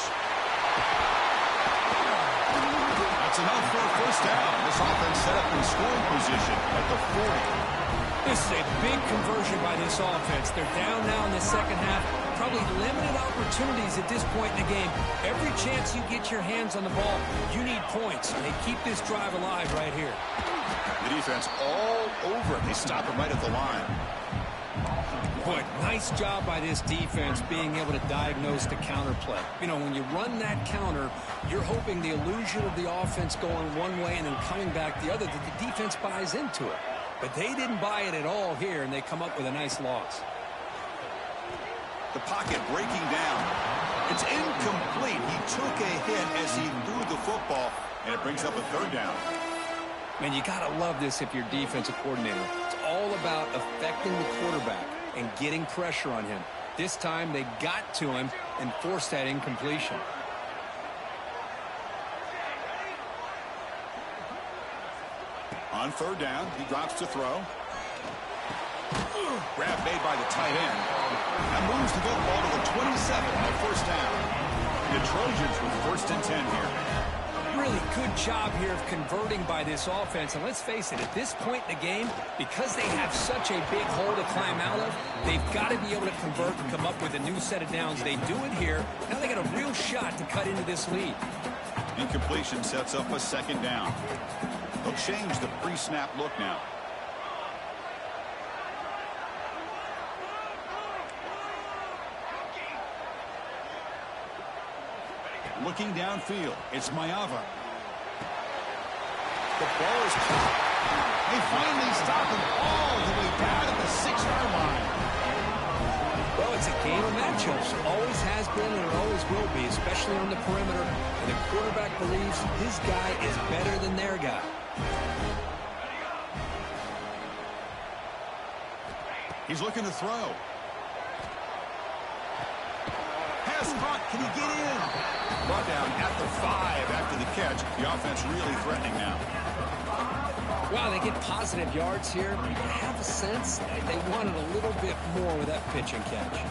That's enough for a first down. This offense set up in scoring position at the 40. This is a big conversion by this offense. They're down now in the second half. Probably limited opportunities at this point in the game. Every chance you get your hands on the ball, you need points. And they keep this drive alive right here. The defense all over it. They stop him right at the line. Boy, nice job by this defense being able to diagnose the counter play. You know, when you run that counter, you're hoping the illusion of the offense going one way and then coming back the other, that the defense buys into it. But they didn't buy it at all here, and they come up with a nice loss. The pocket breaking down. It's incomplete. He took a hit as he threw the football, and it brings up a third down. Man, you got to love this if you're defensive coordinator. It's all about affecting the quarterback and getting pressure on him. This time they got to him and forced that incompletion. On third down, he drops to throw. Grab made by the tight end. That moves the football to the 27 on first down. The Trojans with first and 10 here. Really good job here of converting by this offense. And let's face it, at this point in the game, because they have such a big hole to climb out of, they've got to be able to convert and come up with a new set of downs. They do it here. Now they got a real shot to cut into this lead. Incompletion sets up a second down. They'll change the pre-snap look now. Looking downfield, it's Mayava. The ball is caught. They finally stop him all the way down at the 6-yard line. Well, it's a game of matchups. Always has been and it always will be, especially on the perimeter. And the quarterback believes his guy is better than their guy. He's looking to throw. Pass caught. Can he get in? Brought down at the 5 after the catch. The offense really threatening now. Wow, they get positive yards here. I have a sense they wanted a little bit more with that pitch and catch.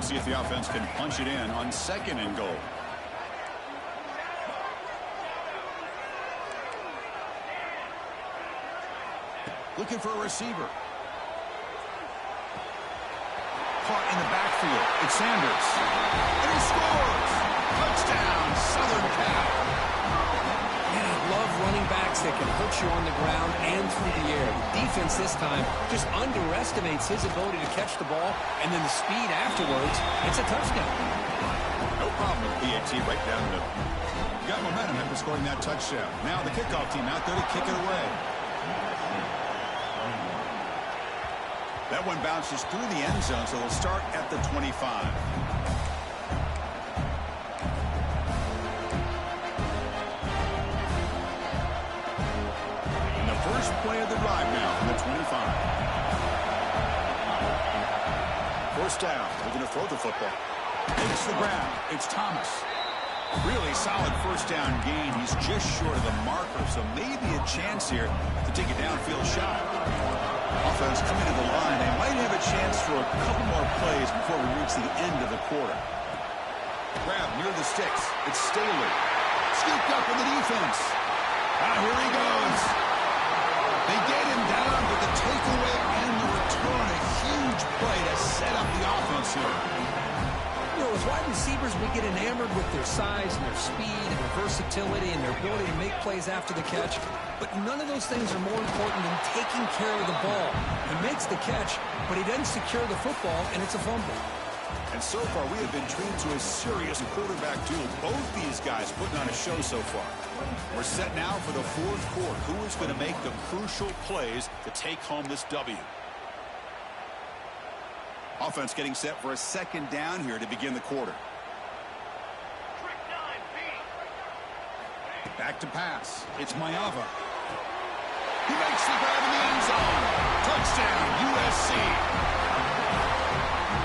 Let's see if the offense can punch it in on 2nd and goal. Looking for a receiver. Caught in the backfield. It's Sanders. And he scores! Touchdown, Southern Cal. Man, I love running backs that can hurt you on the ground and through the air. The defense this time just underestimates his ability to catch the ball, and then the speed afterwards, it's a touchdown. No problem with PAT right down the middle. Got momentum after scoring that touchdown. Now the kickoff team out there to kick it away. That one bounces through the end zone, so they'll start at the 25. And the first play of the drive now from the 25. First down. They're going to throw the football. Takes the ground. It's Thomas. Really solid first down gain. He's just short of the marker, so maybe a chance here to take a downfield shot. Offense coming to the line. They might have a chance for a couple more plays before we reach the end of the quarter. Grab near the sticks. It's Staley. Scooped up in the defense. Here he goes. They get him down, but the takeaway and the return, a huge play to set up the offense here. You know, as wide receivers, we get enamored with their size and their speed and their versatility and their ability to make plays after the catch. But none of those things are more important than taking care of the ball. He makes the catch, but he doesn't secure the football, and it's a fumble. And so far, we have been treated to a serious quarterback duel. Both these guys putting on a show so far. We're set now for the 4th quarter. Who is going to make the crucial plays to take home this W? Offense getting set for a 2nd down here to begin the quarter. Back to pass. It's Mayava. He makes the grab in the end zone. Touchdown, USC.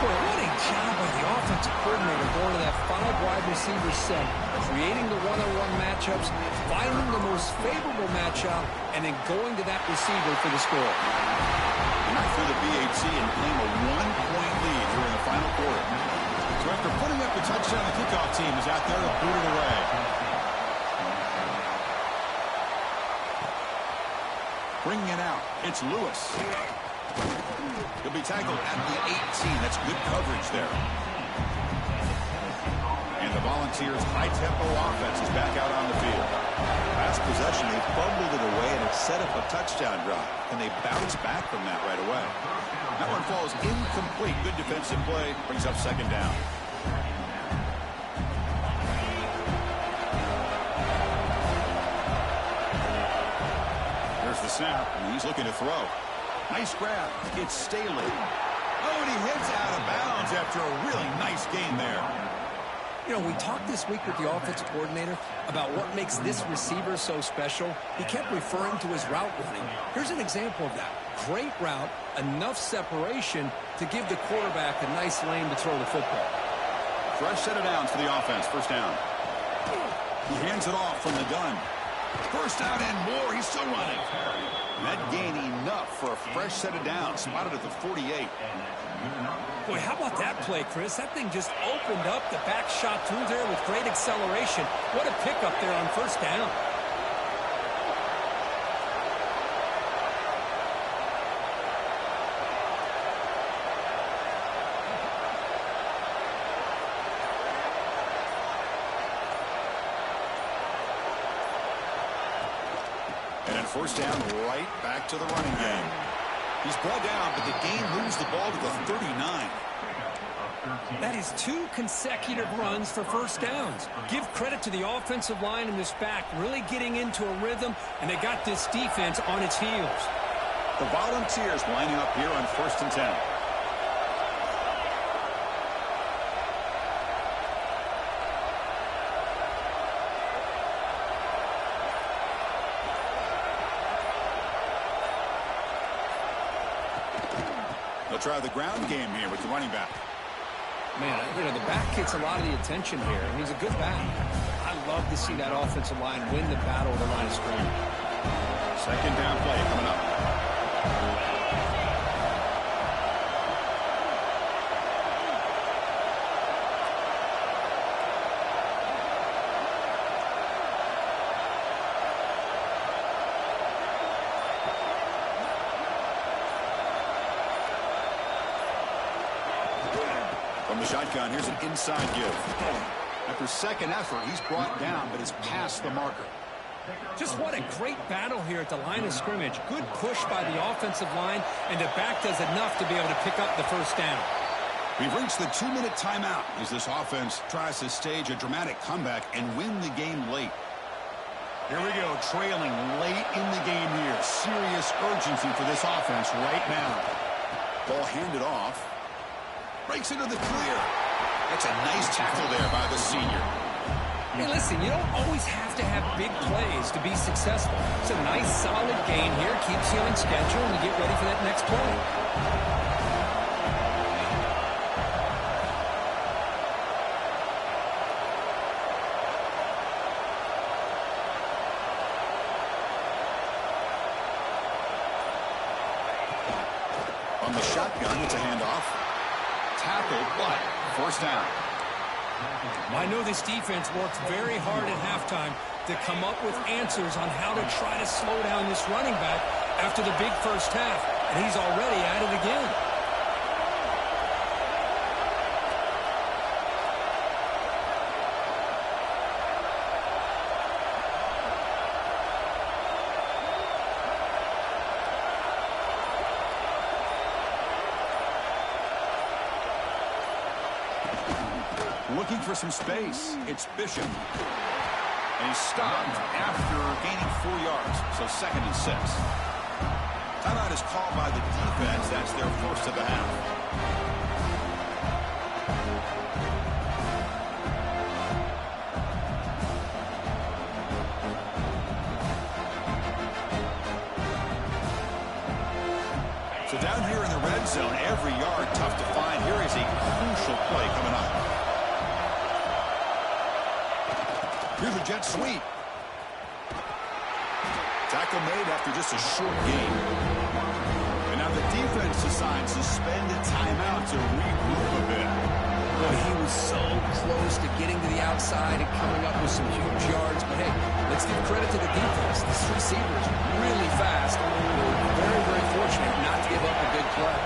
Boy, what a job by the offensive coordinator going to that 5 wide receiver set, creating the one-on-one matchups, finding the most favorable matchup, and then going to that receiver for the score. Not through the BAT and claim a 1-point lead here in the final quarter. So after putting up the touchdown, the kickoff team is out there to boot it away. Bringing it out, it's Lewis. He'll be tackled at the 18. That's good coverage there. And the Volunteers' high-tempo offense is back out on the field. Last possession, they fumbled it away, and it set up a touchdown drive. And they bounce back from that right away. That one falls incomplete. Good defensive play. Brings up 2nd down. There's the snap, and he's looking to throw. Nice grab. It's Staley. Oh, and he hits out of bounds after a really nice gain there. You know, we talked this week with the offensive coordinator about what makes this receiver so special. He kept referring to his route running. Here's an example of that. Great route, enough separation to give the quarterback a nice lane to throw the football. Fresh set of downs for the offense. First down. He hands it off from the gun. First down and more. He's still running. That gain enough for a fresh set of downs. Spotted at the 48. Boy, how about that play, Chris? That thing just opened up. The back shot through there with great acceleration. What a pickup there on first down. And then first down, right back to the running game. He's brought down, but the game moves the ball to the 39. That is 2 consecutive runs for first downs. Give credit to the offensive line in this back, really getting into a rhythm, and they got this defense on its heels. The Volunteers lining up here on 1st and 10. They'll try the ground game here with the running back. Man, you know, the back gets a lot of the attention here, and he's a good back. I love to see that offensive line win the battle of the line of scrimmage. 2nd down play coming up. From the shotgun, here's an inside give. After second effort, he's brought down, but has passed the marker. Just what a great battle here at the line of scrimmage. Good push by the offensive line, and the back does enough to be able to pick up the first down. We've reached the 2-minute timeout as this offense tries to stage a dramatic comeback and win the game late. Here we go, trailing late in the game here. Serious urgency for this offense right now. Ball handed off. Breaks into the clear. That's a nice tackle there by the senior. Hey, listen, you don't always have to have big plays to be successful. It's a nice, solid gain here. Keeps you on schedule, and you get ready for that next play. On the shotgun, it's a handoff. Tackled, but first down. I know this defense worked very hard at halftime to come up with answers on how to try to slow down this running back after the big first half, and he's already at it again. Looking for some space. It's Bishop. And he's stopped after gaining 4 yards, so 2nd and 6. Timeout is called by the defense. That's their first of the half. So down here in the red zone, every yard tough to find. Here is a crucial play coming up. Here's a jet sweep. Tackle made after just a short gain. And now the defense decides to spend a timeout to regroup a bit. Boy, he was so close to getting to the outside and coming up with some huge yards. But hey, let's give credit to the defense. This receiver is really fast. Very, very fortunate not to give up a big play.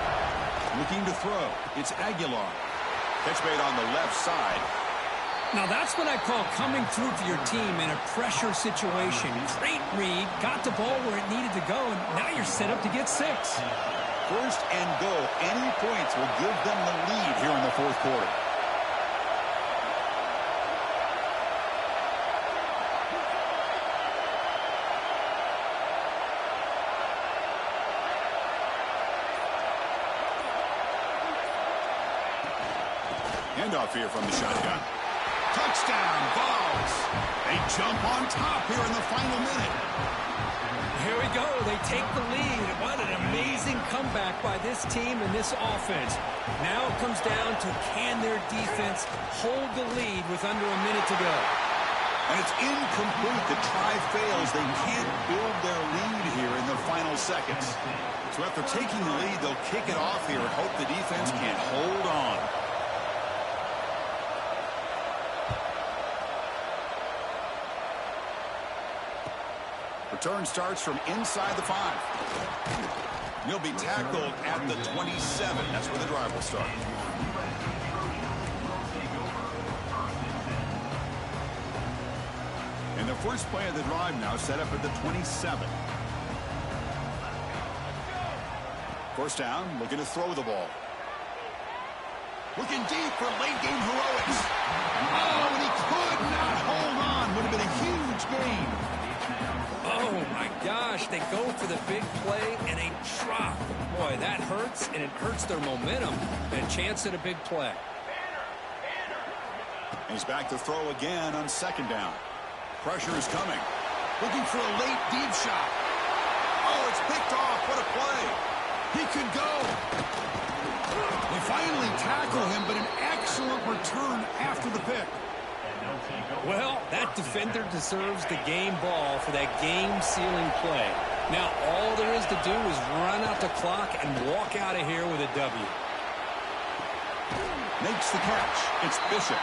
Looking to throw. It's Aguilar. Catch made on the left side. Now that's what I call coming through for your team in a pressure situation. Great read, got the ball where it needed to go, and now you're set up to get 6. First and goal. Any points will give them the lead here in the fourth quarter. Handoff here from the shotgun. Touchdown, Vols. They jump on top here in the final minute. Here we go. They take the lead. What an amazing comeback by this team and this offense. Now it comes down to can their defense hold the lead with under a minute to go. And it's incomplete. The try fails. They can't build their lead here in the final seconds. So after taking the lead, they'll kick it off here and hope the defense can hold on. Return starts from inside the 5. He'll be tackled at the 27. That's where the drive will start. And the first play of the drive now set up at the 27. First down, looking to throw the ball. Looking deep for late game heroics. Oh, and he could not hold on. Would have been a huge gain. Oh, my gosh. They go for the big play and a drop. Boy, that hurts, and it hurts their momentum. And a chance at a big play. He's back to throw again on second down. Pressure is coming. Looking for a late deep shot. Oh, it's picked off. What a play. He could go. They finally tackle him, but an excellent return after the pick. Well, that defender deserves the game ball for that game-sealing play. Now, all there is to do is run out the clock and walk out of here with a W. Makes the catch. It's Bishop.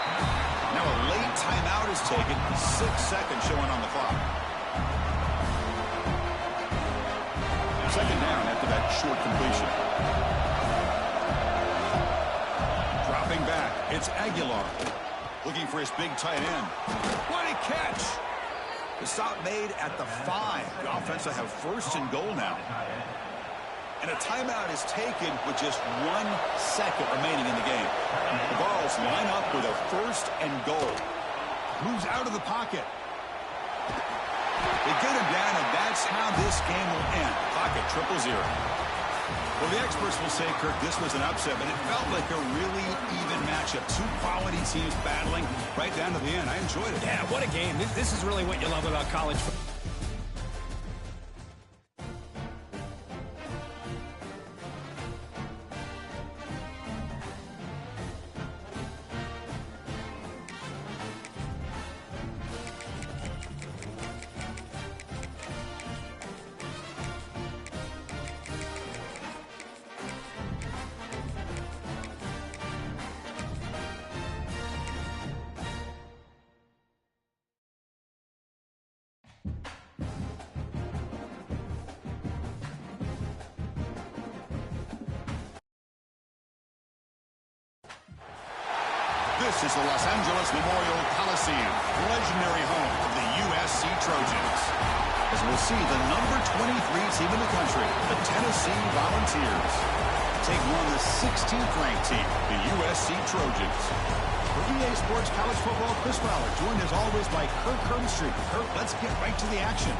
Now a late timeout is taken. 6 seconds showing on the clock. Second down after that short completion. Dropping back. It's Aguilar looking for his big tight end. What a catch! The stop made at the 5. The offense will have first and goal now. And a timeout is taken with just 1 second remaining in the game. The Vols line up with a first and goal. Moves out of the pocket. They get him down, and that's how this game will end. Pocket 0-0. Well, the experts will say, Kirk, this was an upset, but it felt like a really even matchup. 2 quality teams battling right down to the end. I enjoyed it. Yeah, what a game. This is really what you love about college football. This is the Los Angeles Memorial Coliseum, legendary home of the USC Trojans. As we'll see, the number 23 team in the country, the Tennessee Volunteers, take on the 16th ranked team, the USC Trojans. For EA Sports College Football, Chris Fowler, joined as always by Kirk Herbstreit. Kirk, let's get right to the action.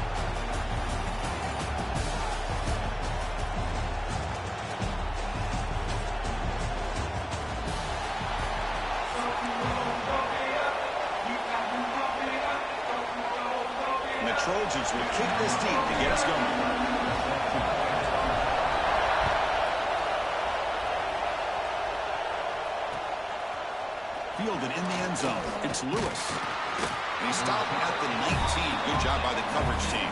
Trojans will kick this deep to get us going. Fielded in the end zone. It's Lewis. And he stopped at the 19. Good job by the coverage team.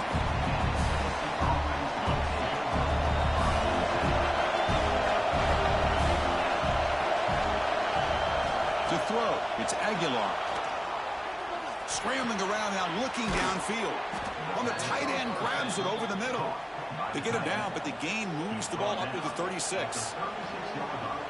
To throw, it's Aguilar. Scrambling around now, looking downfield. On the tight end, grabs it over the middle. They get him down, but the gain moves the ball up to the 36.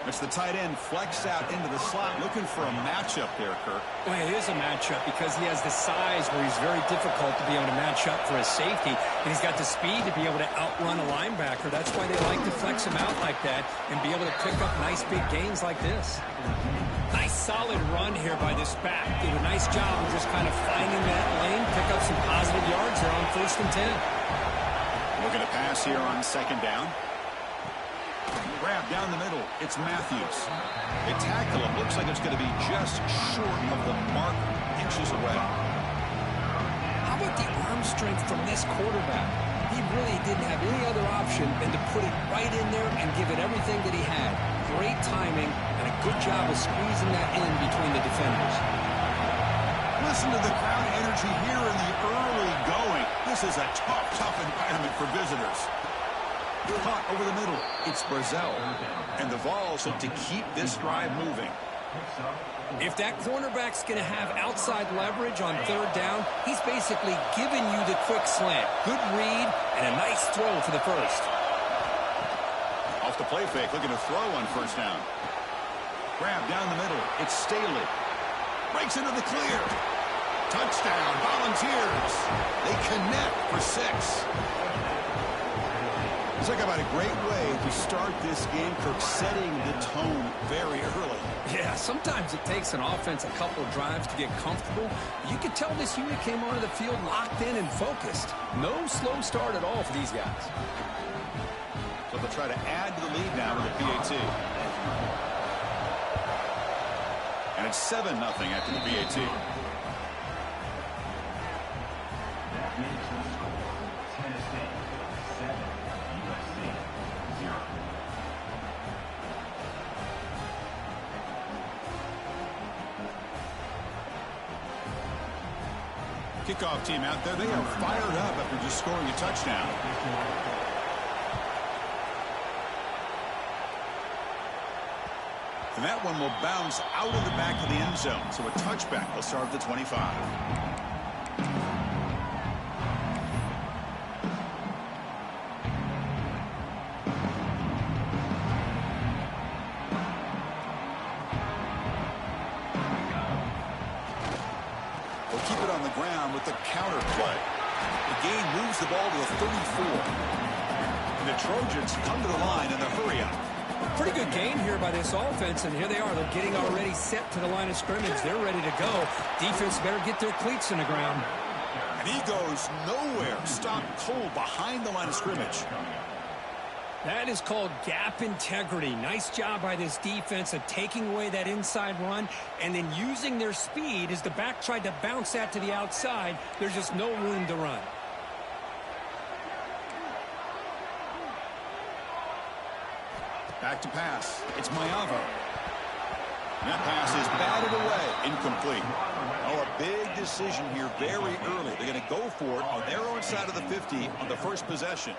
It's the tight end flexed out into the slot, looking for a matchup there, Kirk. Well, it is a matchup because he has the size where he's very difficult to be able to match up for his safety, and he's got the speed to be able to outrun a linebacker. That's why they like to flex him out like that and be able to pick up nice big gains like this. Nice solid run here by this back. Did a nice job of just kind of finding that lane, pick up some positive yards here on 1st and 10. Looking to pass here on 2nd down. Grab down the middle. It's Matthews. They tackle him. Looks like it's going to be just short of the mark, inches away. How about the arm strength from this quarterback? He really didn't have any other option than to put it right in there and give it everything that he had. Great timing and a good job of squeezing that in between the defenders. Listen to the crowd energy here in the early going. This is a tough environment for visitors. Caught over the middle. It's Brazil. And the Vols look to keep this drive moving. If that cornerback's going to have outside leverage on 3rd down, he's basically giving you the quick slant. Good read and a nice throw for the first. Off the play fake, looking to throw on 1st down. Grab down the middle. It's Staley. Breaks into the clear. Touchdown, Volunteers. They connect for 6. Talk about a great way to start this game, Kirk, setting the tone very early. Yeah, sometimes it takes an offense a couple of drives to get comfortable. You could tell this unit came onto the field locked in and focused. No slow start at all for these guys. So they'll try to add to the lead now with the PAT. And it's 7-0 after the PAT. Kickoff team out there. They are fired up after just scoring a touchdown. And that one will bounce out of the back of the end zone. So a touchback will start at the 25. keep it on the ground with the counter play. The game moves the ball to the 34. And the Trojans come to the line in the hurry up. Pretty good game here by this offense, and here they are. They're getting already set to the line of scrimmage. They're ready to go. Defense better get their cleats in the ground. And he goes nowhere. Stopped cold behind the line of scrimmage. That is called gap integrity. Nice job by this defense of taking away that inside run and then using their speed as the back tried to bounce that to the outside. There's just no room to run. Back to pass. It's Mayava. And that pass is batted away. Incomplete. Oh, a big decision here very early. They're going to go for it on their own side of the 50 on the first possession.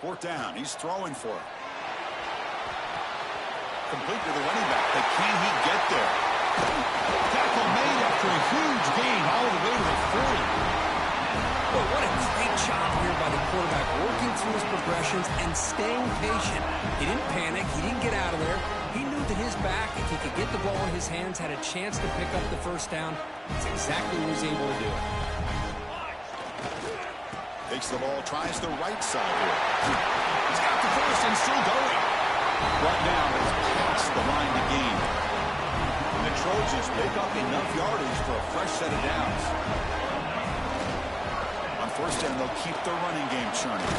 Fourth down. He's throwing for it. Complete to the running back. But can he get there? Tackle made after a huge gain all the way to the 40. Well, what a great job here by the quarterback, working through his progressions and staying patient. He didn't panic. He didn't get out of there. He knew that his back, if he could get the ball in his hands, had a chance to pick up the first down. That's exactly what he was able to do. Takes the ball, tries the right side here. He's got the first and still going. Brought down, but he's past the line to gain. And the Trojans pick up enough yardage for a fresh set of downs. On first down, they'll keep the running game churning.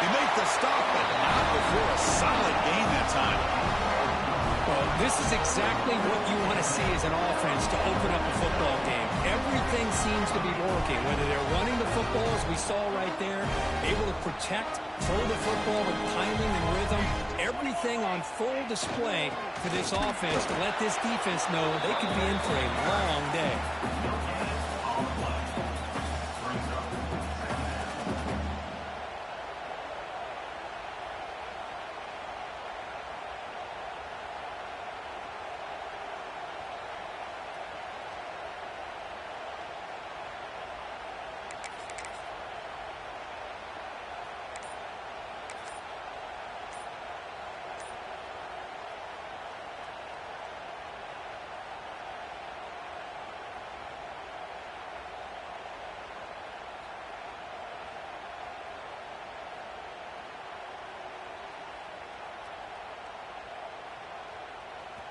They make the stop, but not before a solid gain that time. Well, this is exactly what you want to see as an offense to open up a football game. Everything seems to be working, whether they're running the football, as we saw right there, able to protect, throw the football with timing and rhythm, everything on full display for this offense to let this defense know they could be in for a long day.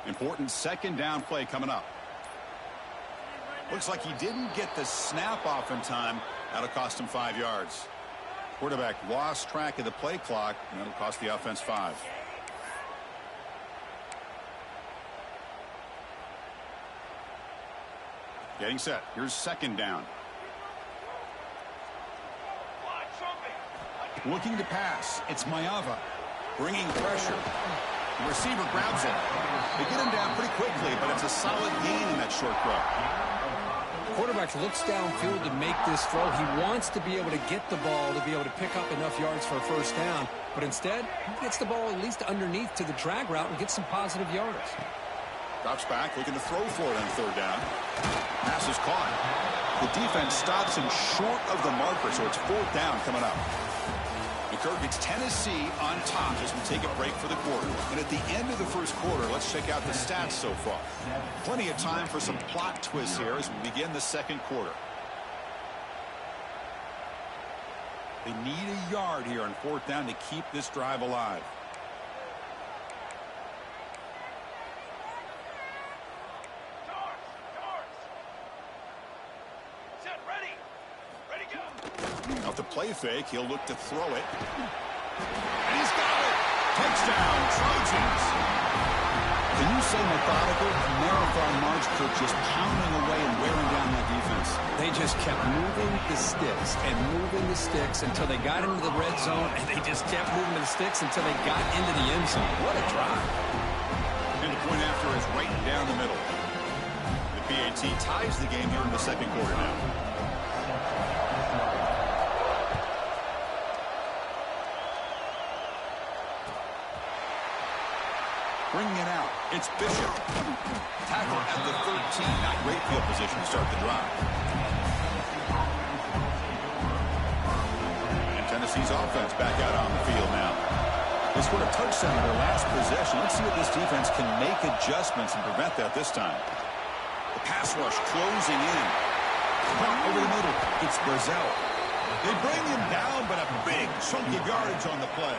Important second down play coming up. Looks like he didn't get the snap off in time. That'll cost him 5 yards. Quarterback lost track of the play clock, and that'll cost the offense 5. Getting set. Here's second down. Looking to pass. It's Mayava. Bringing pressure. The receiver grabs it. They get him down pretty quickly, but it's a solid gain in that short throw. Quarterback looks downfield to make this throw. He wants to be able to get the ball to be able to pick up enough yards for a first down, but instead, he gets the ball at least underneath to the drag route and gets some positive yards. Drops back, looking to throw for it on third down. Pass is caught. The defense stops him short of the marker, so it's fourth down coming up. McCurk, it's Tennessee on top as we take a break for the quarter. And at the end of the first quarter, let's check out the stats so far. Plenty of time for some plot twists here as we begin the second quarter. They need a yard here on fourth down to keep this drive alive. Off the play fake, he'll look to throw it. And he's got it! Touchdown, Trojans! Can you say methodical? Marathon march, Kirk, just pounding away and wearing down that defense. They just kept moving the sticks and moving the sticks until they got into the red zone, and they just kept moving the sticks until they got into the end zone. What a drive. And the point after is right down the middle. The PAT ties the game here in the second quarter now. Bringing it out, it's Bishop. Tackle at the 13. Not great field position to start the drive. And Tennessee's offense back out on the field now. They scored a touchdown in their last possession. Let's see if this defense can make adjustments and prevent that this time. The pass rush closing in. Caught over the middle. It's Brazil. They bring him down, but a big chunk of yardage on the play.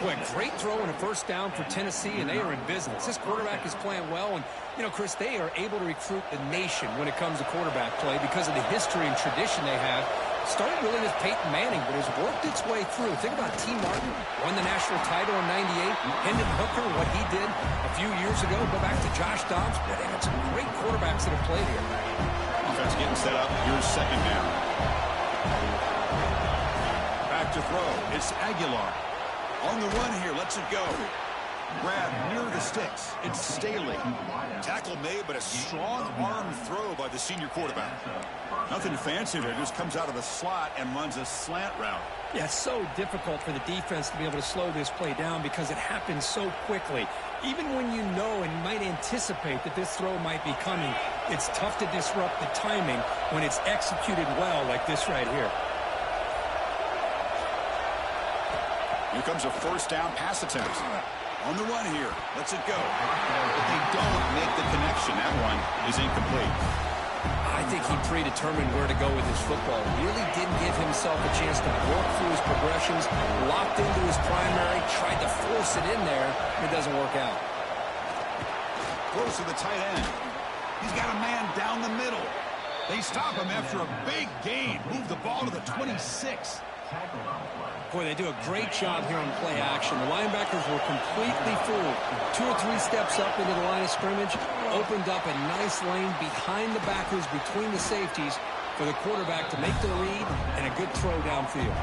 Boy, great throw and a first down for Tennessee, and they are in business. This quarterback is playing well, and, you know, Chris, they are able to recruit the nation when it comes to quarterback play because of the history and tradition they have. Started really with Peyton Manning, but has worked its way through. Think about T. Martin, won the national title in '98. Hendon Hooker, what he did a few years ago. Go back to Josh Dobbs. But they had some great quarterbacks that have played here. Offense getting set up. Here's second down. Back to throw. It's Aguilar. On the run here. Lets it go. Grab near the sticks. It's Staley. Tackle made, but a strong arm throw by the senior quarterback. Nothing fancy there. Just comes out of the slot and runs a slant route. Yeah, it's so difficult for the defense to be able to slow this play down because it happens so quickly. Even when you know and might anticipate that this throw might be coming, it's tough to disrupt the timing when it's executed well like this right here. Here comes a first down pass attempt. On the run here. Lets it go. But they don't make the connection. That one is incomplete. I think he predetermined where to go with his football. Really didn't give himself a chance to work through his progressions. Locked into his primary. Tried to force it in there. It doesn't work out. Close to the tight end. He's got a man down the middle. They stop him after a big gain. Move the ball to the 26. Boy, they do a great job here on play action. The linebackers were completely fooled. 2 or 3 steps up into the line of scrimmage, opened up a nice lane behind the backers, between the safeties, for the quarterback to make the read and a good throw downfield.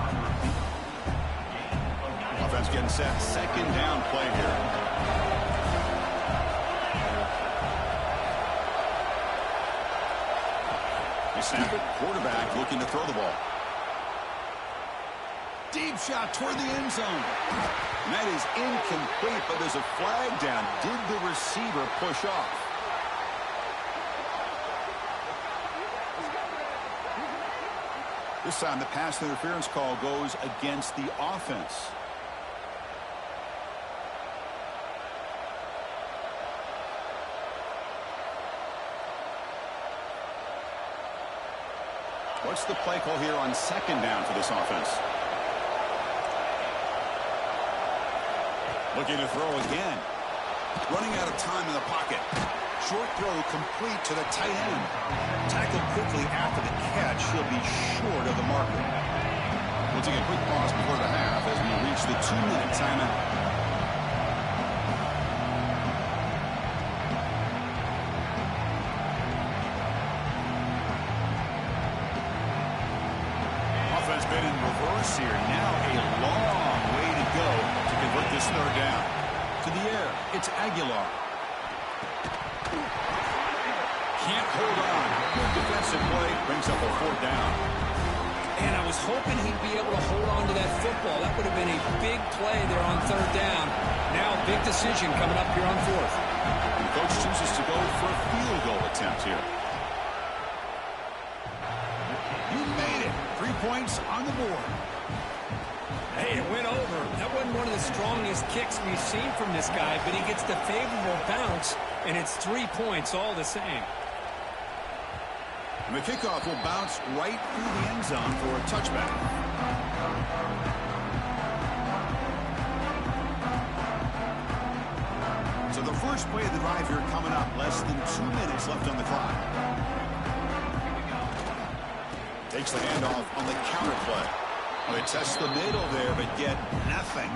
Offense getting set. Second down play here. They snap it. Quarterback looking to throw the ball. Deep shot toward the end zone. And that is incomplete, but there's a flag down. Did the receiver push off? This time the pass interference call goes against the offense. What's the play call here on second down for this offense? Looking to throw again. Running out of time in the pocket. Short throw complete to the tight end. Tackled quickly after the catch. He'll be short of the marker. We'll take a quick pause before the half as we reach the 2-minute timeout. Offense been in reverse here. Now a long way to go to convert this third down. To the air, it's Aguilar. Can't hold on. Good defensive play. Brings up a fourth down. And I was hoping he'd be able to hold on to that football. That would have been a big play there on third down. Now a big decision coming up here on fourth. And the coach chooses to go for a field goal attempt here. You made it. 3 points on the board. Hey, it went over. That wasn't one of the strongest kicks we've seen from this guy, but he gets the favorable bounce, and it's 3 points all the same. And the kickoff will bounce right through the end zone for a touchback. So the first play of the drive here coming up. Less than 2 minutes left on the clock. Takes the handoff on the counter play. Well, they test the middle there, but get nothing.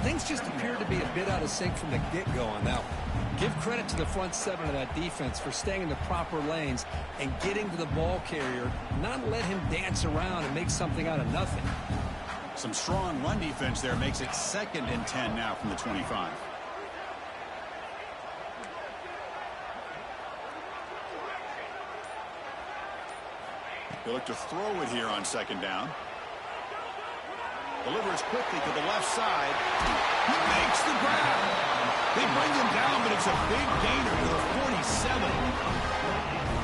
Things just appeared to be a bit out of sync from the get-go on that one. Give credit to the front seven of that defense for staying in the proper lanes and getting to the ball carrier, not let him dance around and make something out of nothing. Some strong run defense there makes it 2nd and 10 now from the 25. They look to throw it here on second down. Delivers quickly to the left side. He makes the grab. They bring him down, but it's a big gainer to the 47.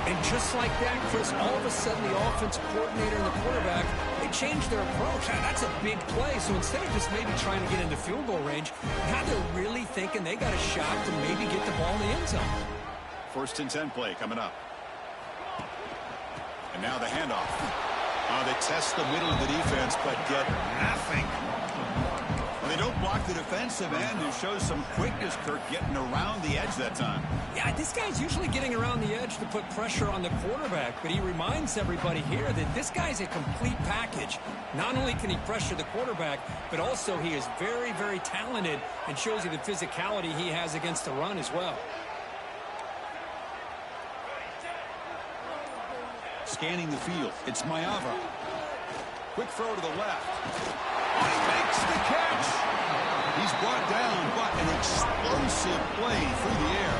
And just like that, Chris, all of a sudden the offensive coordinator and the quarterback, they changed their approach. That's a big play. So instead of just maybe trying to get into field goal range, now they're really thinking they got a shot to maybe get the ball in the end zone. 1st and 10 play coming up. And now the handoff. They test the middle of the defense, but get nothing. Well, they don't block the defensive end, who shows some quickness, Kirk, getting around the edge that time. Yeah, this guy's usually getting around the edge to put pressure on the quarterback, but he reminds everybody here that this guy's a complete package. Not only can he pressure the quarterback, but also he is very, very talented and shows you the physicality he has against the run as well. Scanning the field, it's Mayava. Quick throw to the left. Oh, he makes the catch. He's brought down, but an explosive play through the air.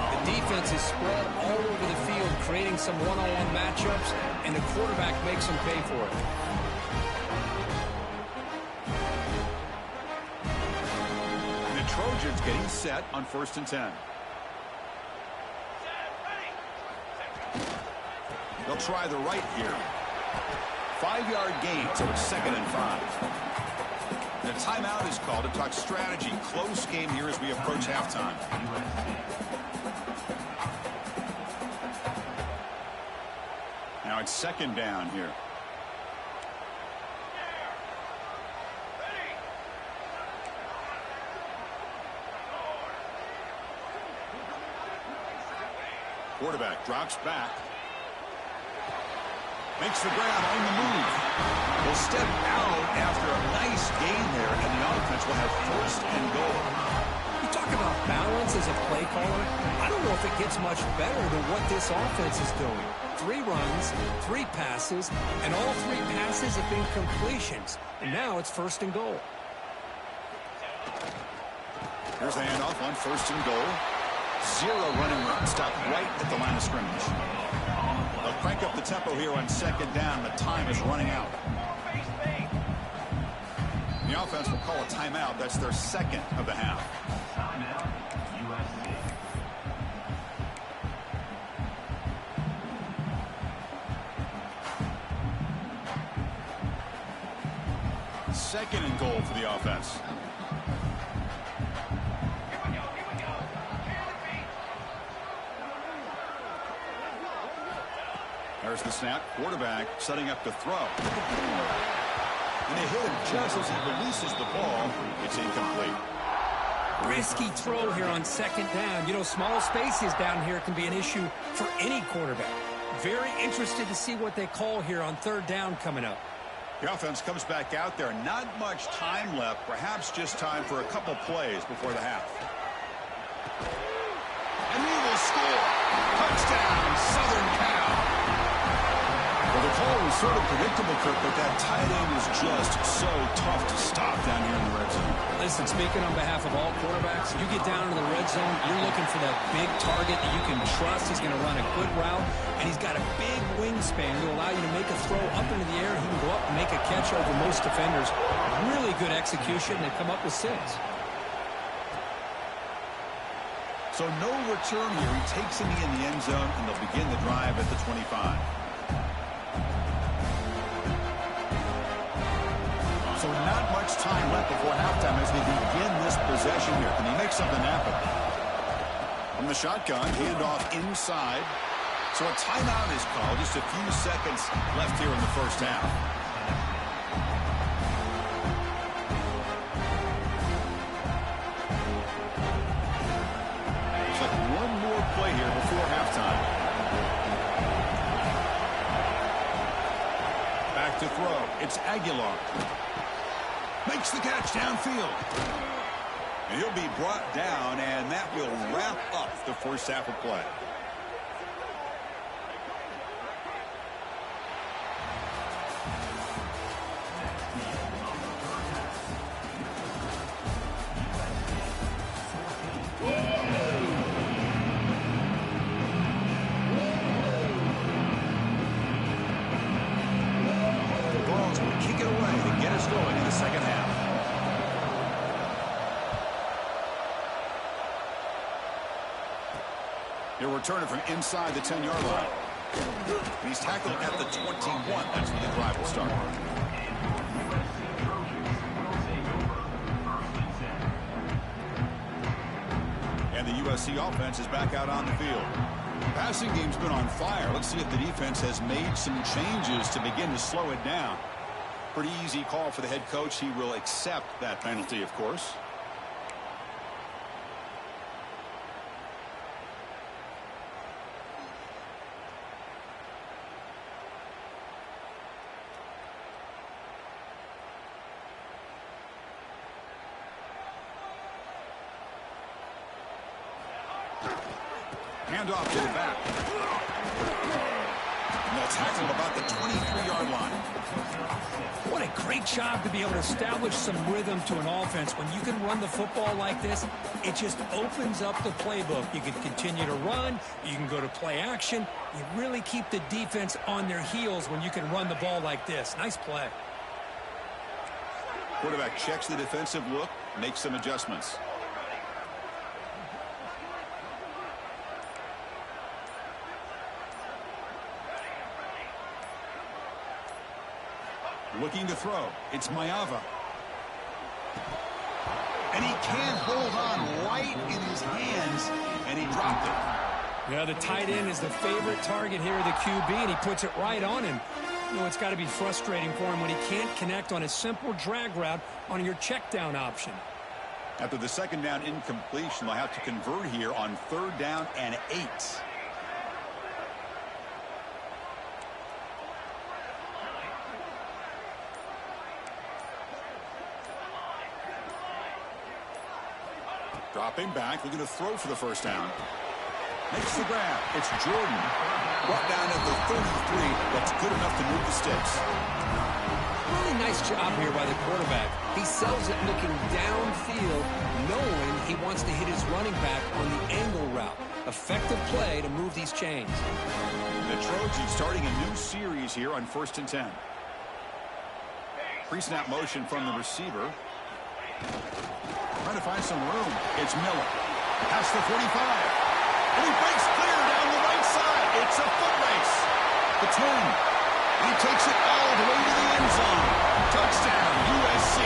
The defense is spread all over the field, creating some one-on-one matchups, and the quarterback makes them pay for it. The Trojans getting set on 1st and 10. They'll try the right here. 5-yard gain, so it's 2nd and 5. The timeout is called to talk strategy. Close game here as we approach halftime. Now it's 2nd down here. Quarterback drops back. Makes the grab on the move. Will step out after a nice gain there, and the offense will have 1st and goal. You talk about balance as a play caller. I don't know if it gets much better than what this offense is doing. 3 runs, 3 passes, and all 3 passes have been completions. And now it's 1st and goal. Here's the handoff on 1st and goal. 0 running room. Stop right at the line of scrimmage. They'll crank up the tempo here on 2nd down. The time is running out. The offense will call a timeout. That's their 2nd of the half. Second and goal for the offense. There's the snap. Quarterback setting up to throw. And they hit him just as he releases the ball. It's incomplete. Risky throw here on 2nd down. You know, small spaces down here can be an issue for any quarterback. Very interested to see what they call here on 3rd down coming up. The offense comes back out there. Not much time left. Perhaps just time for a couple plays before the half. And he will score. Touchdown, Southern Cal. Well, the call was sort of predictable, Kirk, but that tight end is just so tough to stop down here in the red zone. Listen, speaking on behalf of all quarterbacks, you get down into the red zone, you're looking for that big target that you can trust. He's going to run a good route, and he's got a big wingspan to allow you to make a throw up into the air. He can go up and make a catch over most defenders. Really good execution. They come up with 6. So no return here. He takes him in the end zone, and they'll begin the drive at the 25. So not much time left before halftime as they begin this possession here. Can he make something happen? From the shotgun, handoff inside. So a timeout is called. Just a few seconds left here in the 1st half. Looks like one more play here before halftime. Back to throw. It's Aguilar. Makes the catch downfield. And he'll be brought down, and that will wrap up the 1st half of play. The Bulls will kick it away to get us going in the 2nd half. He'll return it from inside the 10-yard line. And he's tackled at the 21. That's where the drive will start. And the USC offense is back out on the field. Passing game's been on fire. Let's see if the defense has made some changes to begin to slow it down. Pretty easy call for the head coach. He will accept that penalty, of course. Handoff to the back. And they'll tackle about the 23-yard line. What a great job to be able to establish some rhythm to an offense. When you can run the football like this, it just opens up the playbook. You can continue to run. You can go to play action. You really keep the defense on their heels when you can run the ball like this. Nice play. Quarterback checks the defensive look, makes some adjustments. Looking to throw. It's Mayava. And he can't hold on right in his hands, and he dropped it. Yeah, the tight end is the favorite target here of the QB, and he puts it right on him. You know, it's got to be frustrating for him when he can't connect on a simple drag route on your check down option. After the second down incompletion, they'll have to convert here on 3rd down and 8. Dropping back, looking to throw for the first down. Makes the grab. It's Jordan. Brought down at the 33. That's good enough to move the sticks. Really nice job here by the quarterback. He sells it looking downfield, knowing he wants to hit his running back on the angle route. Effective play to move these chains. The Trojans starting a new series here on 1st and 10. Pre-snap motion from the receiver. Trying to find some room. It's Miller. Past the 45. And he breaks clear down the right side. It's a foot race. The turn. And he takes it all the way to the end zone. Touchdown, USC.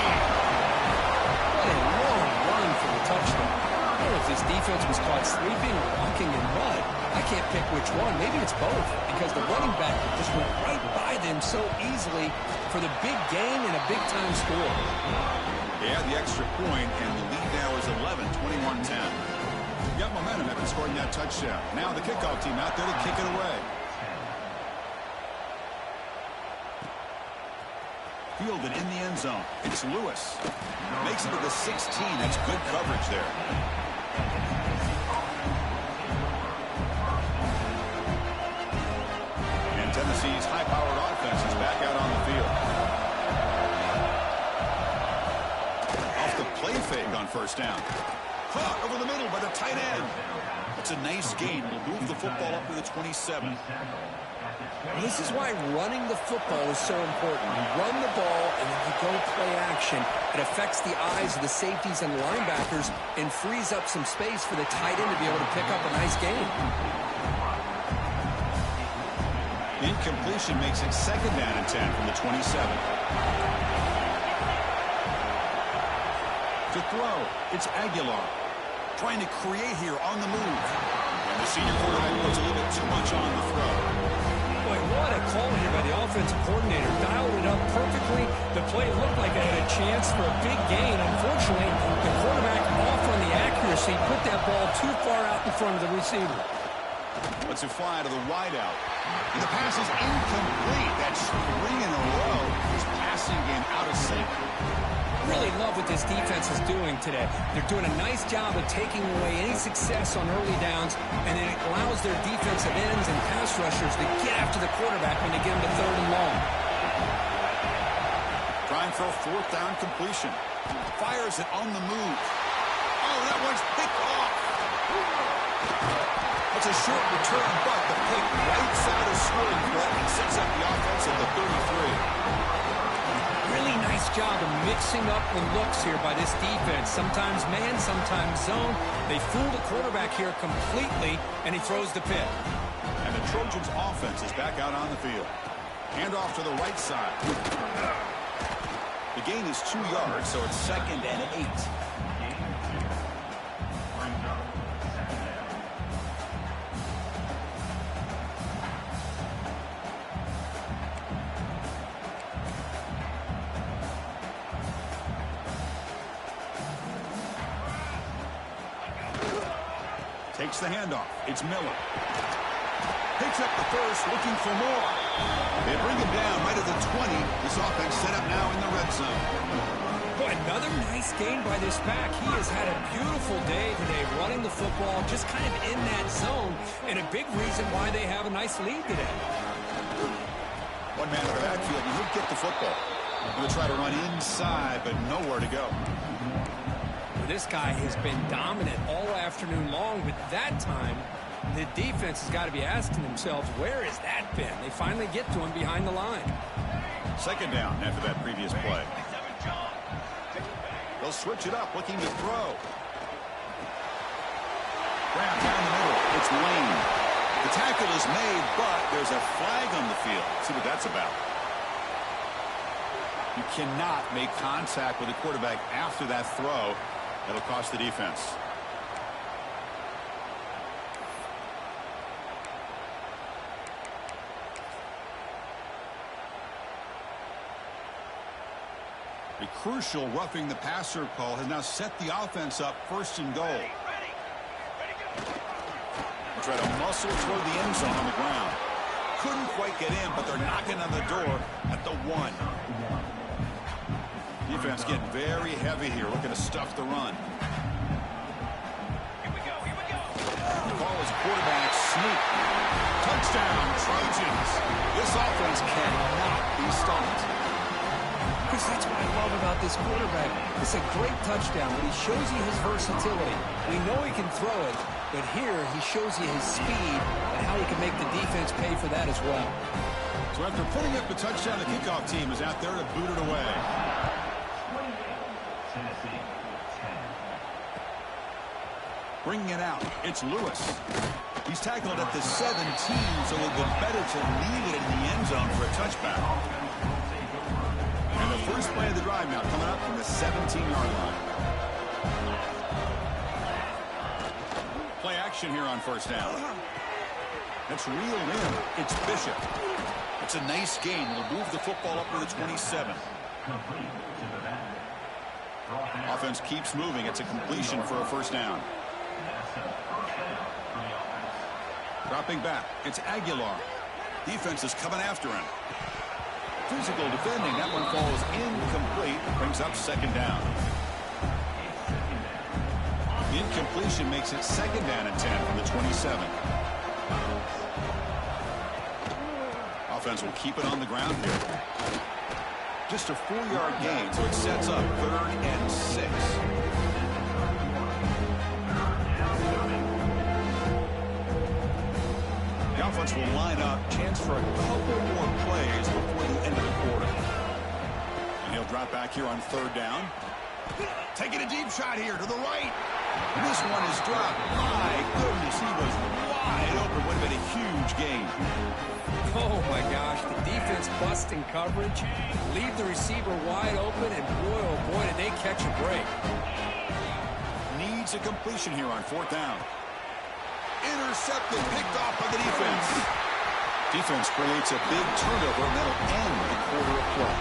What a long run for the touchdown. I don't know if this defense was caught sleeping or walking in mud. I can't pick which one. Maybe it's both, because the running back just went right by them so easily for the big gain and a big-time score. They had the extra point, and the lead now is 11, 21-10. Got momentum after scoring that touchdown. Now the kickoff team out there to kick it away. Fielded in the end zone. It's Lewis. Makes it to the 16. That's good coverage there. And Tennessee's high-powered offense is back out on the field. Play fake on 1st down. Caught over the middle by the tight end. It's a nice gain. Will move the football up to the 27. This is why running the football is so important. You run the ball and then you go play action. It affects the eyes of the safeties and linebackers and frees up some space for the tight end to be able to pick up a nice gain. Incompletion makes it 2nd down and 10 from the 27. To throw, it's Aguilar. Trying to create here on the move. And the senior quarterback puts a little bit too much on the throw. Boy, what a call here by the offensive coordinator. Dialed it up perfectly. The play looked like it had a chance for a big gain. Unfortunately, the quarterback off on the accuracy, put that ball too far out in front of the receiver. Lets it fly to the wideout. And the pass is incomplete. That's 3 in a row. His passing game out of sync. Really love what this defense is doing today. They're doing a nice job of taking away any success on early downs, and then it allows their defensive ends and pass rushers to get after the quarterback when they get him to 3rd and long. Trying for a 4th down completion. Fires it on the move. Oh, that one's picked off. It's a short return, but the pick right side of scoring threat and sets up the offense at the 33. Really nice job of mixing up the looks here by this defense. Sometimes man, sometimes zone. They fool the quarterback here completely, and he throws the pick. And the Trojans offense is back out on the field. Hand off to the right side. The gain is 2 yards, so it's 2nd and 8. Takes the handoff. It's Miller. Picks up the first, looking for more. They bring him down right at the 20. This offense set up now in the red zone. Boy, another nice gain by this back. He has had a beautiful day today running the football, just kind of in that zone, and a big reason why they have a nice lead today. One man in the backfield, and he'll get the football. Going to try to run inside, but nowhere to go. This guy has been dominant all afternoon long, but that time, the defense has got to be asking themselves, where has that been? They finally get to him behind the line. 2nd down after that previous play. They'll switch it up, looking to throw. Grab down the middle. It's Lane. The tackle is made, but there's a flag on the field. See what that's about. You cannot make contact with the quarterback after that throw. That'll cost the defense. A crucial roughing the passer call has now set the offense up 1st and goal. They try to muscle toward the end zone on the ground. Couldn't quite get in, but they're knocking on the door at the 1. Defense getting very heavy here, looking to stuff the run. Here we go. The call is quarterback sneak. Touchdown, Trojans. This offense cannot be stopped. Chris, that's what I love about this quarterback. It's a great touchdown, but he shows you his versatility. We know he can throw it, but here he shows you his speed and how he can make the defense pay for that as well. So after putting up the touchdown, the kickoff team is out there to boot it away. Bringing it out, it's Lewis. He's tackled at the 17, so it would have been better to leave it in the end zone for a touchback. And the first play of the drive now coming up from the 17-yard line. Play action here on 1st down. That's reeled in. It's Bishop. It's a nice gain. We'll move the football up to the 27. Offense keeps moving. It's a completion for a 1st down. Dropping back. It's Aguilar. Defense is coming after him. Physical defending. That one falls incomplete. Brings up 2nd down. Incompletion makes it 2nd down and 10 from the 27. Offense will keep it on the ground here. Just a 4-yard gain, so it sets up 3rd and 6. The offense will line up, chance for a couple more plays before the end of the quarter. And he'll drop back here on 3rd down. Taking a deep shot here to the right. This one is dropped. My goodness, he was wide open. Would have been a huge gain. Oh, my gosh. The defense busting coverage. Leave the receiver wide open, and boy, oh, boy, did they catch a break. Needs a completion here on 4th down. Intercepted, picked off by the defense. Defense creates a big turnover, and that'll end the quarter of play.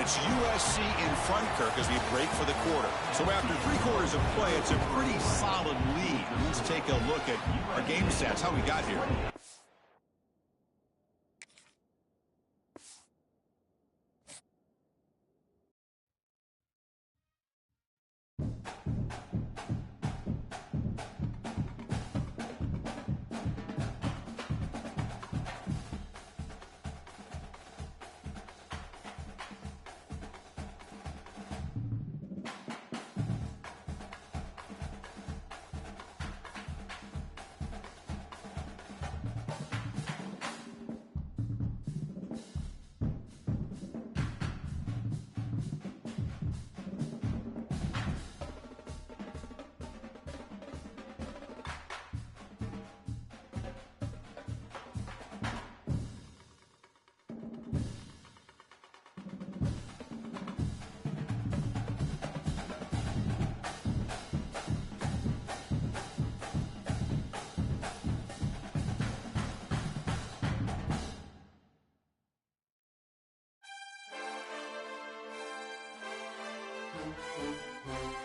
It's USC in front, Kirk, as we break for the quarter. So after 3 quarters of play, it's a pretty solid lead. Let's take a look at our game stats, how we got here. it.